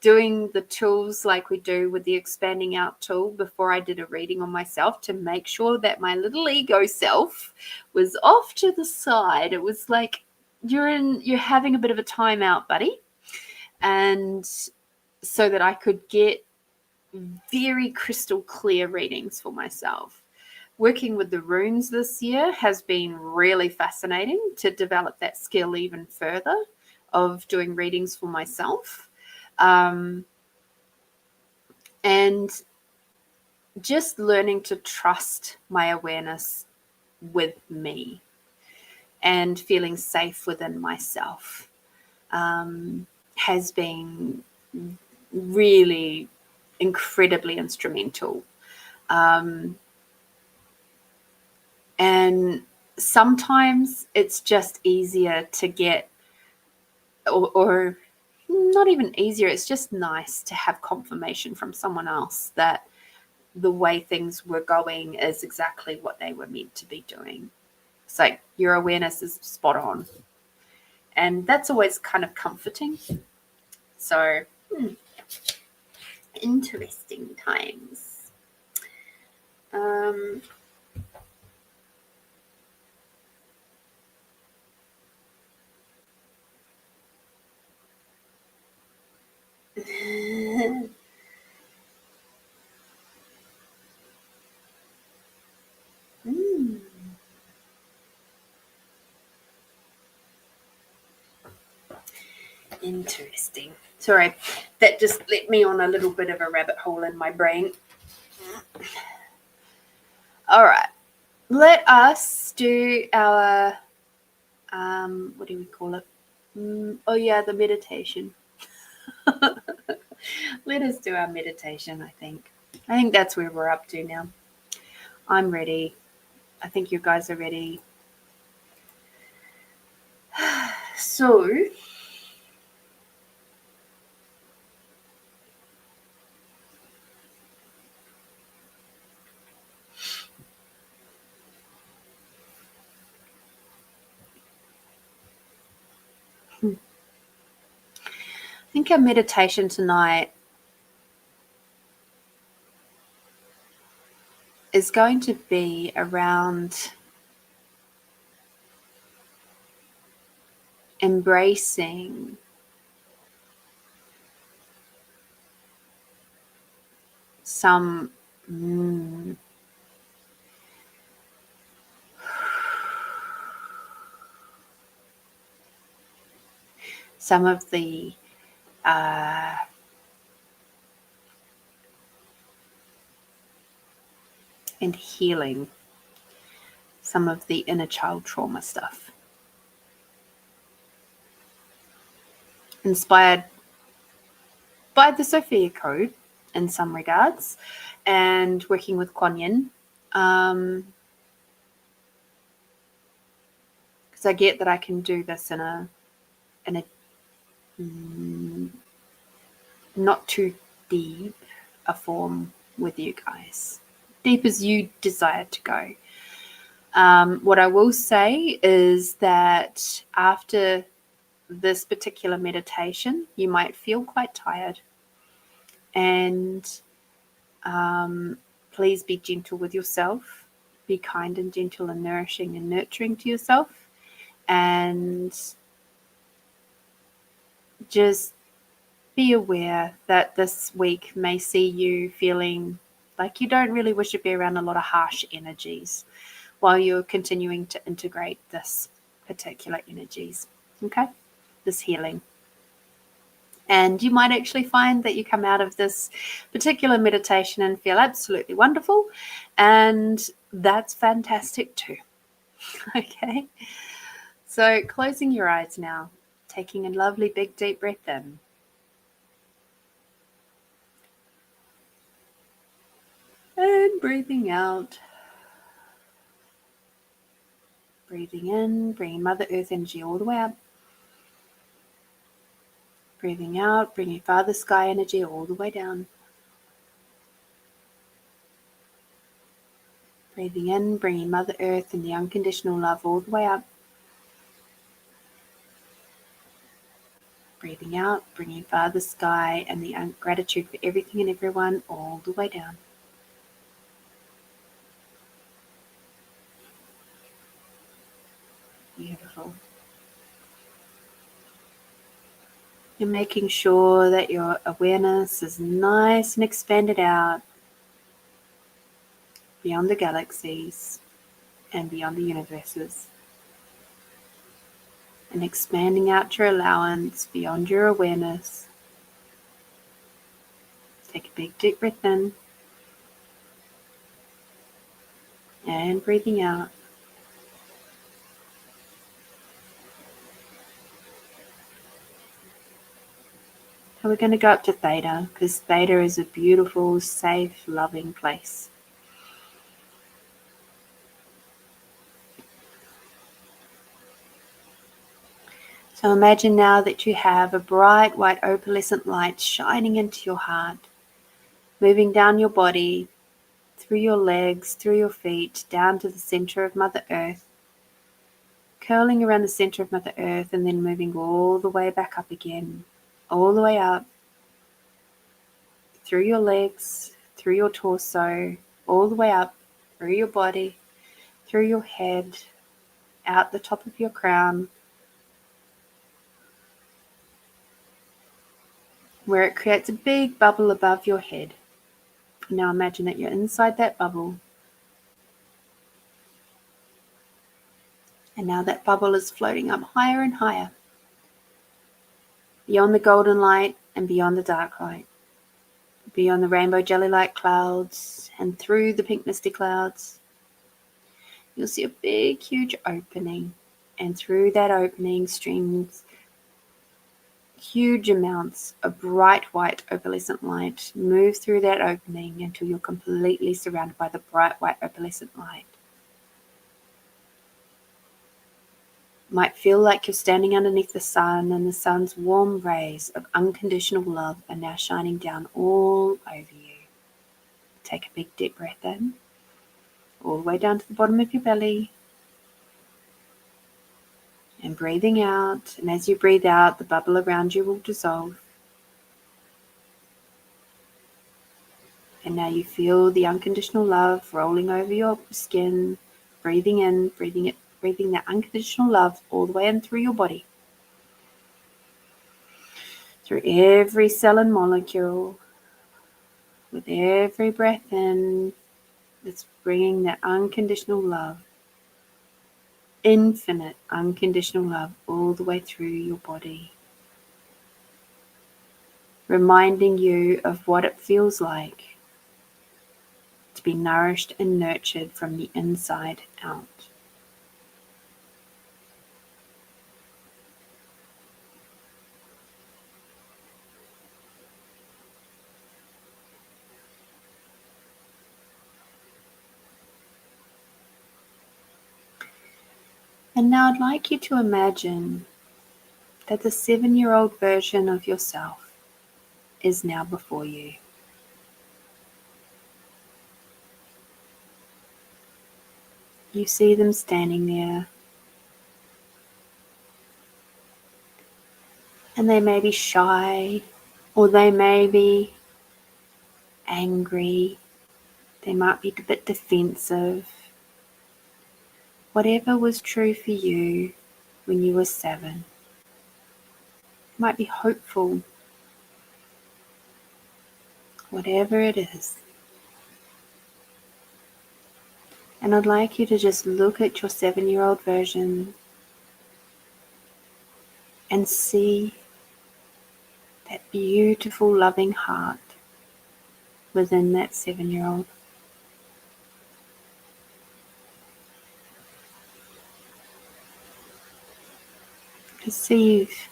Doing the tools like we do with the expanding out tool before I did a reading on myself to make sure that my little ego self was off to the side. It was like, you're having a bit of a timeout, buddy. And so that I could get very crystal clear readings for myself. Working with the runes this year has been really fascinating to develop that skill even further of doing readings for myself. And just learning to trust my awareness with me and feeling safe within myself has been really incredibly instrumental. And sometimes it's just easier to get, or not even easier, it's just nice to have confirmation from someone else that the way things were going is exactly what they were meant to be doing. It's like your awareness is spot on. And that's always kind of comforting. So, interesting times. Interesting. Sorry, that just let me on a little bit of a rabbit hole in my brain. All right, let us do our, what do we call it? Oh yeah, the meditation. Let us do our meditation, I think. I think that's where we're up to now. I'm ready. I think you guys are ready. So, I think our meditation tonight is going to be around embracing some some of the and healing some of the inner child trauma stuff. Inspired by the Sophia Code in some regards, and working with Kuan Yin. Because I get that I can do this in a not too deep a form with you guys. Deep as you desire to go. What I will say is that after this particular meditation, you might feel quite tired. And please be gentle with yourself. Be kind and gentle and nourishing and nurturing to yourself. And just be aware that this week may see you feeling like you don't really wish to be around a lot of harsh energies while you're continuing to integrate this particular energies, okay? This healing. And you might actually find that you come out of this particular meditation and feel absolutely wonderful, and that's fantastic too, okay? So closing your eyes now, taking a lovely big deep breath in. And breathing out. Breathing in, bringing Mother Earth energy all the way up. Breathing out, bringing Father Sky energy all the way down. Breathing in, bringing Mother Earth and the unconditional love all the way up. Breathing out, bringing Father Sky and the gratitude for everything and everyone all the way down. Beautiful. You're making sure that your awareness is nice and expanded out beyond the galaxies and beyond the universes. And expanding out your allowance beyond your awareness. Take a big deep breath in. And breathing out. So we're going to go up to Theta, because Theta is a beautiful, safe, loving place. So imagine now that you have a bright white opalescent light shining into your heart, moving down your body, through your legs, through your feet, down to the center of Mother Earth, curling around the center of Mother Earth and then moving all the way back up again, all the way up, through your legs, through your torso, all the way up, through your body, through your head, out the top of your crown, where it creates a big bubble above your head. Now imagine that you're inside that bubble. And now that bubble is floating up higher and higher, beyond the golden light and beyond the dark light, beyond the rainbow jelly-like clouds and through the pink misty clouds. You'll see a big, huge opening, and through that opening streams huge amounts of bright white opalescent light. Move through that opening until you're completely surrounded by the bright white opalescent light. It might feel like you're standing underneath the sun, and the sun's warm rays of unconditional love are now shining down all over you. Take a big deep breath in, all the way down to the bottom of your belly. And breathing out, and as you breathe out, the bubble around you will dissolve. And now you feel the unconditional love rolling over your skin, breathing in, breathing that unconditional love all the way in through your body. Through every cell and molecule, with every breath in, it's bringing that unconditional love, infinite unconditional love all the way through your body. reminding you of what it feels like to be nourished and nurtured from the inside out. And now I'd like you to imagine that the 7-year-old version of yourself is now before you. You see them standing there, and they may be shy, or they may be angry, they might be a bit defensive. Whatever was true for you when you were 7 might be hopeful, whatever it is. And I'd like you to just look at your 7-year-old version and see that beautiful, loving heart within that 7-year-old. Perceive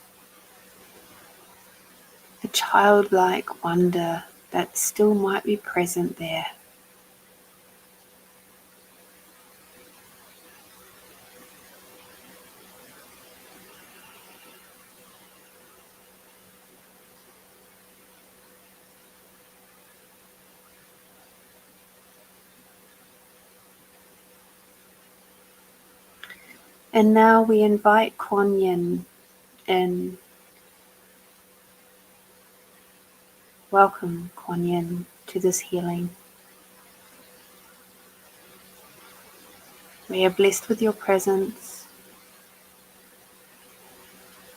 the childlike wonder that still might be present there. And now we invite Kuan Yin in. Welcome, Kuan Yin, to this healing. We are blessed with your presence,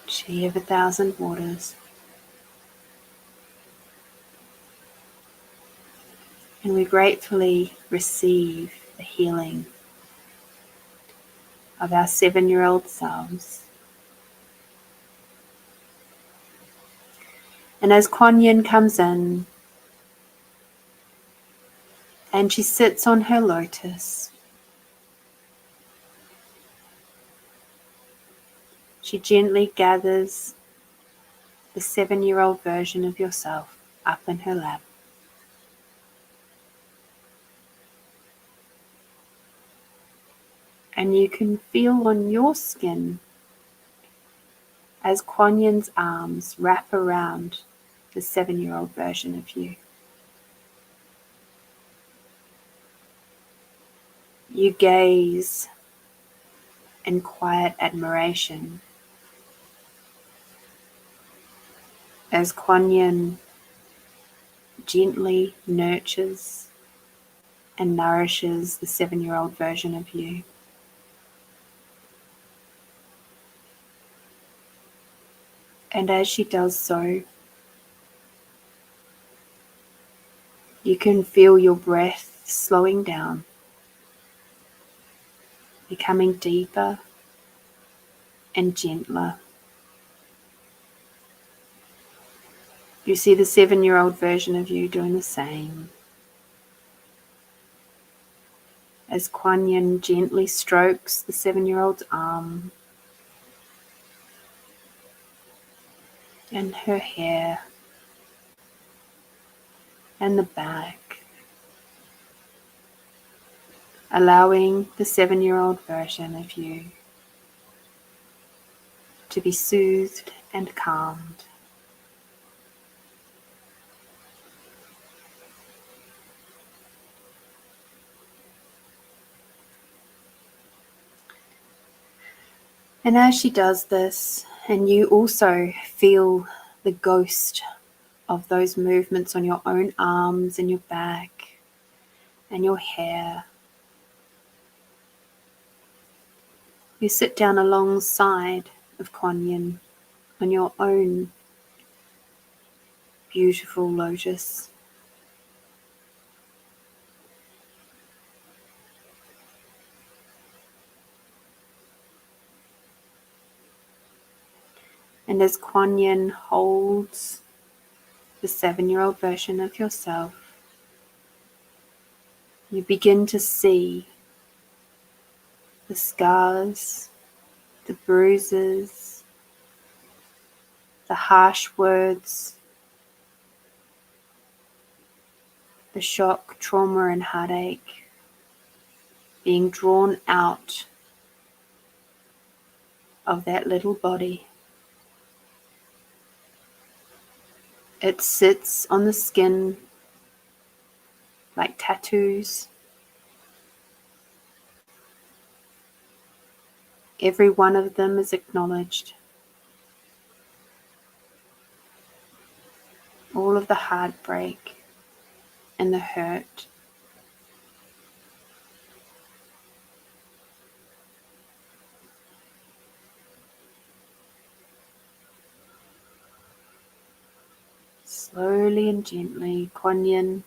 She of 1,000 waters. And we gratefully receive the healing of our 7-year-old selves. And as Kuan Yin comes in, and she sits on her lotus, she gently gathers the 7-year-old version of yourself up in her lap. And you can feel on your skin as Kuan Yin's arms wrap around the 7-year-old version of you. You gaze in quiet admiration as Kuan Yin gently nurtures and nourishes the 7-year-old version of you. And as she does so, you can feel your breath slowing down, becoming deeper and gentler. You see the 7-year-old version of you doing the same. As Kuan Yin gently strokes the 7-year-old's arm and her hair and the back, allowing the 7-year-old version of you to be soothed and calmed. And as she does this, and you also feel the ghost of those movements on your own arms and your back and your hair, you sit down alongside of Kuan Yin on your own beautiful lotus. And as Kuan Yin holds the 7-year-old version of yourself, you begin to see the scars, the bruises, the harsh words, the shock, trauma, and heartache being drawn out of that little body. It sits on the skin like tattoos. Every one of them is acknowledged. All of the heartbreak and the hurt. Slowly and gently, Kuan Yin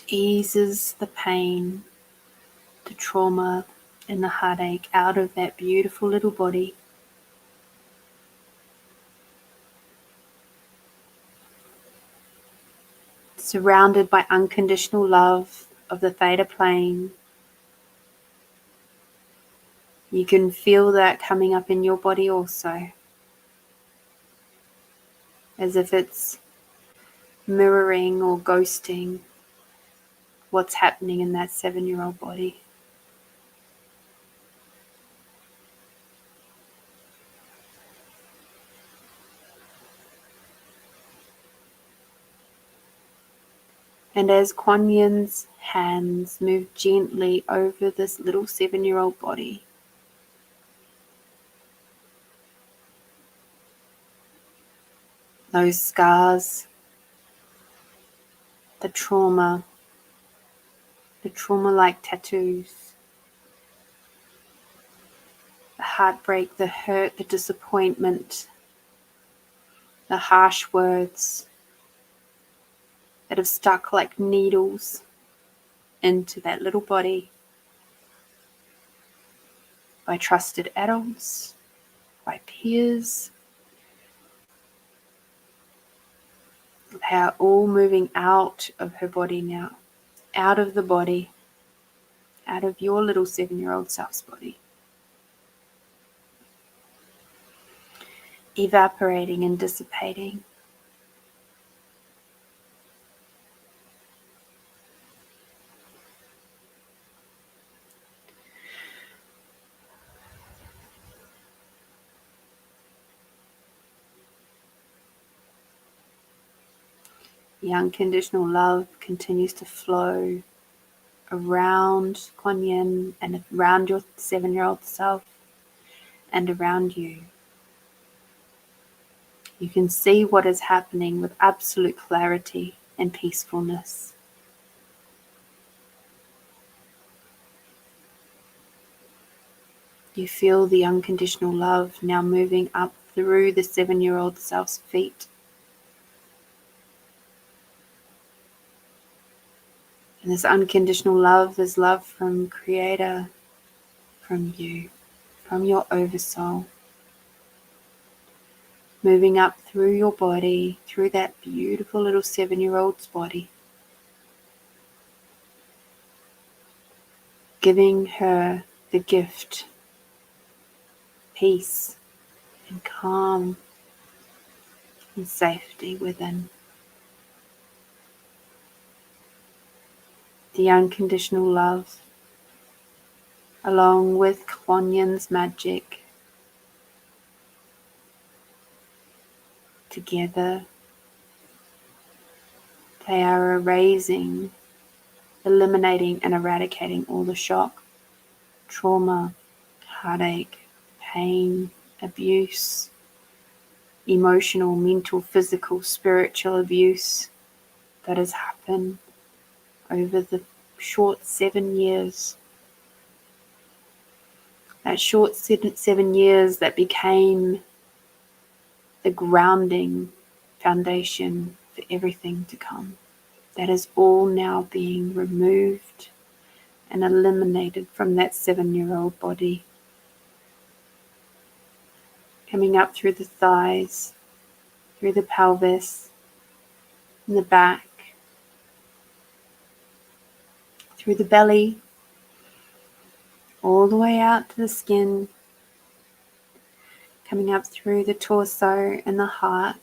eases the pain, the trauma, and the heartache out of that beautiful little body. Surrounded by unconditional love of the theta plane. You can feel that coming up in your body also, as if it's mirroring or ghosting what's happening in that 7-year-old body. And as Kuan Yin's hands move gently over this little 7-year-old body, those scars, the trauma like tattoos, the heartbreak, the hurt, the disappointment, the harsh words that have stuck like needles into that little body by trusted adults, by peers. They are all moving out of her body now, out of the body, out of your little 7-year-old self's body. Evaporating and dissipating. The unconditional love continues to flow around Kuan Yin and around your 7-year-old self and around you. You can see what is happening with absolute clarity and peacefulness. You feel the unconditional love now moving up through the 7-year-old self's feet. And this unconditional love is love from Creator, from you, from your oversoul. Moving up through your body, through that beautiful little 7-year-old's body. Giving her the gift, peace and calm and safety within. The unconditional love, along with Kuan Yin's magic, together they are erasing, eliminating and eradicating all the shock, trauma, heartache, pain, abuse, emotional, mental, physical, spiritual abuse that has happened over the short 7 years. That short 7 years that became the grounding foundation for everything to come. That is all now being removed and eliminated from that 7-year-old body. coming up through the thighs, through the pelvis, in the back, through the belly, all the way out to the skin, coming up through the torso and the heart,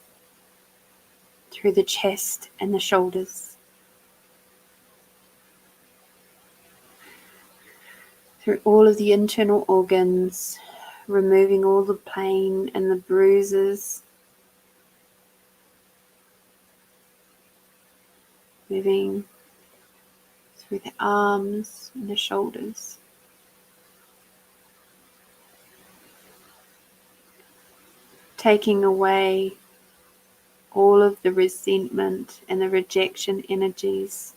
through the chest and the shoulders, through all of the internal organs, removing all the pain and the bruises, moving through the arms and the shoulders. Taking away all of the resentment and the rejection energies.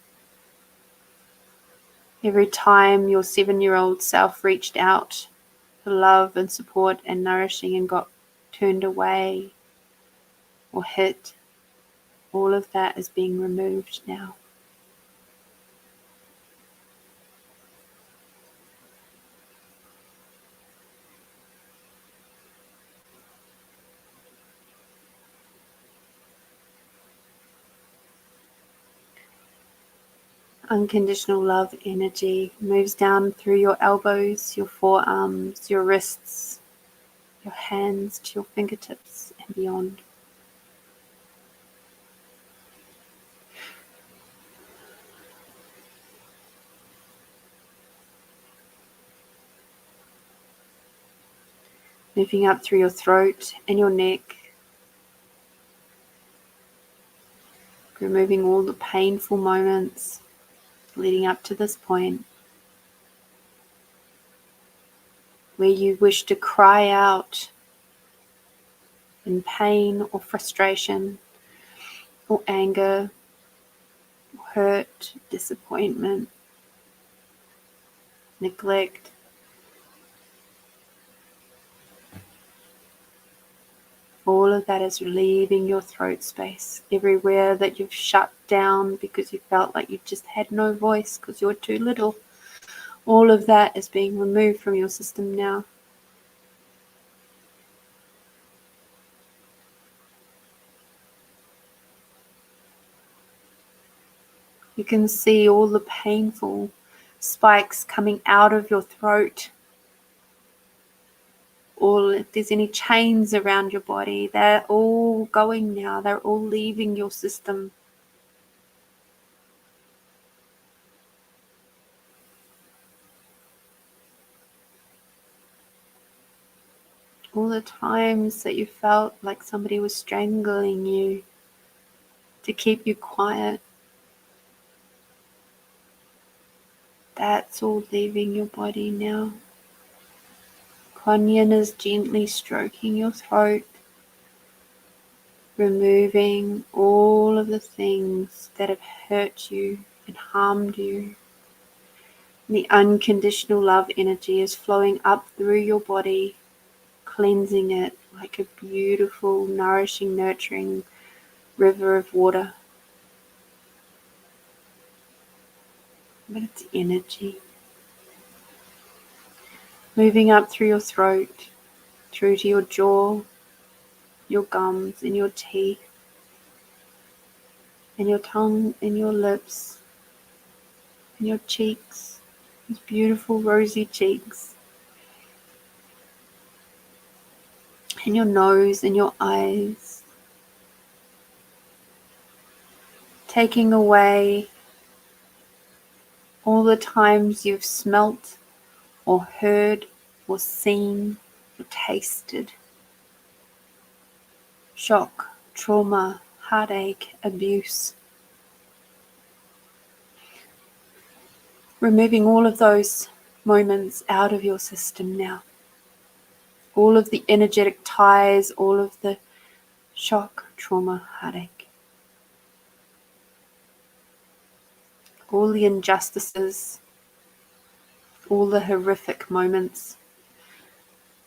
Every time your 7-year-old self reached out for love and support and nourishing and got turned away or hit, all of that is being removed now. Unconditional love energy moves down through your elbows, your forearms, your wrists, your hands to your fingertips and beyond. Moving up through your throat and your neck, removing all the painful moments leading up to this point, where you wish to cry out in pain or frustration or anger, or hurt, disappointment, neglect. All of that is leaving your throat space. Everywhere that you've shut down because you felt like you just had no voice because you're too little, all of that is being removed from your system now. You can see all the painful spikes coming out of your throat. Or if there's any chains around your body, they're all going now. They're all leaving your system. All the times that you felt like somebody was strangling you to keep you quiet, that's all leaving your body now. Kuan-Yin is gently stroking your throat, removing all of the things that have hurt you and harmed you. And the unconditional love energy is flowing up through your body, cleansing it like a beautiful, nourishing, nurturing river of water. But it's energy. Moving up through your throat, through to your jaw, your gums and your teeth, and your tongue and your lips, and your cheeks, those beautiful rosy cheeks, and your nose and your eyes. Taking away all the times you've smelt or heard or seen or tasted shock, trauma, heartache, abuse. Removing all of those moments out of your system now. All of the energetic ties, all of the shock, trauma, heartache. All the injustices, all the horrific moments,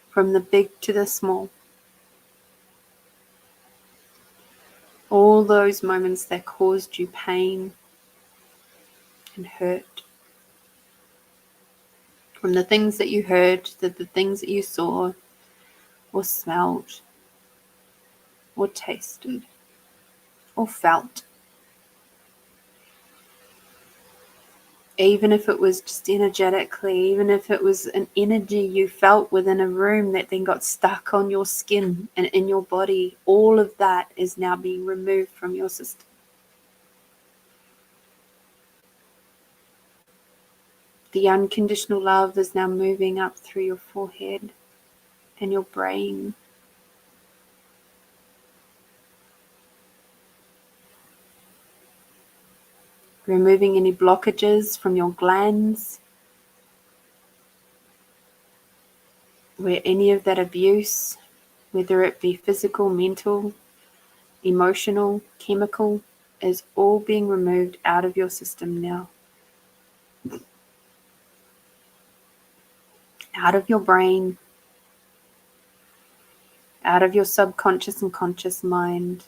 from the big to the small. All those moments that caused you pain and hurt. From the things that you heard to the things that you saw, or smelled or tasted or felt. Even if it was just energetically, even if it was an energy you felt within a room that then got stuck on your skin and in your body, all of that is now being removed from your system. The unconditional love is now moving up through your forehead and your brain. Removing any blockages from your glands, where any of that abuse, whether it be physical, mental, emotional, chemical, is all being removed out of your system now. Out of your brain, out of your subconscious and conscious mind.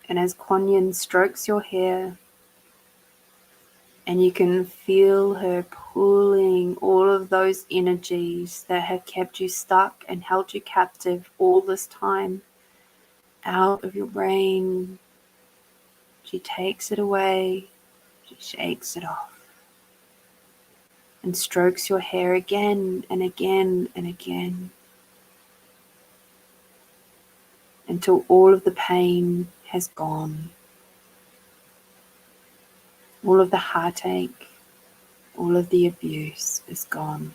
And as Kuan Yin strokes your hair, and you can feel her pulling all of those energies that have kept you stuck and held you captive all this time out of your brain. She takes it away, she shakes it off, and strokes your hair again and again and again, until all of the pain has gone, all of the heartache, all of the abuse is gone.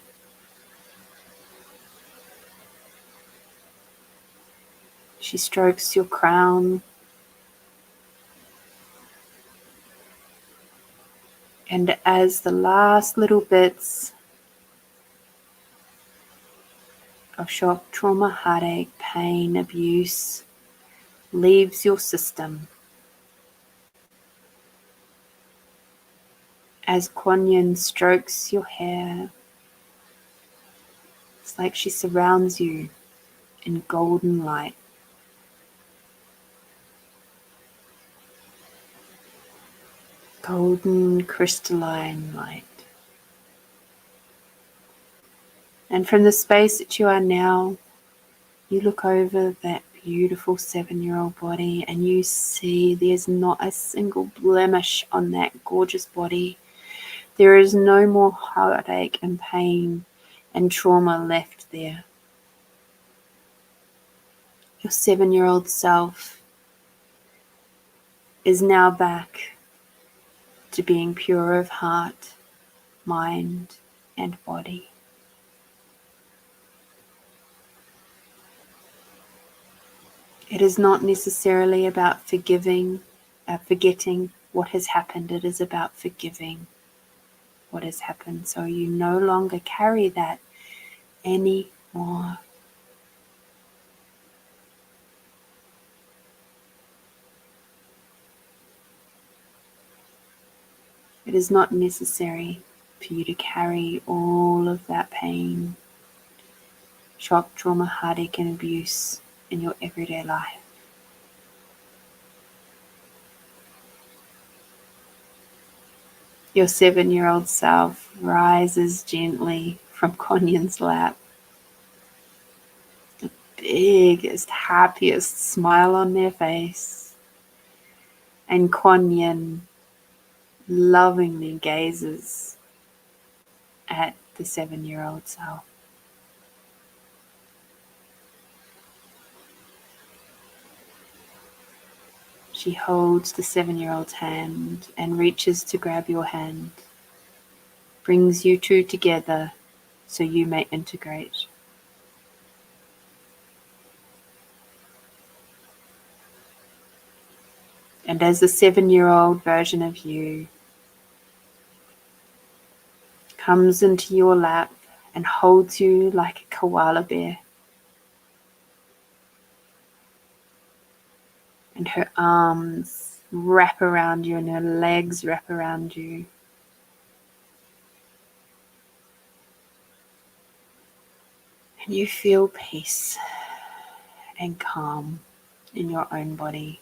She strokes your crown, and as the last little bits of shock, trauma, heartache, pain, abuse leaves your system, as Kuan Yin strokes your hair, it's like she surrounds you in golden light. Golden crystalline light. And from the space that you are now, you look over that beautiful 7-year-old body and you see there's not a single blemish on that gorgeous body. There is no more heartache and pain and trauma left there. Your 7-year-old self is now back to being pure of heart, mind, and body. It is not necessarily about forgetting what has happened. It is about forgiving what has happened, so you no longer carry that anymore. It is not necessary for you to carry all of that pain, shock, trauma, heartache, and abuse in your everyday life. Your 7-year-old self rises gently from Kuan Yin's lap, the biggest, happiest smile on their face, and Kuan Yin lovingly gazes at the 7-year-old self. She holds the 7-year-old's hand and reaches to grab your hand, brings you two together so you may integrate. And as the 7-year-old version of you comes into your lap and holds you like a koala bear, and her arms wrap around you and her legs wrap around you, and you feel peace and calm in your own body.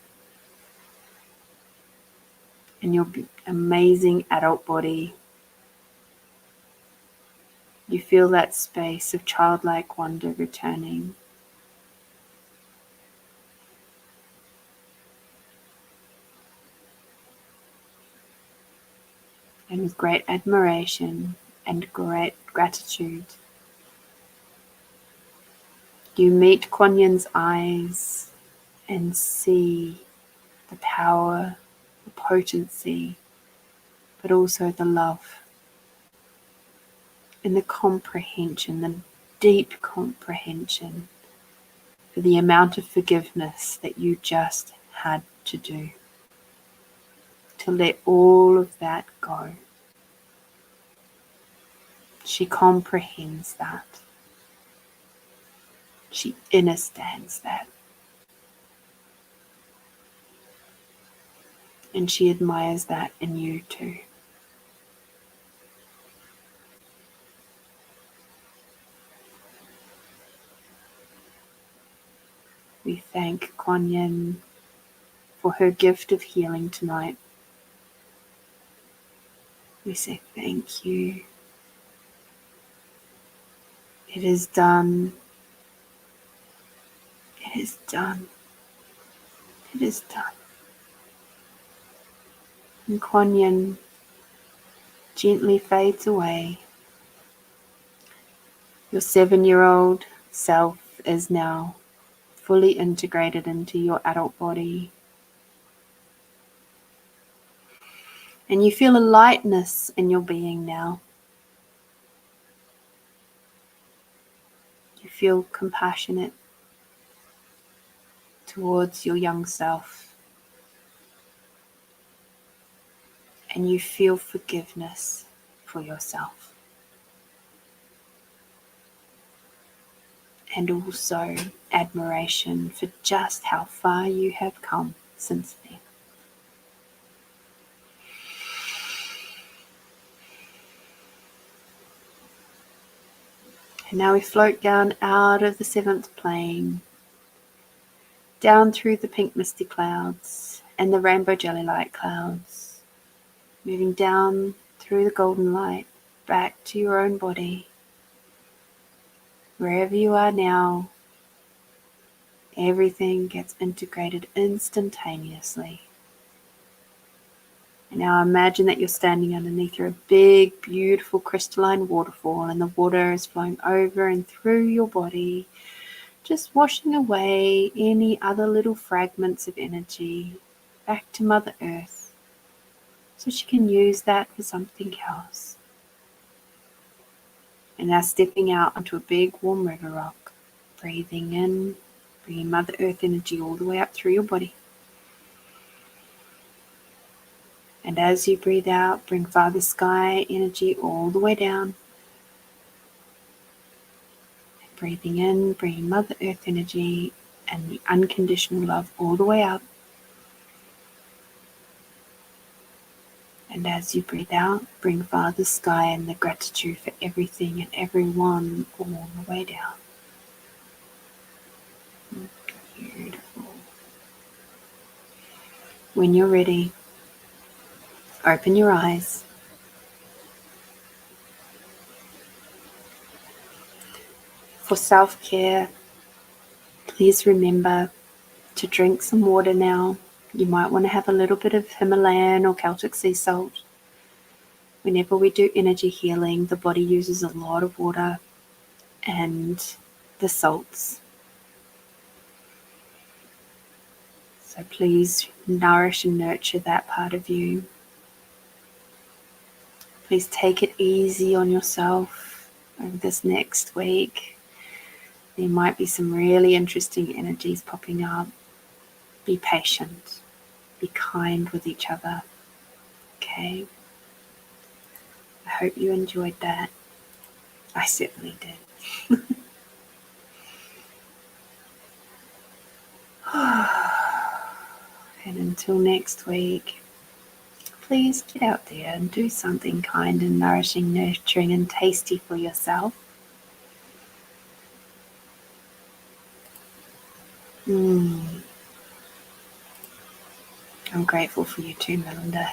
in your amazing adult body. You feel that space of childlike wonder returning. And with great admiration and great gratitude, you meet Kuan Yin's eyes and see the power, the potency, but also the love and the comprehension, the deep comprehension for the amount of forgiveness that you just had to do, to let all of that go. She comprehends that. She understands that. And she admires that in you too. We thank Kuan Yin for her gift of healing tonight. We say thank you. It is done. It is done. It is done. And Kuan Yin gently fades away. Your 7-year-old self is now fully integrated into your adult body. And you feel a lightness in your being now. You feel compassionate towards your young self. And you feel forgiveness for yourself. And also admiration for just how far you have come since then. And now we float down out of the 7th plane, down through the pink misty clouds and the rainbow jelly light clouds, moving down through the golden light, back to your own body. Wherever you are now, everything gets integrated instantaneously. And now imagine that you're standing underneath a big, beautiful crystalline waterfall, and the water is flowing over and through your body, just washing away any other little fragments of energy back to Mother Earth, so she can use that for something else. And now stepping out onto a big warm river rock, breathing in, bringing Mother Earth energy all the way up through your body. And as you breathe out, bring Father Sky energy all the way down. And breathing in, bringing Mother Earth energy and the unconditional love all the way up. And as you breathe out, bring Father Sky and the gratitude for everything and everyone all the way down. Beautiful. When you're ready, open your eyes. For self-care, please remember to drink some water now. You might want to have a little bit of Himalayan or Celtic sea salt. Whenever we do energy healing, the body uses a lot of water and the salts. So please nourish and nurture that part of you. Please take it easy on yourself over this next week. There might be some really interesting energies popping up. Be patient. Be kind with each other. Okay? I hope you enjoyed that. I certainly did. And until next week, please get out there and do something kind and nourishing, nurturing and tasty for yourself. I'm grateful for you too, Melinda.